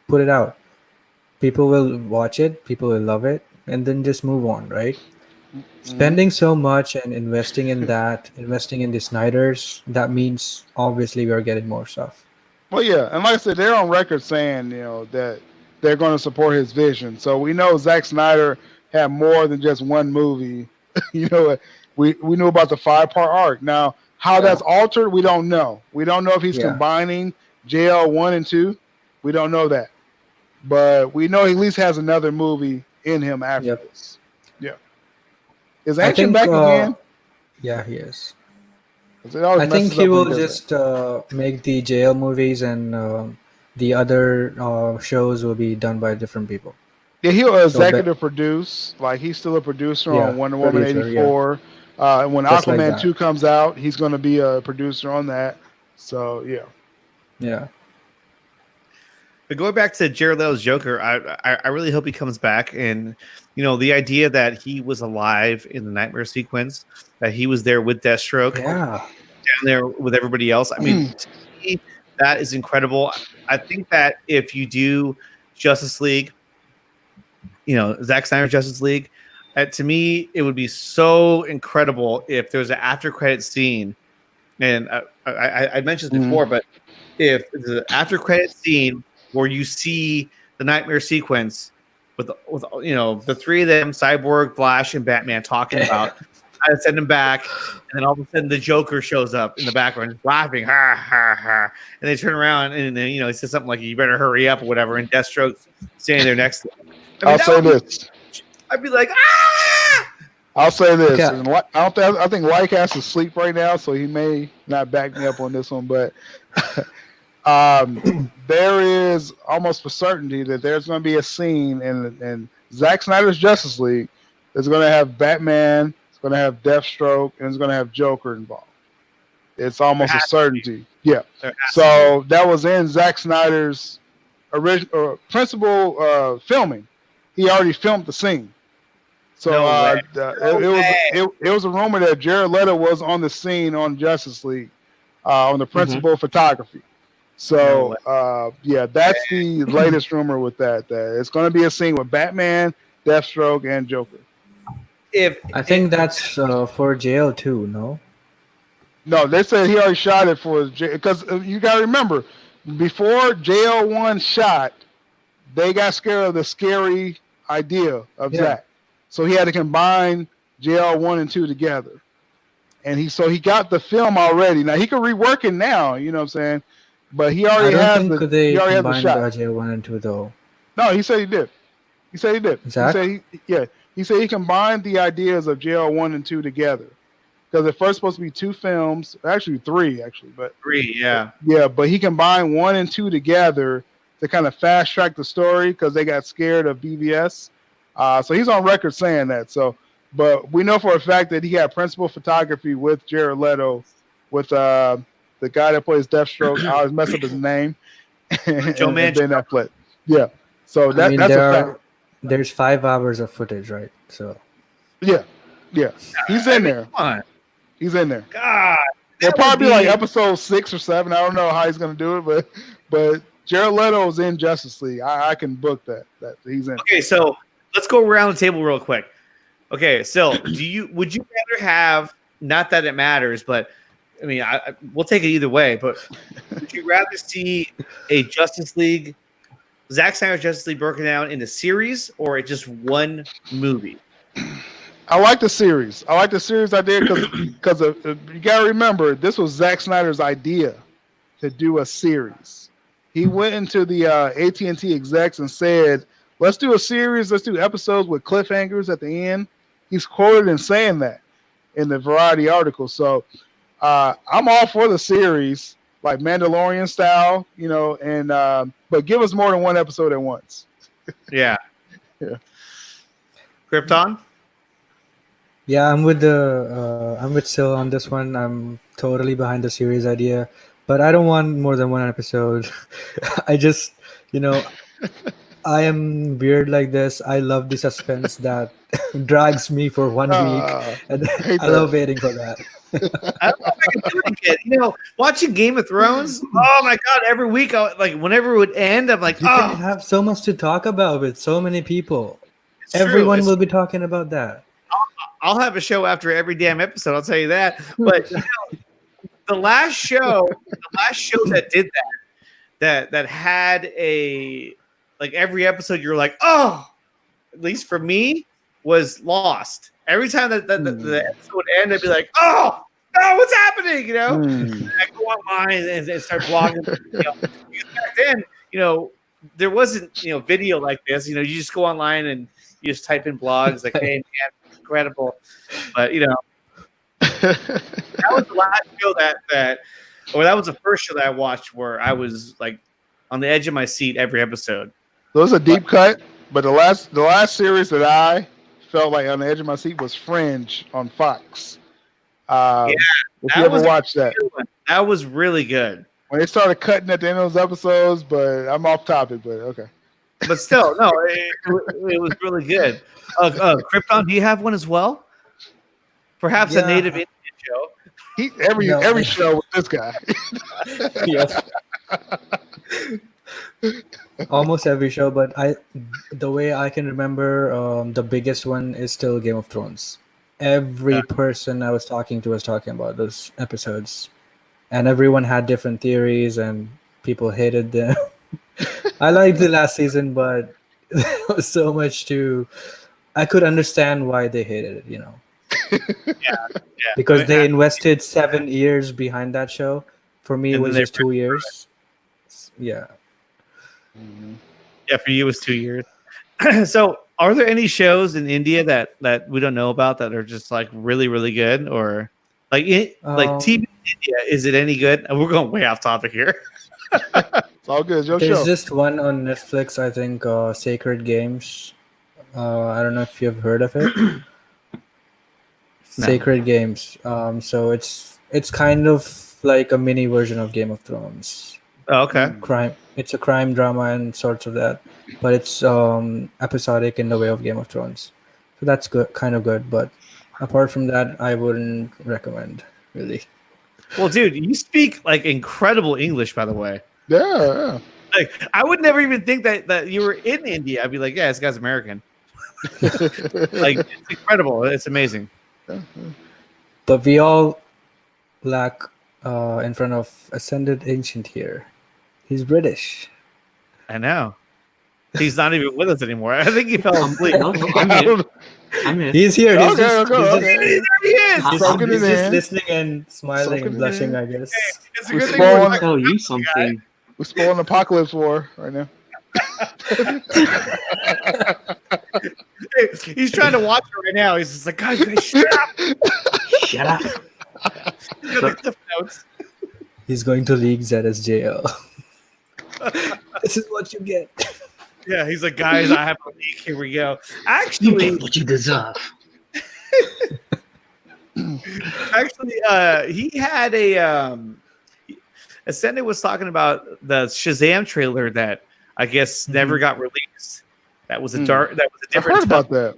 put it out. People will watch it, people will love it, and then just move on, right? Spending so much and investing in that, investing in the Snyders, that means obviously we are getting more stuff. Well, yeah, and like I said, they're on record saying that they're going to support his vision. So we know Zack Snyder had more than just one movie. We knew about the 5-part arc. Now, how that's altered, we don't know. We don't know if he's combining JL 1 and 2. We don't know that, but we know he at least has another movie in him after this. Yeah. Is Ancient back again? Yeah, he is. I think he will just make the jail movies, and the other shows will be done by different people. Yeah, he'll executive produce. Like he's still a producer on Wonder Woman 84. Yeah. And when Just Aquaman like 2 comes out, he's going to be a producer on that. So yeah. But going back to Jared Leto's Joker, I really hope he comes back. And the idea that he was alive in the nightmare sequence, that he was there with Deathstroke, down there with everybody else. I mean, to me, that is incredible. I think that if you do Justice League, Zack Snyder's Justice League, to me, it would be so incredible if there's an after credit scene. And I mentioned this before, but if the after credit scene where you see the nightmare sequence with the three of them, Cyborg, Flash, and Batman talking about how to send him back, and then all of a sudden the Joker shows up in the background just laughing, ha ha ha, and they turn around and then he says something like, "You better hurry up" or whatever, and Deathstroke's standing there next to him. I'll say this. I'd be like, ah! I'll say this. Okay. And I think Lycast is asleep right now, so he may not back me up on this one, but there is almost for certainty that there's going to be a scene in Zack Snyder's Justice League that's going to have Batman, it's going to have Deathstroke, and it's going to have Joker involved. It's almost a certainty. Yeah. So that was in Zack Snyder's principal filming. He already filmed the scene. So it was a rumor that Jared Leto was on the scene on Justice League on the principal photography. So that's the latest rumor with that it's going to be a scene with Batman, Deathstroke, and Joker. I think that's for jail too. No, they said he already shot it for jail because you got to remember before JL1 shot, they got scared of the scary idea of Zack. So he had to combine JL1 and 2 together. And he got the film already. Now he can rework it now, you know what I'm saying? But he already has the shot. JL1 and 2 though. No, he said he did. Zack? He said he combined the ideas of JL1 and 2 together. Because at first supposed to be 2 films, actually 3 but 3, yeah. Yeah, but he combined 1 and 2 together to kind of fast track the story because they got scared of BVS. So he's on record saying that. So, but we know for a fact that he had principal photography with Jared Leto, with the guy that plays Deathstroke. I always mess up his name. Joe Manchin. That flip. Yeah. So that's a fact. There's 5 hours of footage, right? So. Yeah. He's in there. He's in there. God. It'll probably be like episode 6 or 7. I don't know how he's gonna do it, but Jared Leto is in Justice League. I can book that he's in. Okay, so let's go around the table real quick. Okay, so would you rather have, not that it matters, but I mean, we'll take it either way, but would you rather see a Justice League, Zack Snyder's Justice League broken down into series or just one movie? I like the series. idea because you got to remember, this was Zack Snyder's idea to do a series. He went into the AT&T execs and said, let's do a series. Let's do episodes with cliffhangers at the end. He's quoted in saying that in the Variety article. So I'm all for the series, like Mandalorian style, and but give us more than one episode at once. Yeah. Krypton? Yeah, I'm with Sil on this one. I'm totally behind the series idea, but I don't want more than one episode. I just, I am weird like this. I love the suspense that drags me for 1 week, and I love waiting for that. I don't know if I can do it again. Watching Game of Thrones. Oh my God! Every week, whenever it would end, I'm like, you can have so much to talk about with so many people. Everyone will be talking about that. I'll have a show after every damn episode. I'll tell you that. But the last show that did that had a every episode you're like, oh, at least for me, was Lost. Every time that the episode would end, I'd be like, oh, no, what's happening? I go online and start blogging. Back then, there wasn't video like this. You just go online and you just type in blogs like, hey man, incredible. But that was the last show that was the first show that I watched where I was like on the edge of my seat every episode. So it's a deep cut, but the last series that I felt like on the edge of my seat was Fringe on Fox. If you ever watched that, that was really good. When they started cutting at the end of those episodes, but I'm off topic, but okay. But still, no, it was really good. Krypton, do you have one as well? Perhaps a native Indian show. Every show with this guy. Almost every show, but the way I can remember, the biggest one is still Game of Thrones. Every person I was talking to was talking about those episodes, and everyone had different theories, and people hated them. I liked the last season, but there was so much I could understand why they hated it, because they invested 7 years behind that show. For me, it was just 2 years. Yeah. Yeah, for you it was 2 years. So, are there any shows in India that we don't know about that are just like really, really good, or like TV in India? Is it any good? We're going way off topic here. It's all good. It's There's just one on Netflix, I think, Sacred Games. I don't know if you've heard of it. No. Sacred Games. So it's kind of like a mini version of Game of Thrones. Oh, okay. It's a crime drama and sorts of that, but it's episodic in the way of Game of Thrones. So that's good, kind of good. But apart from that, I wouldn't recommend really. Well, dude, you speak like incredible English, by the way. Yeah. Like, I would never even think that you were in India. I'd be like, yeah, this guy's American. Like, it's incredible. It's amazing. But we all lack in front of Ascended Ancient here. He's British. I know. He's not even with us anymore. I think he fell asleep. I'm here. He's here. He's just listening and smiling and blushing, I guess. Hey, it's a We're good thing supposed to tell you something. We're spoiling Apocalypse War right now. Hey, he's trying to watch it right now. He's just like, guys, shut up. Shut up. He's got the cliff notes. He's going to league ZSJL. This is what you get. Yeah, he's like, guys, I have a leak. Here we go. Actually, you get what you deserve. He had a Ascended was talking about the Shazam trailer that I guess never got released. That was a different. I've heard about that.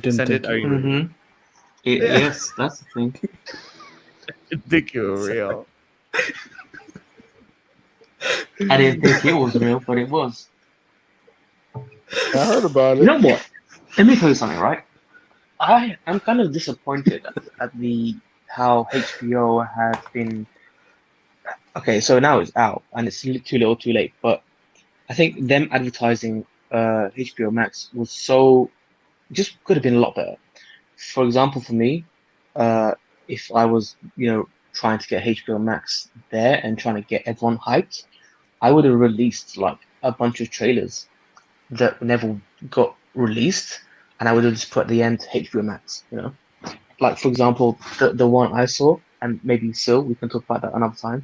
Ascended, are you? Yes, that's the thing. I think you were real. I didn't think it was real, but it was. I heard about it. You know what? Let me tell you something, right? I'm kind of disappointed at how HBO has been. Okay, so now it's out and it's too little, too late. But I think them advertising HBO Max was just could have been a lot better. For example, for me, if I was trying to get HBO Max there and trying to get everyone hyped, I would have released like a bunch of trailers that never got released, and I would have just put at the end HBO Max. Like for example, the one I saw, and maybe Sil, we can talk about that another time.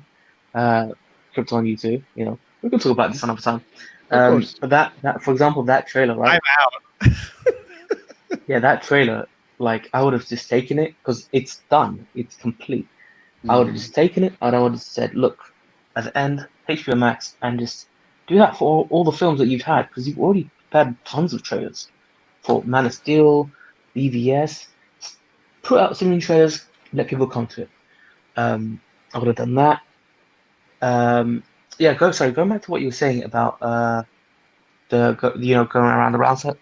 Krypton, you too. We can talk about this another time. But that for example, that trailer, right? I'm out. Yeah, that trailer. Like I would have just taken it because it's done. It's complete. I would have just taken it and I would have said, look, at the end, HBO Max, and just do that for all the films that you've had, because you've already had tons of trailers for Man of Steel, BVS. Put out some new trailers, let people come to it. I would have done that. Going back to what you were saying about going around the round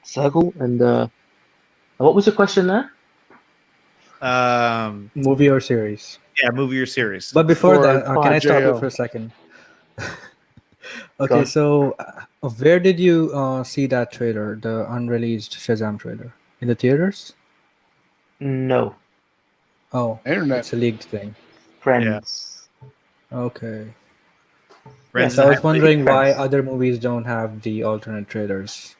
circle, and what was the question there? Movie or series? Yeah, movie or series. But before Or that, can I stop you for a second? Okay, so where did you see that trailer, the unreleased Shazam trailer? In the theaters? No. Oh, Internet. it's a leaked thing. Friends. Okay. Friends Yes, I was wondering why Friends. other movies don't have the alternate trailers.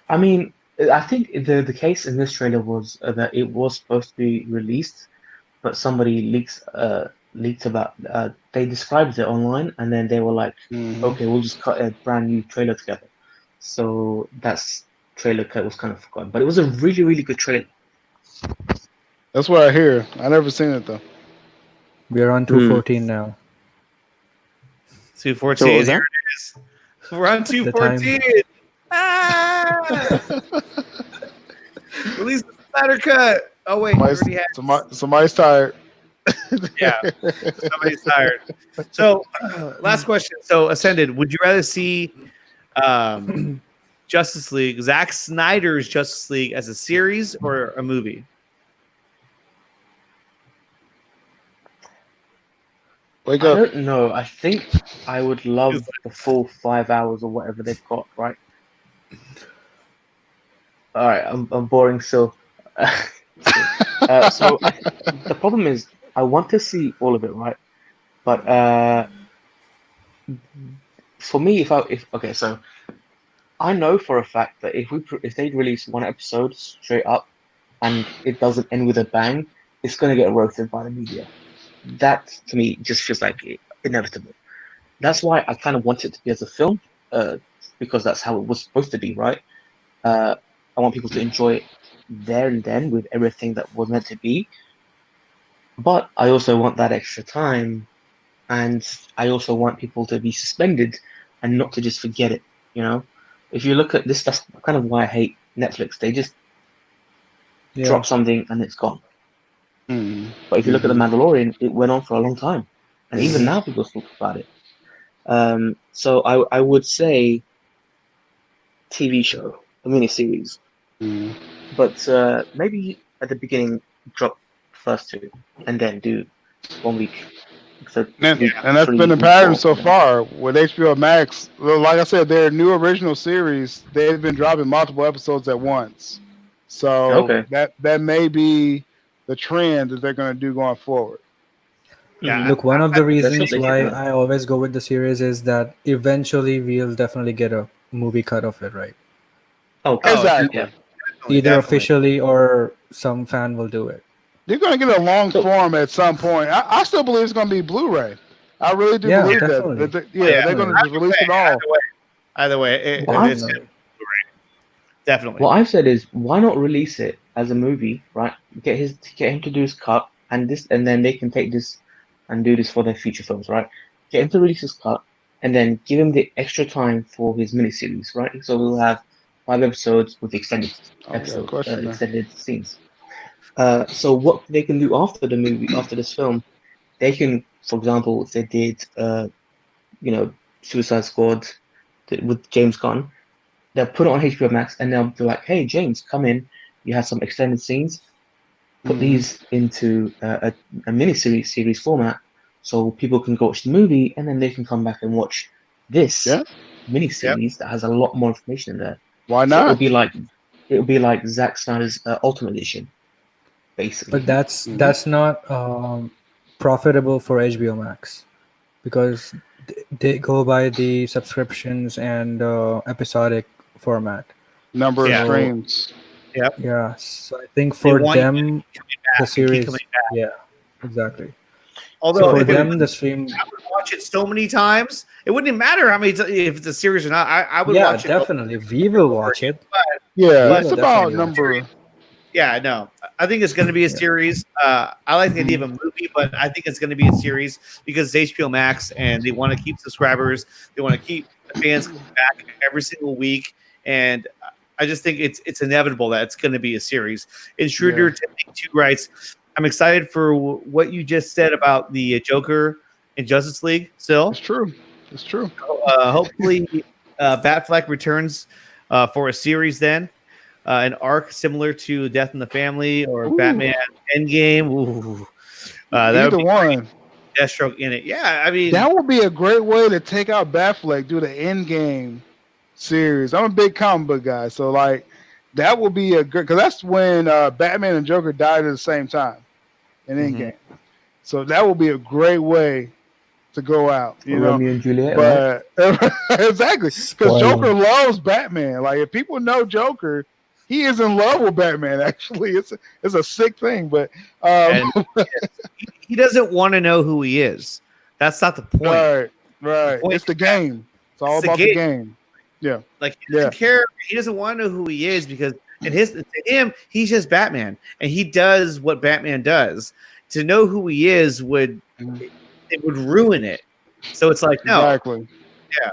I mean, I think the case in this trailer was that it was supposed to be released, but somebody leaked about they described it online, and then they were like, okay, we'll just cut a brand new trailer together. So that's trailer cut was kind of forgotten, but it was a really really good trailer. That's what I hear. I never seen it though. We're on 214 now. 214. So what was that? Here it is. We're on 214. Release the Snyder cut. Oh wait, Somebody's tired. Yeah, somebody's tired. So, last question. So, Ascended, would you rather see Justice League, Zack Snyder's Justice League, as a series or a movie? Wake I up. don't know. I think I would love the full 5 hours or whatever they've got. Right. All right. I'm boring still. So the problem is I want to see all of it, right? But for me, if so I know for a fact that if they release one episode straight up and it doesn't end with a bang, it's going to get roasted by the media. That to me just feels like inevitable. That's why I kind of want it to be as a film, because that's how it was supposed to be, right? I want people to enjoy it there and then with everything that was meant to be. But I also want that extra time, and I also want people to be suspended and not to just forget it. You know, if you look at this, that's kind of why I hate Netflix. They just drop something and it's gone. But if you look at The Mandalorian, it went on for a long time, and even now people talk about it. So I would say TV show, a miniseries, but maybe at the beginning drop first two, and then do 1 week. So and that's been the pattern so far with HBO Max. Like I said, their new original series, they've been dropping multiple episodes at once. So that may be the trend that they're going to do going forward. Yeah, look, one of the reasons why I always go with the series is that eventually we'll definitely get a movie cut of it, right? Exactly. Yeah. Either officially or some fan will do it. You're going to get a long form at some point. I still believe it's going to be Blu-ray. I really do believe definitely. that. They're going to release it all. Either way, it's Blu-ray. Definitely. What I've said is, why not release it as a movie, right? Get him to do his cut, and then they can take this and do this for their future films, right? Get him to release his cut, and then give him the extra time for his miniseries, right? So we'll have 5 episodes with extended extended scenes. So what they can do after the movie, after this film, they can, for example, if they did, Suicide Squad with James Gunn, they'll put it on HBO Max and they'll be like, "Hey, James, come in. You have some extended scenes. Put these into a mini-series format, so people can go watch the movie and then they can come back and watch this mini-series that has a lot more information in there." Why not? So it'll be like Zack Snyder's Ultimate Edition, basically. But that's not profitable for HBO Max because they go by the subscriptions and episodic format. Number of streams. Yep. Yeah. So I think for them, the series. Yeah, exactly. Although for them, the stream. I would watch it so many times. It wouldn't matter how many if it's a series or not. I would watch it. Yeah, definitely. We will watch it. It's about number. Yeah, no. I think it's going to be a series. I like the idea of a movie, but I think it's going to be a series because it's HBO Max and they want to keep subscribers. They want to keep the fans back every single week. And I just think it's inevitable that it's going to be a series. And Schroeder Two writes, I'm excited for what you just said about the Joker in Justice League. Still, it's true. Hopefully, Batfleck returns for a series then. An arc similar to Death in the Family or Batman Endgame. That would be one. Deathstroke in it. Yeah, I mean that would be a great way to take out Batfleck, do the Endgame series. I'm a big comic book guy, so like that would be a good because that's when Batman and Joker died at the same time in Endgame. So that would be a great way to go out. Romeo and Juliet, but exactly because Joker loves Batman. Like if people know Joker, he is in love with Batman. Actually, it's a sick thing, but he doesn't want to know who he is. That's not the point. Right. It's the game. It's all about the game. Yeah. Like he doesn't care. He doesn't want to know who he is because to him, he's just Batman, and he does what Batman does. To know who he is would ruin it. So it's like no. Exactly. Yeah.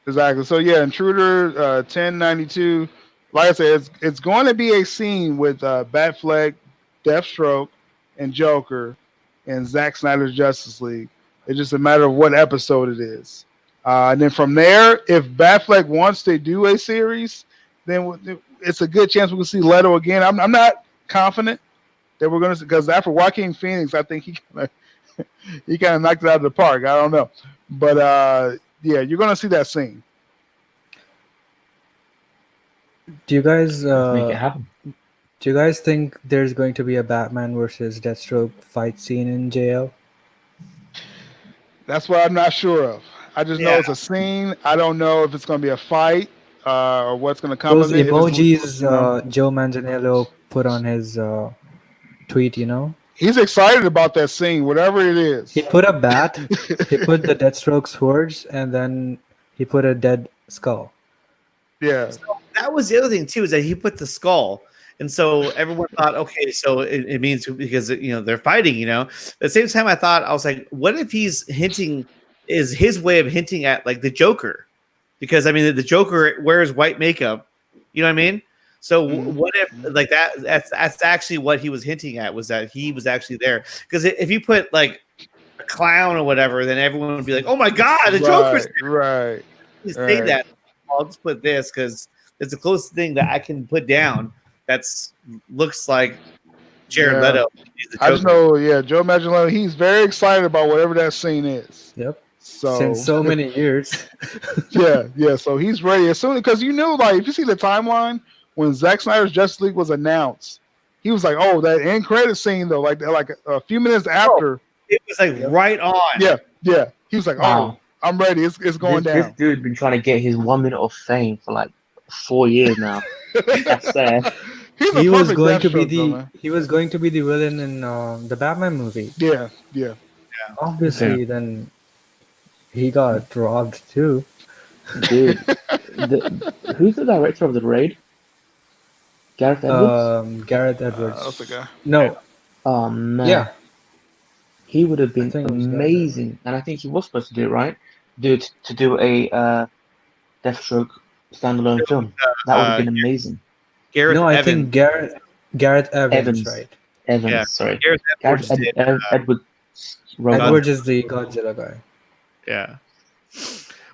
Exactly. So yeah, Intruder 1092. Like I said, it's going to be a scene with Batfleck, Deathstroke, and Joker in Zack Snyder's Justice League. It's just a matter of what episode it is. And then from there, if Batfleck wants to do a series, then it's a good chance we can see Leto again. I'm not confident that we're going to, because after Joaquin Phoenix, I think he kind of knocked it out of the park. I don't know, but yeah, you're going to see that scene. Do you guys make it happen? Do you guys think there's going to be a Batman versus Deathstroke fight scene in jail? That's what I'm not sure of. I just know it's a scene. I don't know if it's going to be a fight or what's going to come Those of it. emojis Joe Manganiello put on his tweet, He's excited about that scene, whatever it is. He put a bat, he put the Deathstroke swords, and then he put a dead skull. Yeah. So that was the other thing, too, is that he put the skull. And so everyone thought, okay, so it means because, they're fighting, At the same time, I was like, what if he's hinting, is his way of hinting at like the Joker? Because, I mean, the Joker wears white makeup. You know what I mean? So what if like that's actually what he was hinting at, was that he was actually there? Because if you put like a clown or whatever, then everyone would be like, oh my God, the Joker's there. Right. You say that, I'll just put this because it's the closest thing that I can put down. Looks like Jared Leto. I just know, Joe Manganiello, he's very excited about whatever that scene is. Yep. So since so many years. yeah. So he's ready as soon, because like if you see the timeline when Zack Snyder's Justice League was announced, he was like, "Oh, that end credit scene though, like a few minutes after." It was like right on. Yeah. He was like, "Oh, I'm ready. It's going down." This dude's been trying to get his 1 minute of fame for like 4 years now. That's sad. He was going to be the villain in the Batman movie. Yeah. Obviously, then he got robbed too. Dude, who's the director of The Raid? Gareth Edwards? Gareth Edwards. That's the guy. No. Oh, man. Yeah. He would have been amazing. And I think he was supposed to do it, right? To do a Deathstroke standalone film. That would have been amazing. I think Gareth Evans, right? Evans, sorry. Gareth Edwards Edwards. Edwards is the Godzilla guy. Yeah.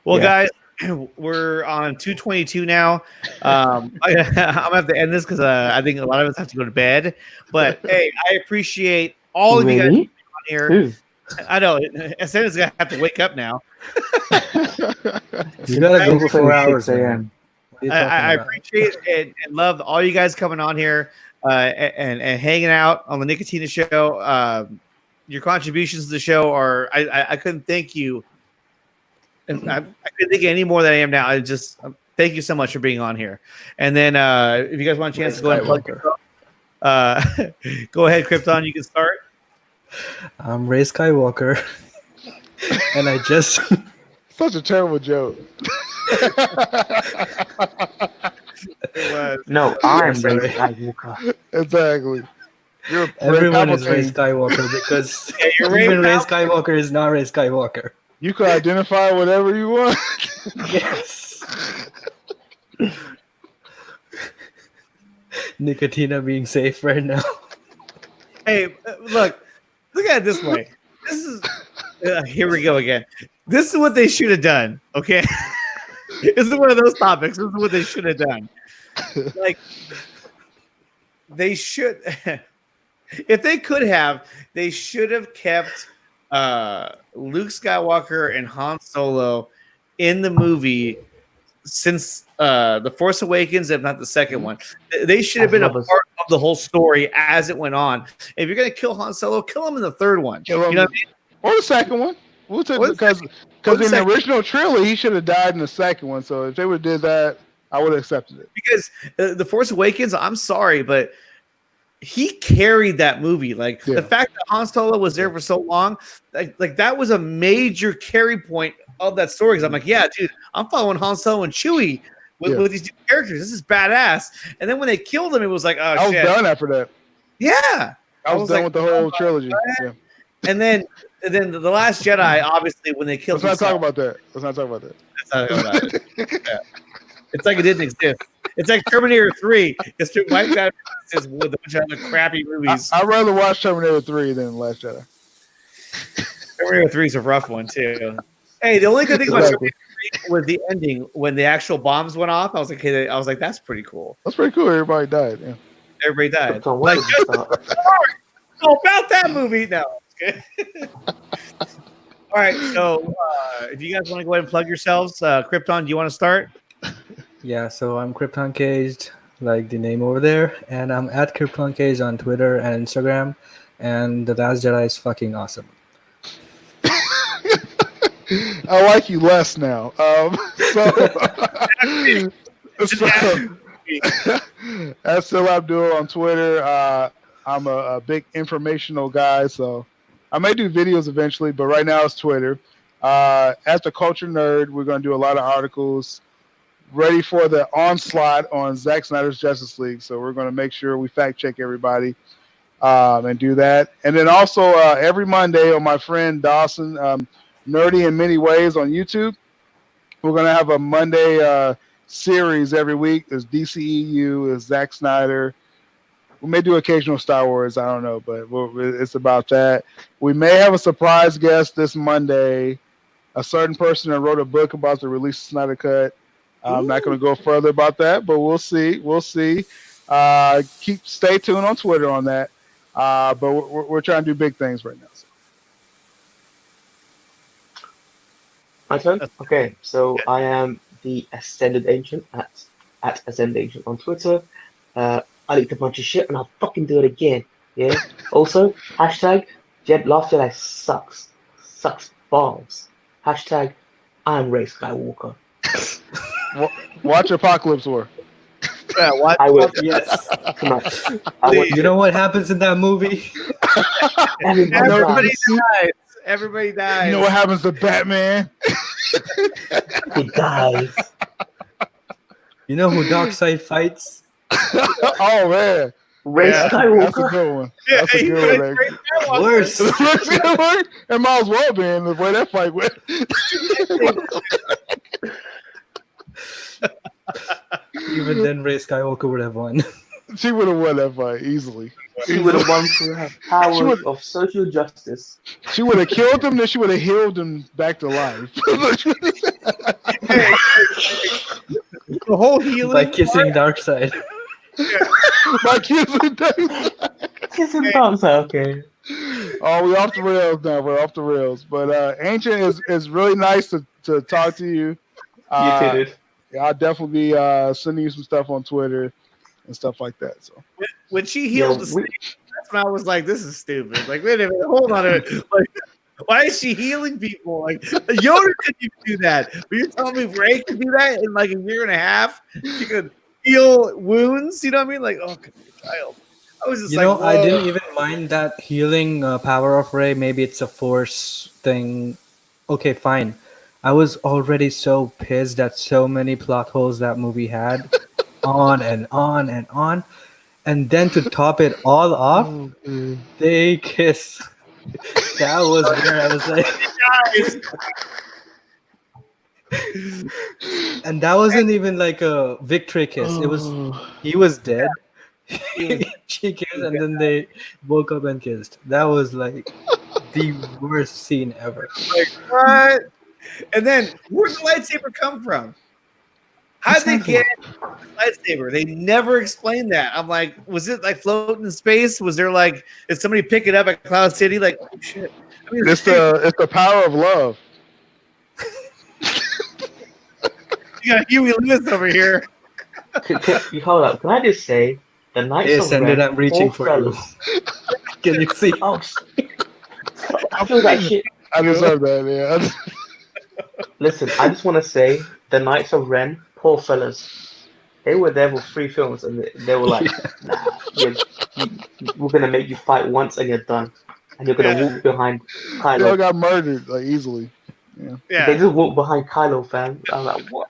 Well, guys, we're on 222 now. I'm gonna have to end this because I think a lot of us have to go to bed. But hey, I appreciate all of you guys on here. Ooh. I know Ascendant's gonna have to wake up now. You gotta go for 4 hours, man. I appreciate it and love all you guys coming on here and hanging out on the Nickatina Show. Your contributions to the show are I couldn't thank you. And I couldn't think any more than I am now. I just thank you so much for being on here. And then if you guys want a chance to go ahead and plug yourself, go ahead, Krypton. You can start. I'm Ray Skywalker, and I just such a terrible joke. No, I'm Ray Skywalker. Exactly. Everyone is Ray Skywalker because even Ray Skywalker is not Ray Skywalker. You can identify whatever you want. Yes. Nickatina being safe right now. Hey, look at it this way. This is here we go again. This is what they should have done. Okay, this is one of those topics. This is what they should have done. Like they should, if they could have, they should have kept Luke Skywalker and Han Solo in the movie since The Force Awakens, if not the second one. They should have been a part of the whole story as it went on. If you're gonna kill Han Solo, kill him in the third one. You know what I mean? Or the second one. We'll take because in the original trilogy he should have died in the second one. So if they would have did that, I would have accepted it. Because The Force Awakens, I'm sorry, but he carried that movie. Like the fact that Han Solo was there for so long, like that was a major carry point of that story. Because I'm like, yeah, dude, I'm following Han Solo and Chewie with these two characters. This is badass. And then when they killed him, it was like, oh, I was done after that. Yeah, I was done with the whole trilogy. Yeah. And then the Last Jedi, obviously, when they killed. Let's not talk about that. Let's not talk about that. It's like it didn't exist. It's like Terminator 3. It's wiped out with a bunch of other crappy movies. I'd rather watch Terminator 3 than Last Jedi. Terminator 3 is a rough one too. Hey, the only good thing about Terminator 3 was the ending when the actual bombs went off. I was like, hey, that's pretty cool. That's pretty cool. Everybody died. Yeah. Everybody died. Like, about that movie, no. All right, so if you guys want to go ahead and plug yourselves, Krypton, do you want to start? Yeah, so I'm Krypton Caged, like the name over there, and I'm at Krypton Caged on Twitter and Instagram, and The Last Jedi is fucking awesome. I like you less now. That's Sylabdul on Twitter. I'm a big informational guy, so I may do videos eventually, but right now it's Twitter. As the Culture Nerd, we're going to do a lot of articles ready for the onslaught on Zack Snyder's Justice League. So we're going to make sure we fact check everybody and do that. And then also every Monday on my friend Dawson, Nerdy in Many Ways on YouTube, we're going to have a Monday series every week. There's DCEU, there's Zack Snyder. We may do occasional Star Wars. I don't know, but it's about that. We may have a surprise guest this Monday, a certain person that wrote a book about the release of Snyder Cut. I'm not going to go further about that, but we'll see. We'll see. Stay tuned on Twitter on that. But we're trying to do big things right now. So. My turn? Okay, so I am the Ascended Ancient at Ascended Ancient on Twitter. I leaked a bunch of shit and I'll fucking do it again. Yeah. Also, hashtag Last Jedi sucks. Sucks balls. Hashtag I'm Ray Skywalker. Watch Apocalypse War. Yeah, watch. I will. Yes. Come on. You know what happens in that movie? Everybody dies. Everybody dies. You know what happens to Batman? He dies. You know who Darkseid fights? Oh man, Ray Skywalker. That's a good one. That's a good one. Worse. And Miles well being the way that fight went. Even then, Ray Skywalker would have won. She would have won that fight easily. She would have won through her power of social justice. She would have killed him, then she would have healed him back to life. The whole healing by kissing Darkseid. By kissing Darkseid. Kissing Darkseid, okay. Oh, we're off the rails now. We're off the rails. But Ancient is really nice to talk to you. You too, dude. Yeah, I'll definitely be sending you some stuff on Twitter and stuff like that. So when she healed the snake, that's when I was like, "This is stupid." Like, wait a minute, hold on a minute. Like, why is she healing people? Like, Yoda couldn't even do that, but you're telling me Rey could do that in like a year and a half? She could heal wounds. You know what I mean? Like, oh, child. I was just whoa. I didn't even mind that healing power of Rey. Maybe it's a force thing. Okay, fine. I was already so pissed at so many plot holes that movie had, on and on and on, and then to top it all off, they kiss. That was where I was like, and that wasn't even like a victory kiss. It was he was dead. She kissed, and then they woke up and kissed. That was like the worst scene ever. Like what? And then where'd the lightsaber come from? How did they get the lightsaber? They never explained that. I'm like, was it like floating in space? Was there like, did somebody pick it up at Cloud City? Like, oh, shit. I mean, it's the power of love. You got Huey Lewis over here. Hold up. Can I just say, the Knights of Ren, I'm reaching for you. Can you see? Oh, I feel that shit. I deserve that, yeah. Listen, I just want to say, the Knights of Ren, poor fellas. They were there for 3 films, and they were like, "Nah, we're gonna make you fight once, and you're done, and you're gonna walk behind They all Kylo." got murdered like easily. They just walk behind Kylo, fam. I'm like, what?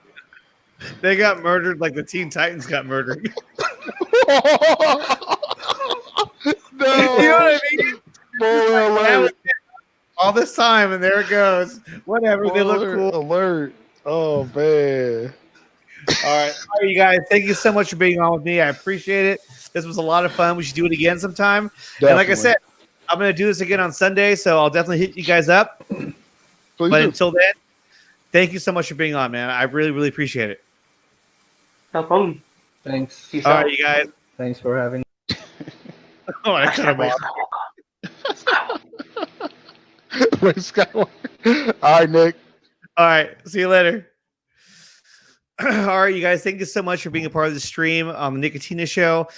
They got murdered like the Teen Titans got murdered. No. You know what I mean? Spoiler That was alert. it. All this time, and there it goes. Whatever. They look Spoiler cool. alert. Oh man. All right, you guys. Thank you so much for being on with me. I appreciate it. This was a lot of fun. We should do it again sometime. Definitely. And like I said, I'm going to do this again on Sunday, so I'll definitely hit you guys up. Please But do. until then, thank you so much for being on, man. I really, really appreciate it. No problem. Thanks. Peace All out. right, you guys. Thanks for having. Oh, I cut him off. Wait, Skywalker. All right, Nick. All right. See you later. All right, you guys. Thank you so much for being a part of the stream on the Nickatina Show.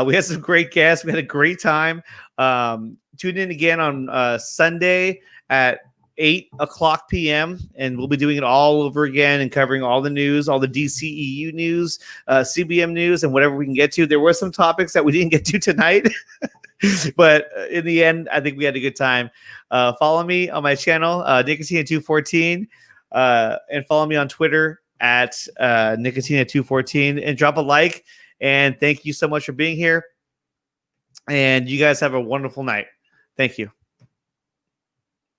We had some great guests. We had a great time. Tune in again on Sunday at 8:00 p.m. and we'll be doing it all over again and covering all the news, all the DCEU news, CBM news, and whatever we can get to. There were some topics that we didn't get to tonight, but in the end, I think we had a good time. Follow me on my channel, Nickatina214, and follow me on Twitter at Nickatina214, and drop a like. And thank you so much for being here. And you guys have a wonderful night. Thank you.